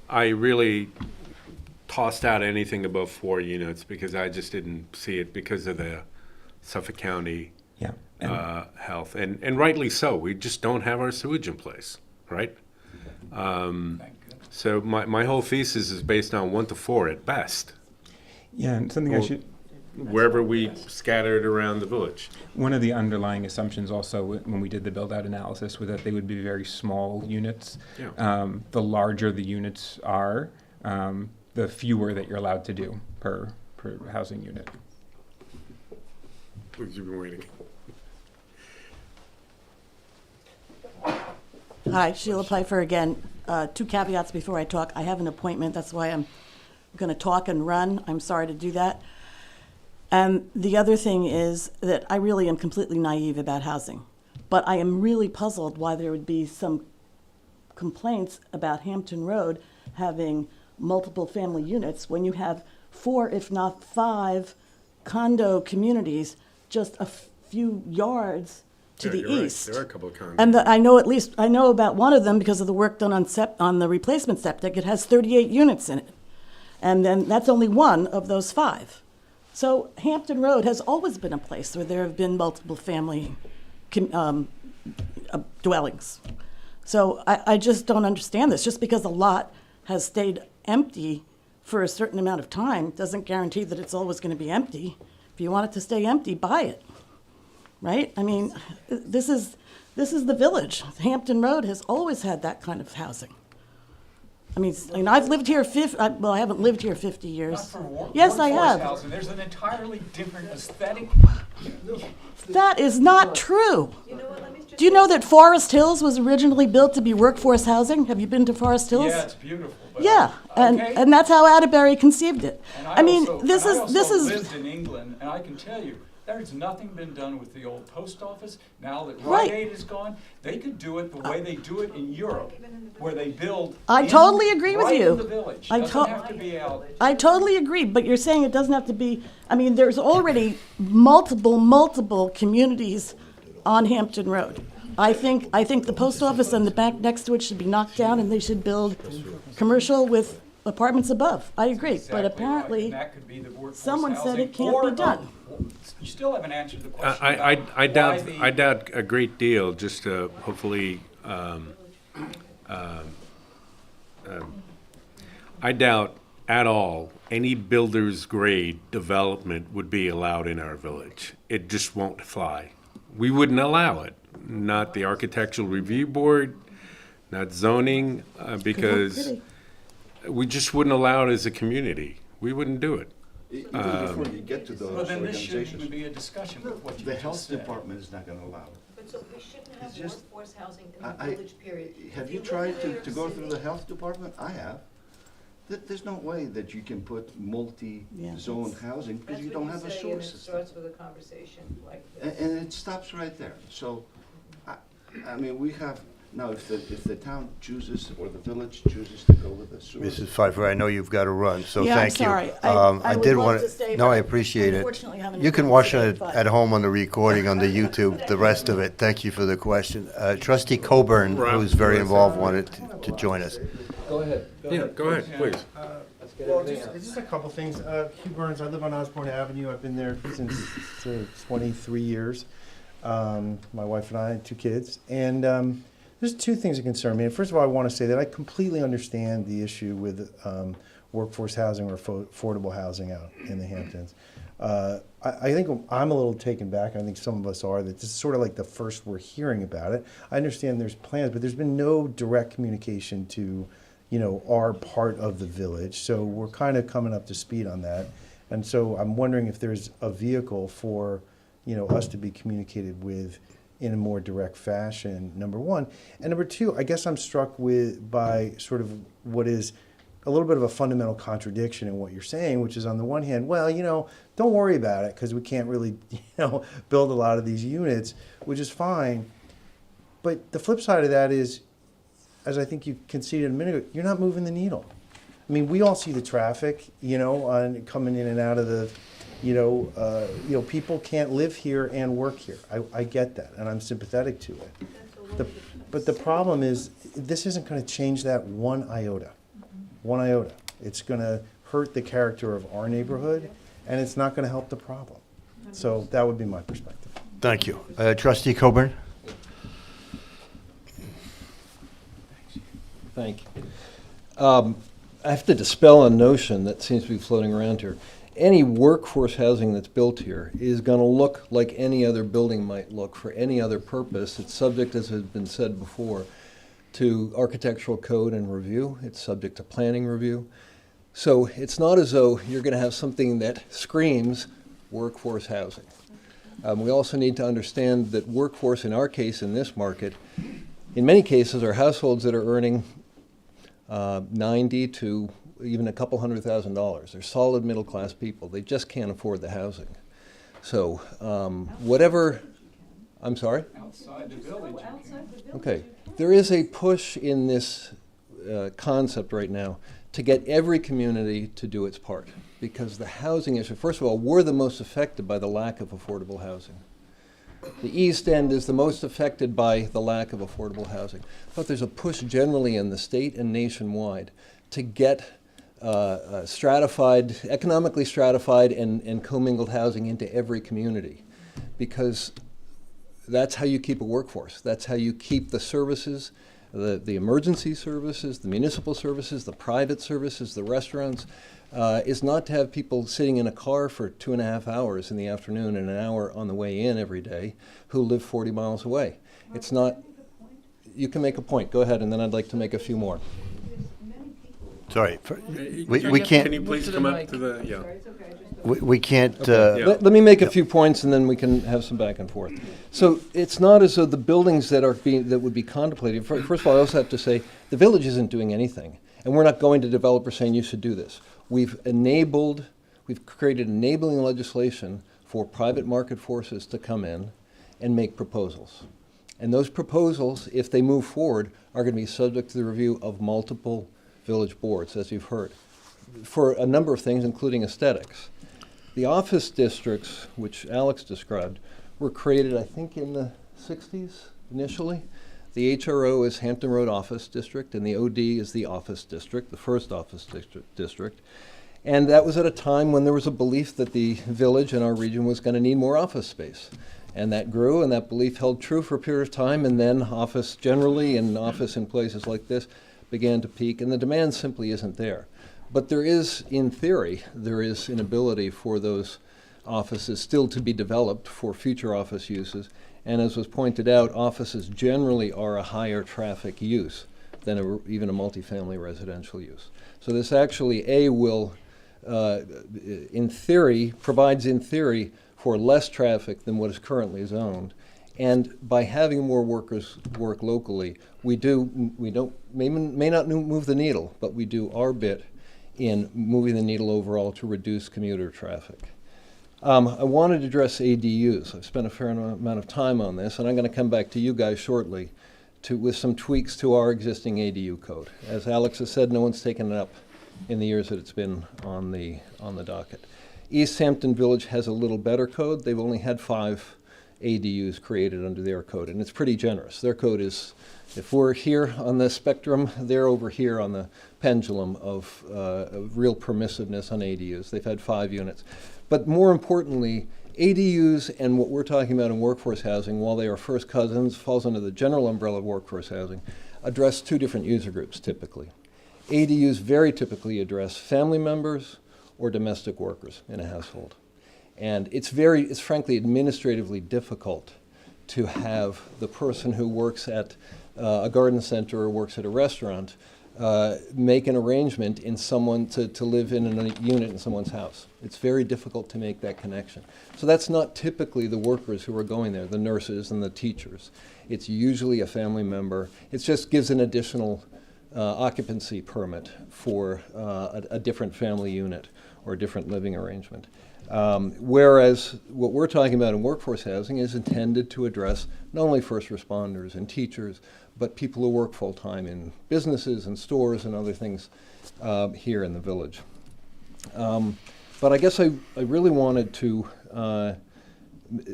Speaker 4: I really tossed out anything above 4 units because I just didn't see it because of the Suffolk County health, and rightly so. We just don't have our sewage in place, right? So my whole thesis is based on 1 to 4 at best.
Speaker 15: Yeah, and something I should.
Speaker 4: Wherever we scattered around the village.
Speaker 15: One of the underlying assumptions also when we did the build-out analysis was that they would be very small units.
Speaker 4: Yeah.
Speaker 15: The larger the units are, the fewer that you're allowed to do per housing unit.
Speaker 4: Please, you've been waiting.
Speaker 13: Hi, Sheila Pfeiffer again. 2 caveats before I talk. I have an appointment, that's why I'm going to talk and run. I'm sorry to do that. And the other thing is that I really am completely naive about housing. But I am really puzzled why there would be some complaints about Hampton Road having multiple family units when you have 4, if not 5, condo communities just a few yards to the
Speaker 4: You're
Speaker 13: east.
Speaker 4: right. There are a couple of condos.
Speaker 13: And I know about one of them because of the work done on the replacement septic. It has 38 units in it. And then that's only one of those 5. So Hampton Road has always been a place where there have been multiple family dwellings. So I just don't understand this. Just because a lot has stayed empty for a certain amount of time doesn't guarantee that it's always going to be empty. If you want it to stay empty, buy it, right? I mean, this is the village. Hampton Road has always had that kind of housing. I mean, I've lived here I haven't lived here 50 years.
Speaker 14: Not for
Speaker 13: Yes, I
Speaker 14: workforce
Speaker 13: have.
Speaker 14: housing. There's an entirely different aesthetic.
Speaker 13: That is not true.
Speaker 11: You know what, let me just.
Speaker 13: Do you know that Forest Hills was originally built to be workforce housing? Have you been to Forest Hills?
Speaker 14: Yeah, it's beautiful. But
Speaker 13: Yeah,
Speaker 14: okay.
Speaker 13: and that's how Atterbury conceived it.
Speaker 14: And
Speaker 13: I mean,
Speaker 14: also
Speaker 13: this is
Speaker 14: lived in England, and I can tell you There's nothing been done with the old post office. Now that
Speaker 13: Right.
Speaker 14: Rite Aid is gone, they could do it the way they do it in Europe, where they build.
Speaker 13: I totally agree with
Speaker 14: right
Speaker 13: you.
Speaker 14: in the village.
Speaker 13: I
Speaker 14: Doesn't
Speaker 13: to-
Speaker 14: have to be out.
Speaker 13: I totally agree, but you're saying it doesn't have to be, I mean, there's already multiple communities on Hampton Road. I think the post office and the bank next to it should be knocked down, and they should build commercial with apartments above. I agree, but
Speaker 14: Exactly right,
Speaker 13: apparently,
Speaker 14: and that could be the workforce
Speaker 13: someone said
Speaker 14: housing
Speaker 13: it can't
Speaker 14: or-
Speaker 13: be done.
Speaker 14: You still haven't answered the question.
Speaker 4: I
Speaker 14: about
Speaker 4: doubt,
Speaker 14: why the-
Speaker 4: I doubt a great deal, just to hopefully, I doubt at all any builder's grade development would be allowed in our village. It just won't fly. We wouldn't allow it, not the Architectural Review Board, not zoning, because we just wouldn't allow it as a community. We wouldn't do it.
Speaker 16: Even before you get to
Speaker 14: Well,
Speaker 16: those
Speaker 14: then this shouldn't even
Speaker 16: organizations,
Speaker 14: be a discussion with what you
Speaker 16: the
Speaker 14: just
Speaker 16: health
Speaker 14: said.
Speaker 16: department is not gonna allow it.
Speaker 17: But so we shouldn't have
Speaker 16: It's just-
Speaker 17: workforce housing in
Speaker 16: I-
Speaker 17: the village, period.
Speaker 16: Have
Speaker 17: If
Speaker 16: you
Speaker 17: live
Speaker 16: tried
Speaker 17: in New
Speaker 16: to
Speaker 17: York
Speaker 16: go through
Speaker 17: City-
Speaker 16: the health department? I have. There's no way that you can put multi-zone housing because
Speaker 17: That's
Speaker 16: you
Speaker 17: what
Speaker 16: don't
Speaker 17: you
Speaker 16: have a
Speaker 17: say,
Speaker 16: sewer
Speaker 17: and it
Speaker 16: system.
Speaker 17: starts with a conversation like
Speaker 16: And,
Speaker 17: this.
Speaker 16: and it stops right there. So, I mean, we have, now if the town chooses or the village chooses to go with the sewer.
Speaker 3: Mrs. Pfeiffer, I know you've got to run, so
Speaker 13: Yeah, I'm
Speaker 3: thank you.
Speaker 13: sorry. I
Speaker 3: I
Speaker 13: would
Speaker 3: did
Speaker 13: love
Speaker 3: want
Speaker 13: to stay,
Speaker 3: No,
Speaker 13: but
Speaker 3: I appreciate it.
Speaker 13: unfortunately haven't
Speaker 3: You can
Speaker 13: been
Speaker 3: watch
Speaker 13: today,
Speaker 3: it
Speaker 13: but-
Speaker 3: at home on the recording on the YouTube, the rest of it. Thank you for the question. Trustee Coburn, who's very involved, wanted to join us.
Speaker 4: Go ahead. Yeah, go ahead, please.
Speaker 18: Well, just a couple things. Hugh Burns, I live on Osborne Avenue. I've been there since 23 years. My wife and I, and 2 kids. And there's 2 things that concern me. And first of all, I want to say that I completely understand the issue with workforce housing or affordable housing out in the Hamptons. I think I'm a little taken back. I think some of us are, that this is sort of like the first we're hearing about it. I understand there's plans, but there's been no direct communication to our part of the village. So we're kind of coming up to speed on that. And so I'm wondering if there's a vehicle for, us to be communicated with in a more direct fashion, number one. And number two, I guess I'm struck by sort of what is a little bit of a fundamental contradiction in what you're saying, which is on the one hand, well, don't worry about it because we can't really, build a lot of these units, which is fine. But the flip side of that is, as I think you conceded a minute ago, you're not moving the needle. I mean, we all see the traffic, on coming in and out of the, people can't live here and work here. I get that, and I'm sympathetic to it. But the problem is, this isn't going to change that one iota. One iota. It's going to hurt the character of our neighborhood, and it's not going to help the problem. So that would be my perspective.
Speaker 3: Thank you. Trustee Coburn?
Speaker 10: Thank you. I have to dispel a notion that seems to be floating around here. Any workforce housing that's built here is going to look like any other building might look for any other purpose. It's subject, as has been said before, to architectural code and review. It's subject to planning review. So it's not as though you're going to have something that screams workforce housing. We also need to understand that workforce, in our case, in this market, in many cases are households that are earning 90 to even a couple $100,000. They're solid middle-class people. They just can't afford the housing. So whatever, I'm sorry?
Speaker 14: Outside the village.
Speaker 10: Okay. There is a push in this concept right now to get every community to do its part, because the housing issue, first of all, we're the most affected by the lack of affordable housing. The East End is the most affected by the lack of affordable housing. But there's a push generally in the state and nationwide to get economically stratified and commingled housing into every community, because that's how you keep a workforce. That's how you keep the services, the emergency services, the municipal services, the private services, the restaurants, is not to have people sitting in a car for 2.5 hours in the afternoon and an hour on the way in every day who live 40 miles away. It's not, you can make a point, go ahead, and then I'd like to make a few more.
Speaker 3: Sorry, we can't.
Speaker 4: Can you please come up to the, yeah.
Speaker 3: We can't.
Speaker 10: Okay. Let me make a few points and then we can have some back and forth. So it's not as though the buildings that would be contemplated, first of all, I also have to say, the village isn't doing anything. And we're not going to developers saying you should do this. We've created enabling legislation for private market forces to come in and make proposals. And those proposals, if they move forward, are going to be subject to the review of multiple village boards, as you've heard, for a number of things, including aesthetics. The office districts, which Alex described, were created, I think, in the 60s initially. The HRO is Hampton Road Office District, and the OD is the office district, the first office district. And that was at a time when there was a belief that the village in our region was going to need more office space. And that grew, and that belief held true for a period of time, and then office generally and office in places like this began to peak, and the demand simply isn't there. But there is, in theory, there is an ability for those offices still to be developed for future office uses. And as was pointed out, offices generally are a higher traffic use than even a multifamily residential use. So this actually, will, in theory, provides in theory for less traffic than what is currently zoned. And by having more workers work locally, we may not move the needle, but we do our bit in moving the needle overall to reduce commuter traffic. I wanted to address ADUs. I've spent a fair amount of time on this, and I'm going to come back to you guys shortly with some tweaks to our existing ADU code. As Alex has said, no one's taken it up in the years that it's been on the docket. East Hampton Village has a little better code. They've only had 5 ADUs created under their code, and it's pretty generous. Their code is, if we're here on the spectrum, they're over here on the pendulum of real permissiveness on ADUs. They've had 5 units. But more importantly, ADUs and what we're talking about in workforce housing, while they are first cousins, falls under the general umbrella of workforce housing, address 2 different user groups typically. ADUs very typically address family members or domestic workers in a household. And it's frankly administratively difficult to have the person who works at a garden center or works at a restaurant make an arrangement in someone to live in a unit in someone's house. It's very difficult to make that connection. So that's not typically the workers who are going there, the nurses and the teachers. It's usually a family member. It just gives an additional occupancy permit for a different family unit or a different living arrangement. Whereas what we're talking about in workforce housing is intended to address not only first responders and teachers, but people who work full-time in businesses and stores and other things here in the village. But I guess I really wanted to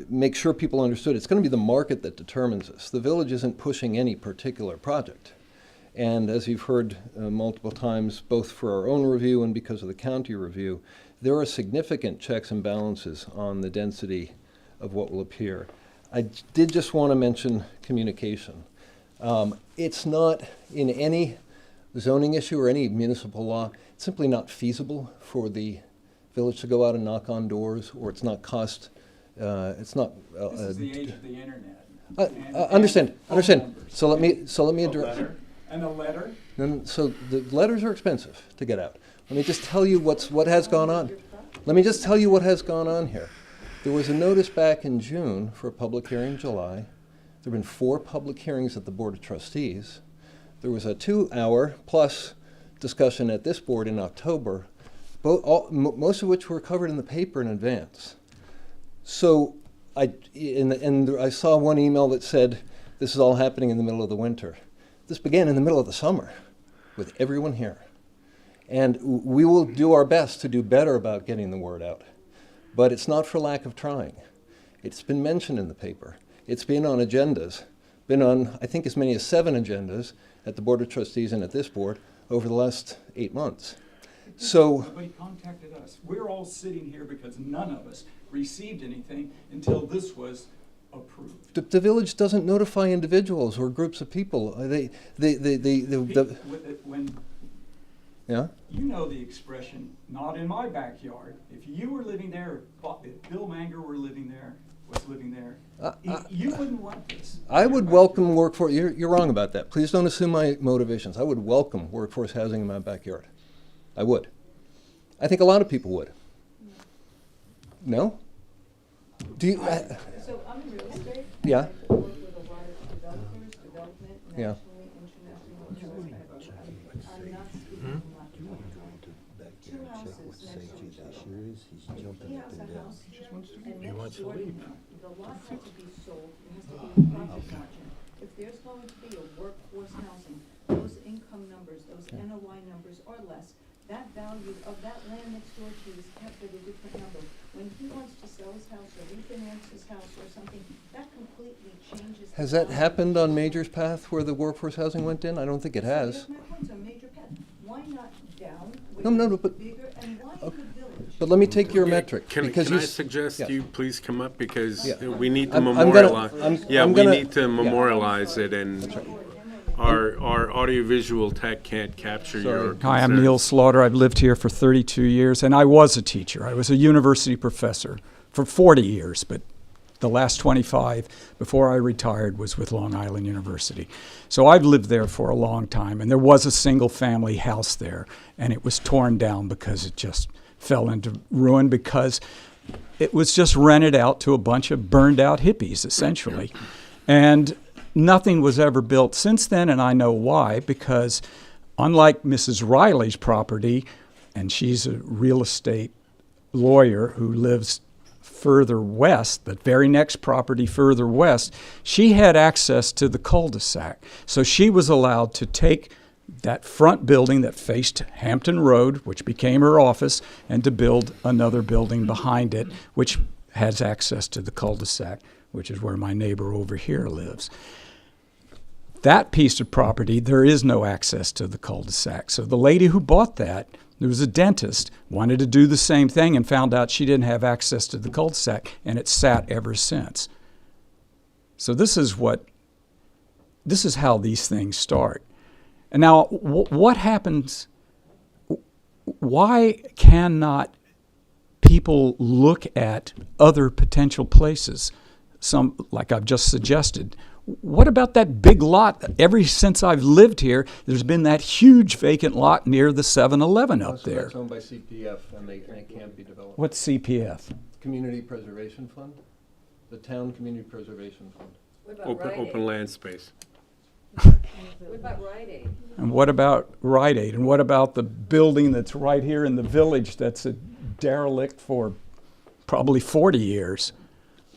Speaker 10: make sure people understood it's going to be the market that determines this. The village isn't pushing any particular project. And as you've heard multiple times, both for our own review and because of the county review, there are significant checks and balances on the density of what will appear. I did just want to mention communication. It's not in any zoning issue or any municipal law, it's simply not feasible for the village to go out and knock on doors, or it's not cost, it's not.
Speaker 14: This is the age of the internet.
Speaker 10: Understand. So let me address.
Speaker 14: And a letter?
Speaker 10: So the letters are expensive to get out. Let me just tell you what has gone on. Let me just tell you what has gone on here. There was a notice back in June for a public hearing in July. There have been 4 public hearings at the Board of Trustees. There was a 2-hour plus discussion at this board in October, most of which were covered in the paper in advance. So I saw one email that said, this is all happening in the middle of the winter. This began in the middle of the summer with everyone here. And we will do our best to do better about getting the word out. But it's not for lack of trying. It's been mentioned in the paper. It's been on agendas, been on, I think, as many as 7 agendas at the Board of Trustees and at this board over the last 8 months. So
Speaker 14: nobody contacted us. We're all sitting here because none of us received anything until this was approved.
Speaker 10: The village doesn't notify individuals or groups of people. Yeah?
Speaker 14: You know the expression, not in my backyard. If you were living there, if Bill Manger were living there, you wouldn't want this.
Speaker 10: I would welcome workforce. You're wrong about that. Please don't assume my motivations. I would welcome workforce housing in my backyard. I would. I think a lot of people would. No? Do you?
Speaker 17: So I'm in real estate.
Speaker 10: Yeah.
Speaker 17: I work with a lot of developers, development,
Speaker 10: Yeah.
Speaker 17: nationally, internationally. I'm not speaking from left to right. two houses next to each other. He has a house here, and next door, the lot had to be sold, there has to be a profit margin. If there's going to be a workforce housing, those income numbers, those NOI numbers are less. That value of that land next door to you is kept at a different number. When he wants to sell his house or refinance his house or something, that completely changes.
Speaker 10: Has that happened on Major's Path where the workforce housing went in? I don't think it has.
Speaker 17: So my point's on Major Path. Why not down,
Speaker 10: No,
Speaker 17: which
Speaker 10: no,
Speaker 17: is
Speaker 10: but-
Speaker 17: bigger, and why in the village?
Speaker 10: But let me take your metric.
Speaker 4: Can
Speaker 10: because
Speaker 4: I
Speaker 10: you s-
Speaker 4: suggest
Speaker 10: yeah.
Speaker 4: you please come up, because
Speaker 10: Yeah.
Speaker 4: we need to
Speaker 10: I'm gonna-
Speaker 4: memorialize.
Speaker 10: I'm
Speaker 4: We
Speaker 10: gonna-
Speaker 4: need to
Speaker 10: yeah.
Speaker 4: memorialize it, and our audiovisual tech can't capture your
Speaker 14: Hi, I'm
Speaker 4: concerns.
Speaker 14: Neil Slaughter. I've lived here for 32 years, and I was a teacher. I was a university professor for 40 years, but the last 25 before I retired was with Long Island University. So I've lived there for a long time, and there was a single-family house there, and it was torn down because it just fell into ruin because it was just rented out to a bunch of burned-out hippies, essentially. And nothing was ever built since then, and I know why, because unlike Mrs. Riley's property, and she's a real estate lawyer who lives further west, the very next property further west, she had access to the cul-de-sac. So she was allowed to take that front building that faced Hampton Road, which became her office, and to build another building behind it, which has access to the cul-de-sac, which is where my neighbor over here lives. That piece of property, there is no access to the cul-de-sac. So the lady who bought that, there was a dentist, wanted to do the same thing and found out she didn't have access to the cul-de-sac, and it sat ever since. So this is how these things start. And now, what happens? Why cannot people look at other potential places? Some, like I've just suggested. What about that big lot? Ever since I've lived here, there's been that huge vacant lot near the 7-Eleven up there.
Speaker 10: That's owned by CPF, and they can't be developed.
Speaker 14: What's CPF?
Speaker 10: Community Preservation Fund? The Town Community Preservation Fund.
Speaker 17: What about
Speaker 4: Open,
Speaker 17: Rite Aid?
Speaker 4: open land space.
Speaker 17: What about Rite Aid?
Speaker 14: And what about Rite Aid? And what about the building that's right here in the village that's a derelict for probably 40 years?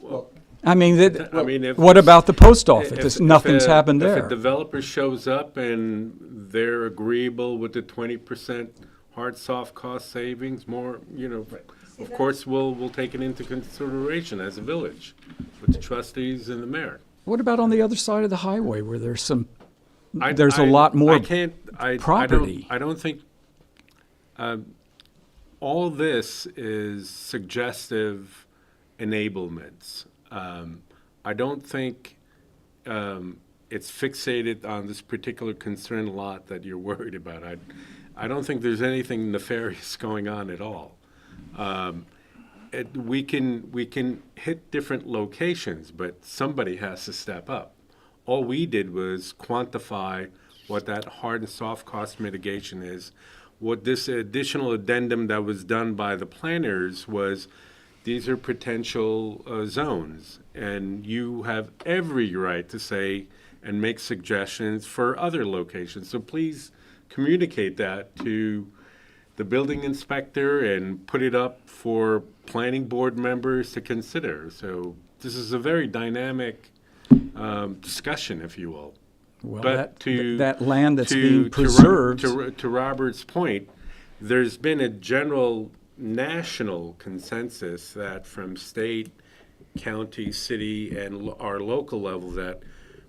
Speaker 4: Well,
Speaker 14: I mean,
Speaker 4: if
Speaker 14: what about the post office? Nothing's happened
Speaker 4: If
Speaker 14: there.
Speaker 4: a developer shows up and they're agreeable with the 20% hard soft cost savings, more, of course, we'll take it into consideration as a village with the trustees and the mayor.
Speaker 14: What about on the other side of the highway where there's a
Speaker 4: I-
Speaker 14: lot more
Speaker 4: property.
Speaker 14: property?
Speaker 4: I don't think, all this is suggestive enablements. I don't think it's fixated on this particular concern lot that you're worried about. I don't think there's anything nefarious going on at all. We can hit different locations, but somebody has to step up. All we did was quantify what that hard and soft cost mitigation is. What this additional addendum that was done by the planners was, these are potential zones, and you have every right to say and make suggestions for other locations. So please communicate that to the building inspector and put it up for planning board members to consider. So this is a very dynamic discussion, if you will.
Speaker 14: Well,
Speaker 4: But
Speaker 14: that land that's
Speaker 4: to-
Speaker 14: being
Speaker 4: to
Speaker 14: preserved.
Speaker 4: To Robert's point, there's been a general national consensus that from state, county, city, and our local level, that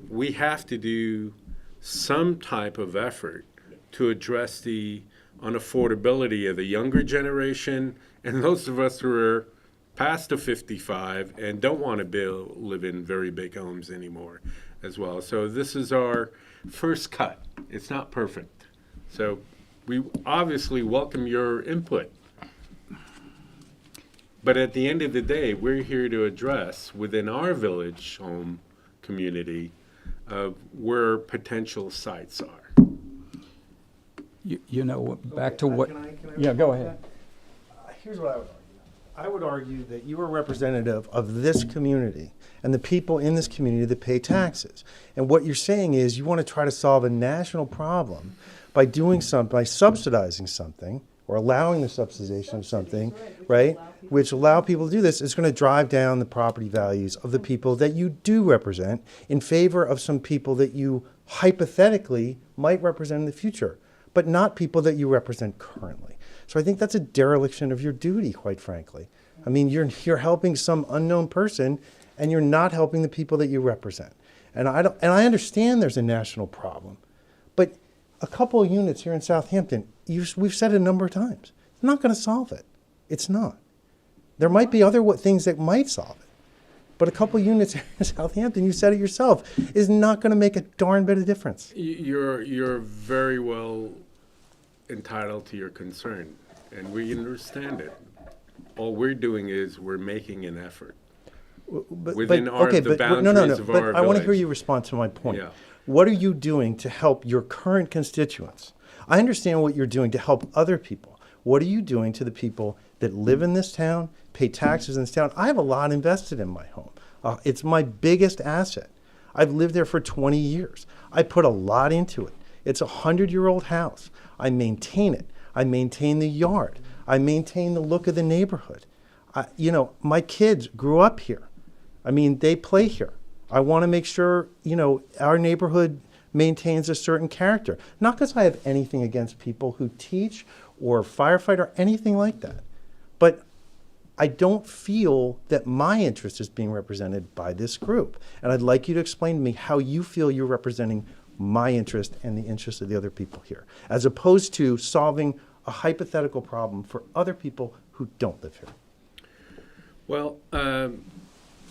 Speaker 4: we have to do some type of effort to address the unaffordability of the younger generation and those of us who are past the 55 and don't want to live in very big homes anymore as well. So this is our first cut. It's not perfect. So we obviously welcome your input. But at the end of the day, we're here to address within our village home community where potential sites are.
Speaker 14: You know, back to what?
Speaker 18: Can I
Speaker 14: Yeah, go ahead.
Speaker 18: Here's what I would argue. I would argue that you are representative of this community and the people in this community that pay taxes. And what you're saying is you want to try to solve a national problem by doing something, by subsidizing something or allowing the subsidization of something, right? Which allow people to do this, is going to drive down the property values of the people that you do represent in favor of some people that you hypothetically might represent in the future, but not people that you represent currently. So I think that's a dereliction of your duty, quite frankly. I mean, you're helping some unknown person, and you're not helping the people that you represent. And I understand there's a national problem, but a couple of units here in Southampton, we've said it a number of times, it's not going to solve it. It's not. There might be other things that might solve it, but a couple of units here in Southampton, you said it yourself, is not going to make a darn bit of difference.
Speaker 4: You're very well entitled to your concern, and we understand it. All we're doing is we're making an effort within the boundaries of our
Speaker 18: But I want to hear
Speaker 4: village.
Speaker 18: you respond to my point.
Speaker 4: Yeah.
Speaker 18: What are you doing to help your current constituents? I understand what you're doing to help other people. What are you doing to the people that live in this town, pay taxes in this town? I have a lot invested in my home. It's my biggest asset. I've lived there for 20 years. I put a lot into it. It's a 100-year-old house. I maintain it. I maintain the yard. I maintain the look of the neighborhood. My kids grew up here. I mean, they play here. I want to make sure, our neighborhood maintains a certain character. Not because I have anything against people who teach or firefight or anything like that. But I don't feel that my interest is being represented by this group. And I'd like you to explain to me how you feel you're representing my interest and the interest of the other people here, as opposed to solving a hypothetical problem for other people who don't live here.
Speaker 4: Well,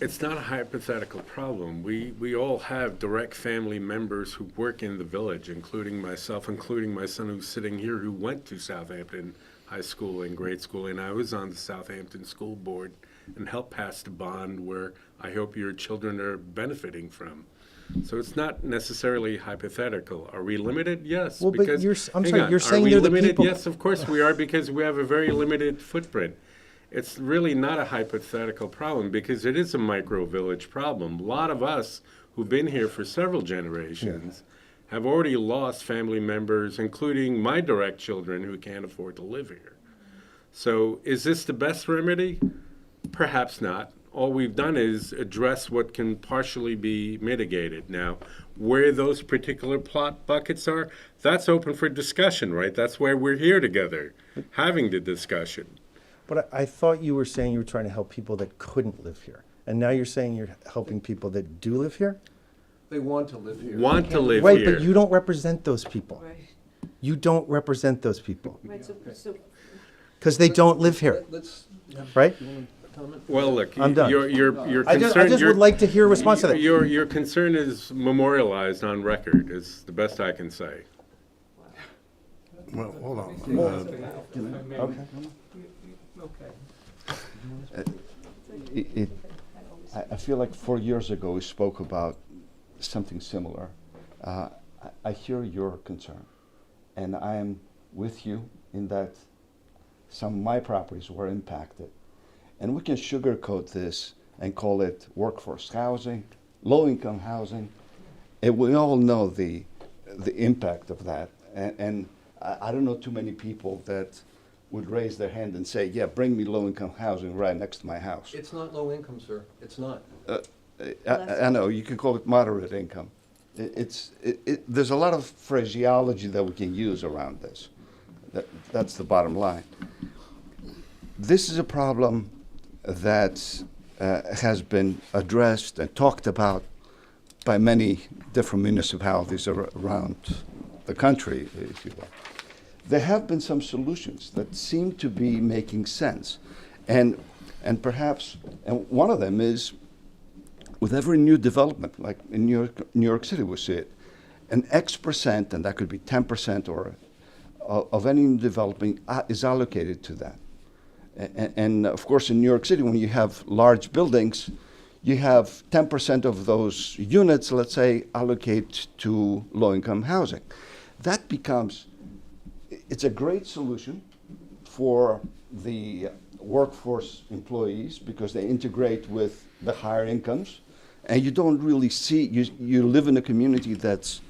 Speaker 4: it's not a hypothetical problem. We all have direct family members who work in the village, including myself, including my son who's sitting here, who went to Southampton High School and grade school, and I was on the Southampton School Board and helped pass the bond where I hope your children are benefiting from. So it's not necessarily hypothetical. Are we limited? Yes.
Speaker 18: Well, but
Speaker 4: because,
Speaker 18: you're
Speaker 4: hang on,
Speaker 18: saying
Speaker 4: are we
Speaker 18: they're the
Speaker 4: limited?
Speaker 18: people.
Speaker 4: Yes, of course we are, because we have a very limited footprint. It's really not a hypothetical problem, because it is a micro-village problem. A lot of us who've been here for several generations have already lost family members, including my direct children who can't afford to live here. So is this the best remedy? Perhaps not. All we've done is address what can partially be mitigated. Now, where those particular plot buckets are, that's open for discussion, right? That's why we're here together, having the discussion.
Speaker 18: But I thought you were saying you were trying to help people that couldn't live here. And now you're saying you're helping people that do live here?
Speaker 10: They want to live here.
Speaker 4: Want to live
Speaker 18: Right,
Speaker 4: here.
Speaker 18: but you don't represent those people. You don't represent those people.
Speaker 12: Right, so
Speaker 18: Because they don't live here, right?
Speaker 4: Well, look,
Speaker 18: I'm done.
Speaker 4: your
Speaker 18: I
Speaker 4: concern.
Speaker 18: just would like to hear a response to that.
Speaker 4: Your concern is memorialized on record, is the best I can say.
Speaker 16: Well, hold on. I feel like 4 years ago we spoke about something similar. I hear your concern, and I am with you in that some of my properties were impacted. And we can sugarcoat this and call it workforce housing, low-income housing. And we all know the impact of that. And I don't know too many people that would raise their hand and say, yeah, bring me low-income housing right next to my house.
Speaker 10: It's not low income, sir. It's not.
Speaker 16: I know, you can call it moderate income. There's a lot of phraseology that we can use around this. That's the bottom line. This is a problem that has been addressed and talked about by many different municipalities around the country, if you will. There have been some solutions that seem to be making sense. And perhaps, and one of them is, with every new development, like in New York City we see it, an X%, and that could be 10% or of any new development is allocated to that. And of course, in New York City, when you have large buildings, you have 10% of those units, let's say, allocate to low-income housing. That becomes, it's a great solution for the workforce employees because they integrate with the higher incomes, and you don't really see, you live in a community that's,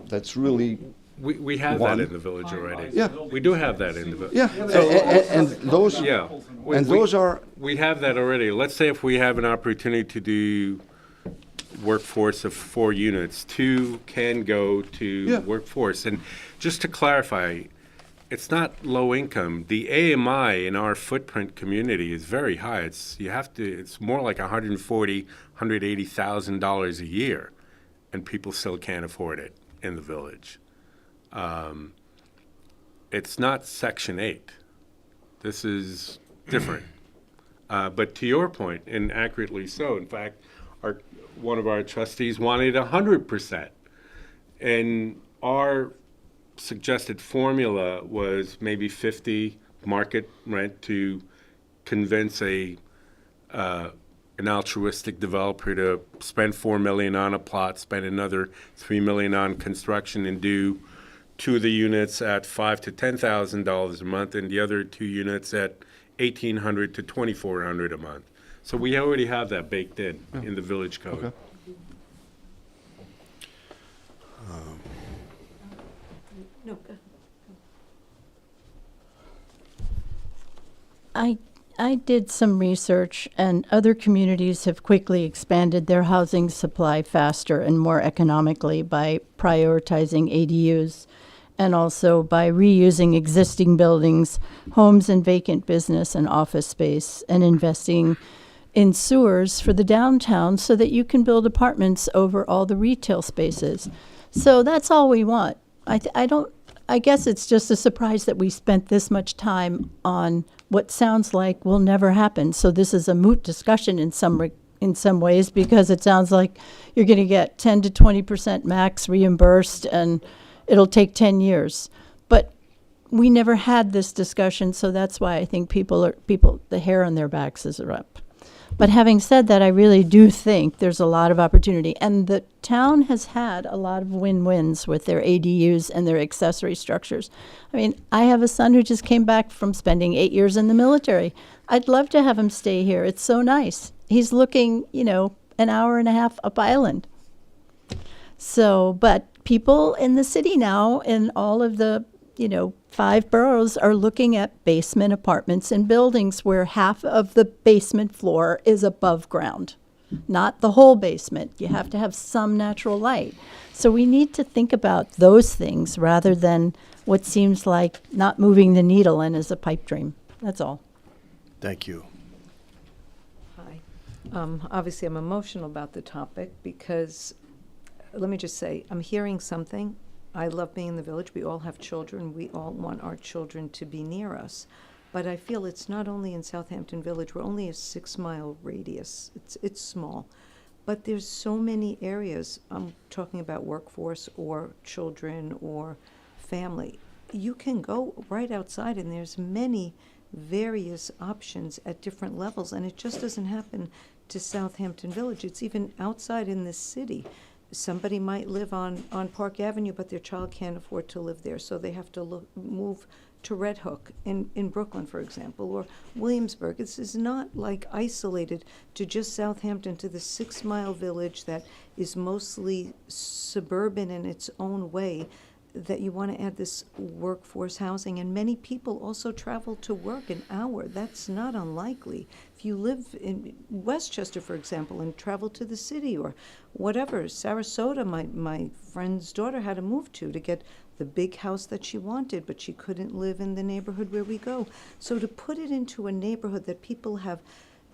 Speaker 16: that's really
Speaker 4: We have
Speaker 16: One.
Speaker 4: that in the village already.
Speaker 16: Yeah.
Speaker 4: We do have that in the village.
Speaker 16: Yeah, and those,
Speaker 4: Yeah.
Speaker 16: and those are,
Speaker 4: We have that already. Let's say if we have an opportunity to do workforce of 4 units, 2 can go to
Speaker 16: Yeah.
Speaker 4: workforce. And just to clarify, it's not low income. The AMI in our footprint community is very high. It's more like $180,000 a year, and people still can't afford it in the village. It's not Section 8. This is different. But to your point, and accurately so, in fact, one of our trustees wanted 100%. And our suggested formula was maybe 50 market rent to convince an altruistic developer to spend $4 million on a plot, spend another $3 million on construction, and do 2 of the units at $5,000 to $10,000 a month, and the other 2 units at $1,800 to $2,400 a month. So we already have that baked in the village code.
Speaker 16: Okay.
Speaker 12: No, go.
Speaker 11: I did some research, and other communities have quickly expanded their housing supply faster and more economically by prioritizing ADUs and also by reusing existing buildings, homes and vacant business and office space, and investing in sewers for the downtown so that you can build apartments over all the retail spaces. So that's all we want. I guess it's just a surprise that we spent this much time on what sounds like will never happen. So this is a moot discussion in some ways, because it sounds like you're going to get 10 to 20% max reimbursed and it'll take 10 years. But we never had this discussion, so that's why I think the hair on their backs is up. But having said that, I really do think there's a lot of opportunity. And the town has had a lot of win-wins with their ADUs and their accessory structures. I mean, I have a son who just came back from spending 8 years in the military. I'd love to have him stay here. It's so nice. He's looking, an hour and a half up island. So, but people in the city now, in all of the 5 boroughs, are looking at basement apartments in buildings where half of the basement floor is above ground. Not the whole basement. You have to have some natural light. So we need to think about those things rather than what seems like not moving the needle and is a pipe dream. That's all.
Speaker 3: Thank you.
Speaker 12: Hi. Obviously, I'm emotional about the topic because, let me just say, I'm hearing something. I love being in the village. We all have children. We all want our children to be near us. But I feel it's not only in Southampton Village. We're only a 6-mile radius. It's small. But there's so many areas. I'm talking about workforce or children or family. You can go right outside, and there's many various options at different levels. And it just doesn't happen to Southampton Village. It's even outside in the city. Somebody might live on Park Avenue, but their child can't afford to live there, so they have to move to Red Hook in Brooklyn, for example, or Williamsburg. This is not like isolated to just Southampton, to the 6-mile village that is mostly suburban in its own way, that you want to add this workforce housing. And many people also travel to work an hour. That's not unlikely. If you live in Westchester, for example, and travel to the city or whatever, Sarasota, my friend's daughter had to move to get the big house that she wanted, but she couldn't live in the neighborhood where we go. So to put it into a neighborhood that people have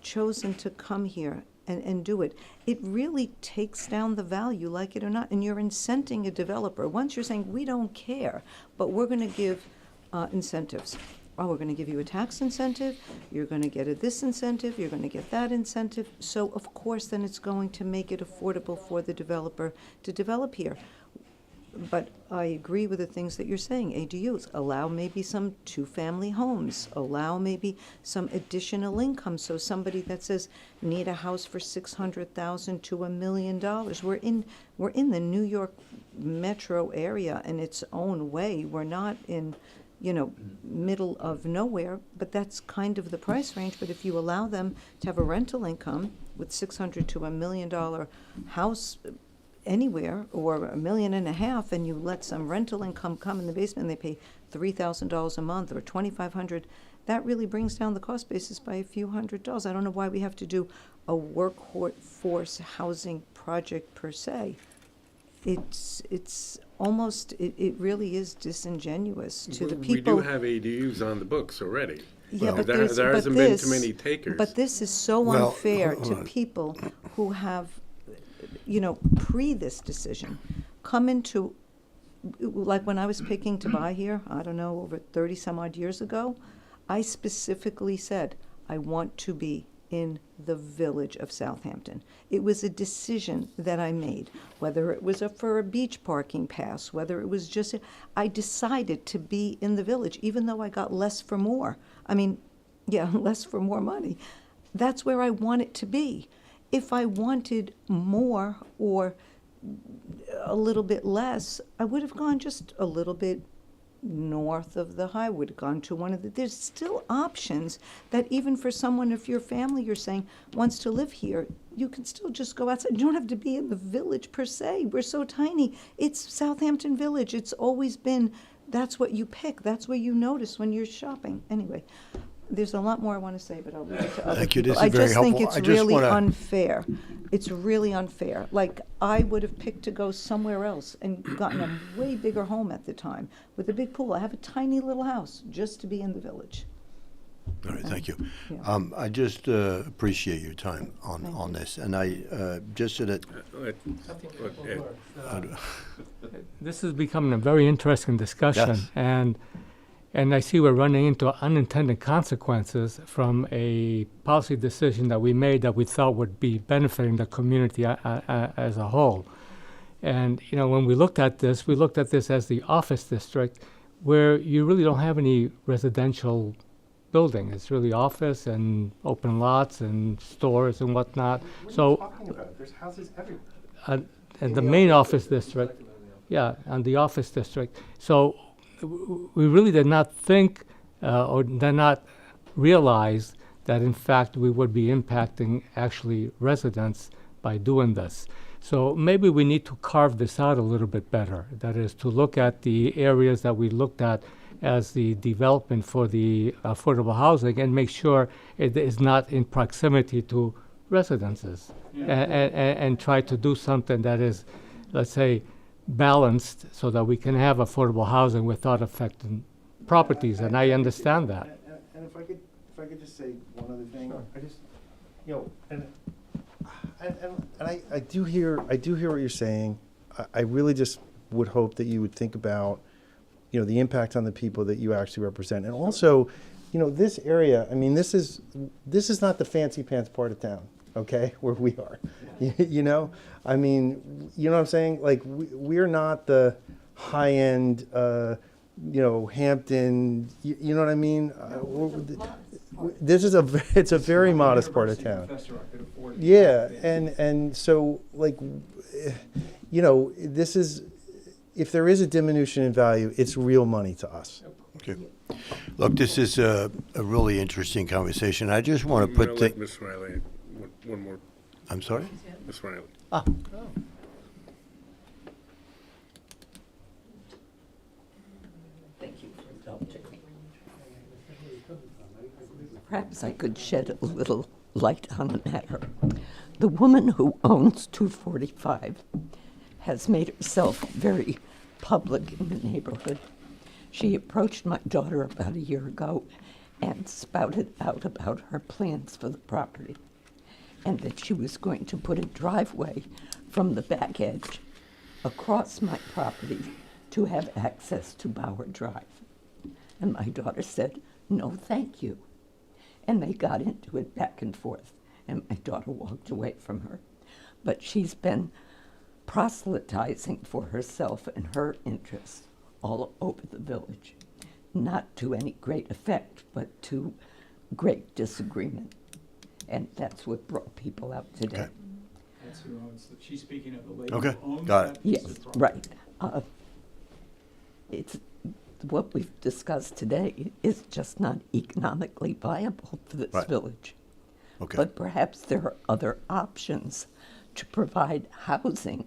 Speaker 12: chosen to come here and do it, it really takes down the value, like it or not, and you're incenting a developer. Once you're saying, we don't care, but we're going to give incentives. Oh, we're going to give you a tax incentive, you're going to get this incentive, you're going to get that incentive. So, of course, then it's going to make it affordable for the developer to develop here. But I agree with the things that you're saying. ADUs, allow maybe some 2-family homes, allow maybe some additional income. So somebody that says, need a house for $600,000 to $1 million. We're in the New York metro area in its own way. We're not in, middle of nowhere, but that's kind of the price range. But if you allow them to have a rental income with $600,000 to $1 million house anywhere, or $1.5 million, and you let some rental income come in the basement, and they pay $3,000 a month or $2,500, that really brings down the cost basis by a few $100s. I don't know why we have to do a workforce housing project per se. It's almost, it really is disingenuous to the people.
Speaker 4: We do have ADUs on the books already.
Speaker 12: Yeah, but
Speaker 4: there
Speaker 12: there
Speaker 4: hasn't been too many takers.
Speaker 12: But this is so
Speaker 3: Well,
Speaker 12: unfair
Speaker 3: hold
Speaker 12: to
Speaker 3: on.
Speaker 12: people who have, pre this decision, come into, like when I was picking to buy here, I don't know, over 30 some odd years ago, I specifically said, I want to be in the village of Southampton. It was a decision that I made, whether it was for a beach parking pass, whether it was just, I decided to be in the village, even though I got less for more. Less for more money. That's where I want it to be. If I wanted more or a little bit less, I would have gone just a little bit north of the highway, would have gone to one of the, there's still options that even for someone, if your family, you're saying, wants to live here, you can still just go outside. You don't have to be in the village per se. We're so tiny. It's Southampton Village. It's always been, that's what you pick. That's what you notice when you're shopping. Anyway, there's a lot more I want to say, but I'll leave it to other
Speaker 3: Thank you.
Speaker 12: people.
Speaker 3: This is very
Speaker 12: I just think
Speaker 3: helpful.
Speaker 12: it's
Speaker 3: I just
Speaker 12: really
Speaker 3: wanna-
Speaker 12: unfair. It's really unfair. Like, I would have picked to go somewhere else and gotten a way bigger home at the time with a big pool. I have a tiny little house just to be in the village.
Speaker 3: All right, thank you.
Speaker 12: Yeah.
Speaker 3: I just appreciate your time on this, and I just so that
Speaker 5: This is becoming a very interesting discussion,
Speaker 3: Yes.
Speaker 5: and I see we're running into unintended consequences from a policy decision that we made that we thought would be benefiting the community as a whole. And when we looked at this as the office district, where you really don't have any residential building. It's really office and open lots and stores and whatnot. So.
Speaker 18: Talking about it. There's houses everywhere.
Speaker 5: And the main office district, and the office district. So we really did not think or did not realize that in fact we would be impacting actually residents by doing this. So maybe we need to carve this out a little bit better. That is to look at the areas that we looked at as the development for the affordable housing and make sure it is not in proximity to residences, and try to do something that is, let's say, balanced so that we can have affordable housing without affecting properties, and I understand that.
Speaker 18: And if I could just say one other thing, I just, and I do hear what you're saying. I really just would hope that you would think about, the impact on the people that you actually represent, and also, this area. I mean, this is not the fancy pants part of town, okay, where we are. I mean, you know what I'm saying? Like, we're not the high end, Hampton. You know what I mean? This is it's a very modest part of town. Yeah, and so this is, if there is a diminution in value, it's real money to us.
Speaker 3: Okay. Look, this is a really interesting conversation. I just want to
Speaker 4: I'm
Speaker 3: put
Speaker 4: gonna let Ms. Riley, one more.
Speaker 3: I'm sorry?
Speaker 4: Ms. Riley.
Speaker 8: Thank you for indulging me. Perhaps I could shed a little light on the matter. The woman who owns 245 has made herself very public in the neighborhood. She approached my daughter about a year ago and spouted out about her plans for the property, and that she was going to put a driveway from the back edge across my property to have access to Bauer Drive. And my daughter said, no, thank you. And they got into it back and forth, and my daughter walked away from her. But she's been proselytizing for herself and her interests all over the village, not to any great effect, but to great disagreement. And that's what brought people out today.
Speaker 3: Okay.
Speaker 14: That's who owns, she's speaking of the lady
Speaker 3: Okay,
Speaker 14: who owns
Speaker 3: got it.
Speaker 14: that piece
Speaker 8: Yes,
Speaker 14: of property.
Speaker 8: right. It's what we've discussed today is just not economically viable for this
Speaker 3: Right.
Speaker 8: village.
Speaker 3: Okay.
Speaker 8: But perhaps there are other options to provide housing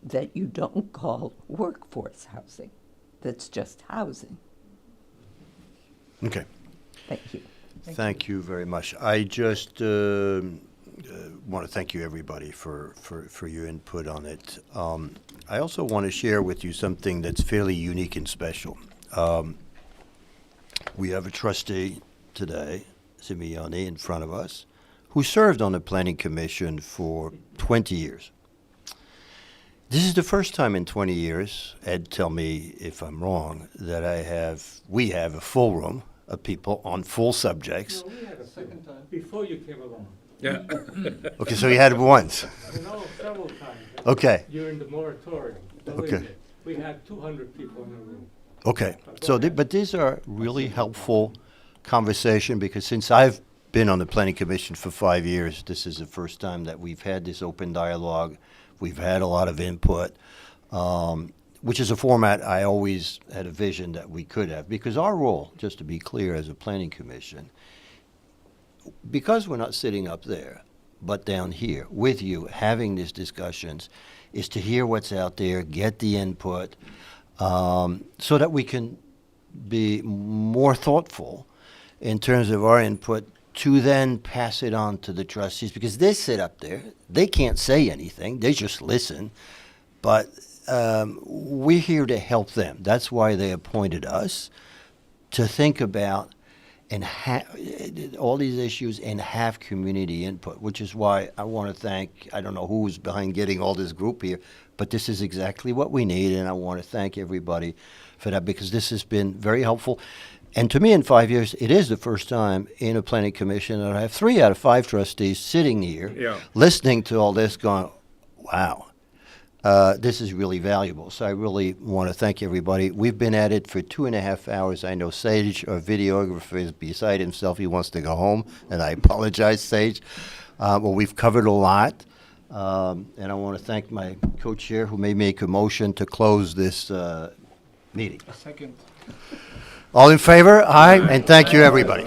Speaker 8: that you don't call workforce housing, that's just housing.
Speaker 3: Okay.
Speaker 8: Thank you.
Speaker 3: Thank you very much. I just want to thank you, everybody, for your input on it. I also want to share with you something that's fairly unique and special. We have a trustee today, Simeone, in front of us, who served on the Planning Commission for 20 years. This is the first time in 20 years, Ed, tell me if I'm wrong, that we have a full room of people on full subjects.
Speaker 5: No, we had a second time, before you came along.
Speaker 4: Yeah.
Speaker 3: Okay, so you had it once.
Speaker 5: No, several times.
Speaker 3: Okay.
Speaker 5: During the moratorium. Believe
Speaker 3: Okay.
Speaker 5: me. We had 200 people in the room.
Speaker 3: Okay,
Speaker 5: Go
Speaker 3: so,
Speaker 5: ahead.
Speaker 3: but these are really helpful conversation, because since I've been on the Planning Commission for 5 years, this is the first time that we've had this open dialogue. We've had a lot of input, which is a format I always had a vision that we could have, because our role, just to be clear, as a Planning Commission, because we're not sitting up there, but down here with you, having these discussions, is to hear what's out there, get the input, so that we can be more thoughtful in terms of our input to then pass it on to the trustees, because they sit up there, they can't say anything, they just listen, but we're here to help them. That's why they appointed us, to think about and all these issues and have community input, which is why I want to thank, I don't know who was behind getting all this group here, but this is exactly what we need, and I want to thank everybody for that, because this has been very helpful. And to me, in 5 years, it is the first time in a planning commission that I have 3 out of 5 trustees sitting here,
Speaker 4: Yeah.
Speaker 3: listening to all this, going, wow, this is really valuable. So I really want to thank everybody. We've been at it for 2.5 hours. I know Sage, our videographer, is beside himself. He wants to go home, and I apologize, Sage. Well, we've covered a lot. And I want to thank my co-chair, who may make a motion to close this meeting.
Speaker 2: A second.
Speaker 3: All in favor? Aye. And thank you, everybody.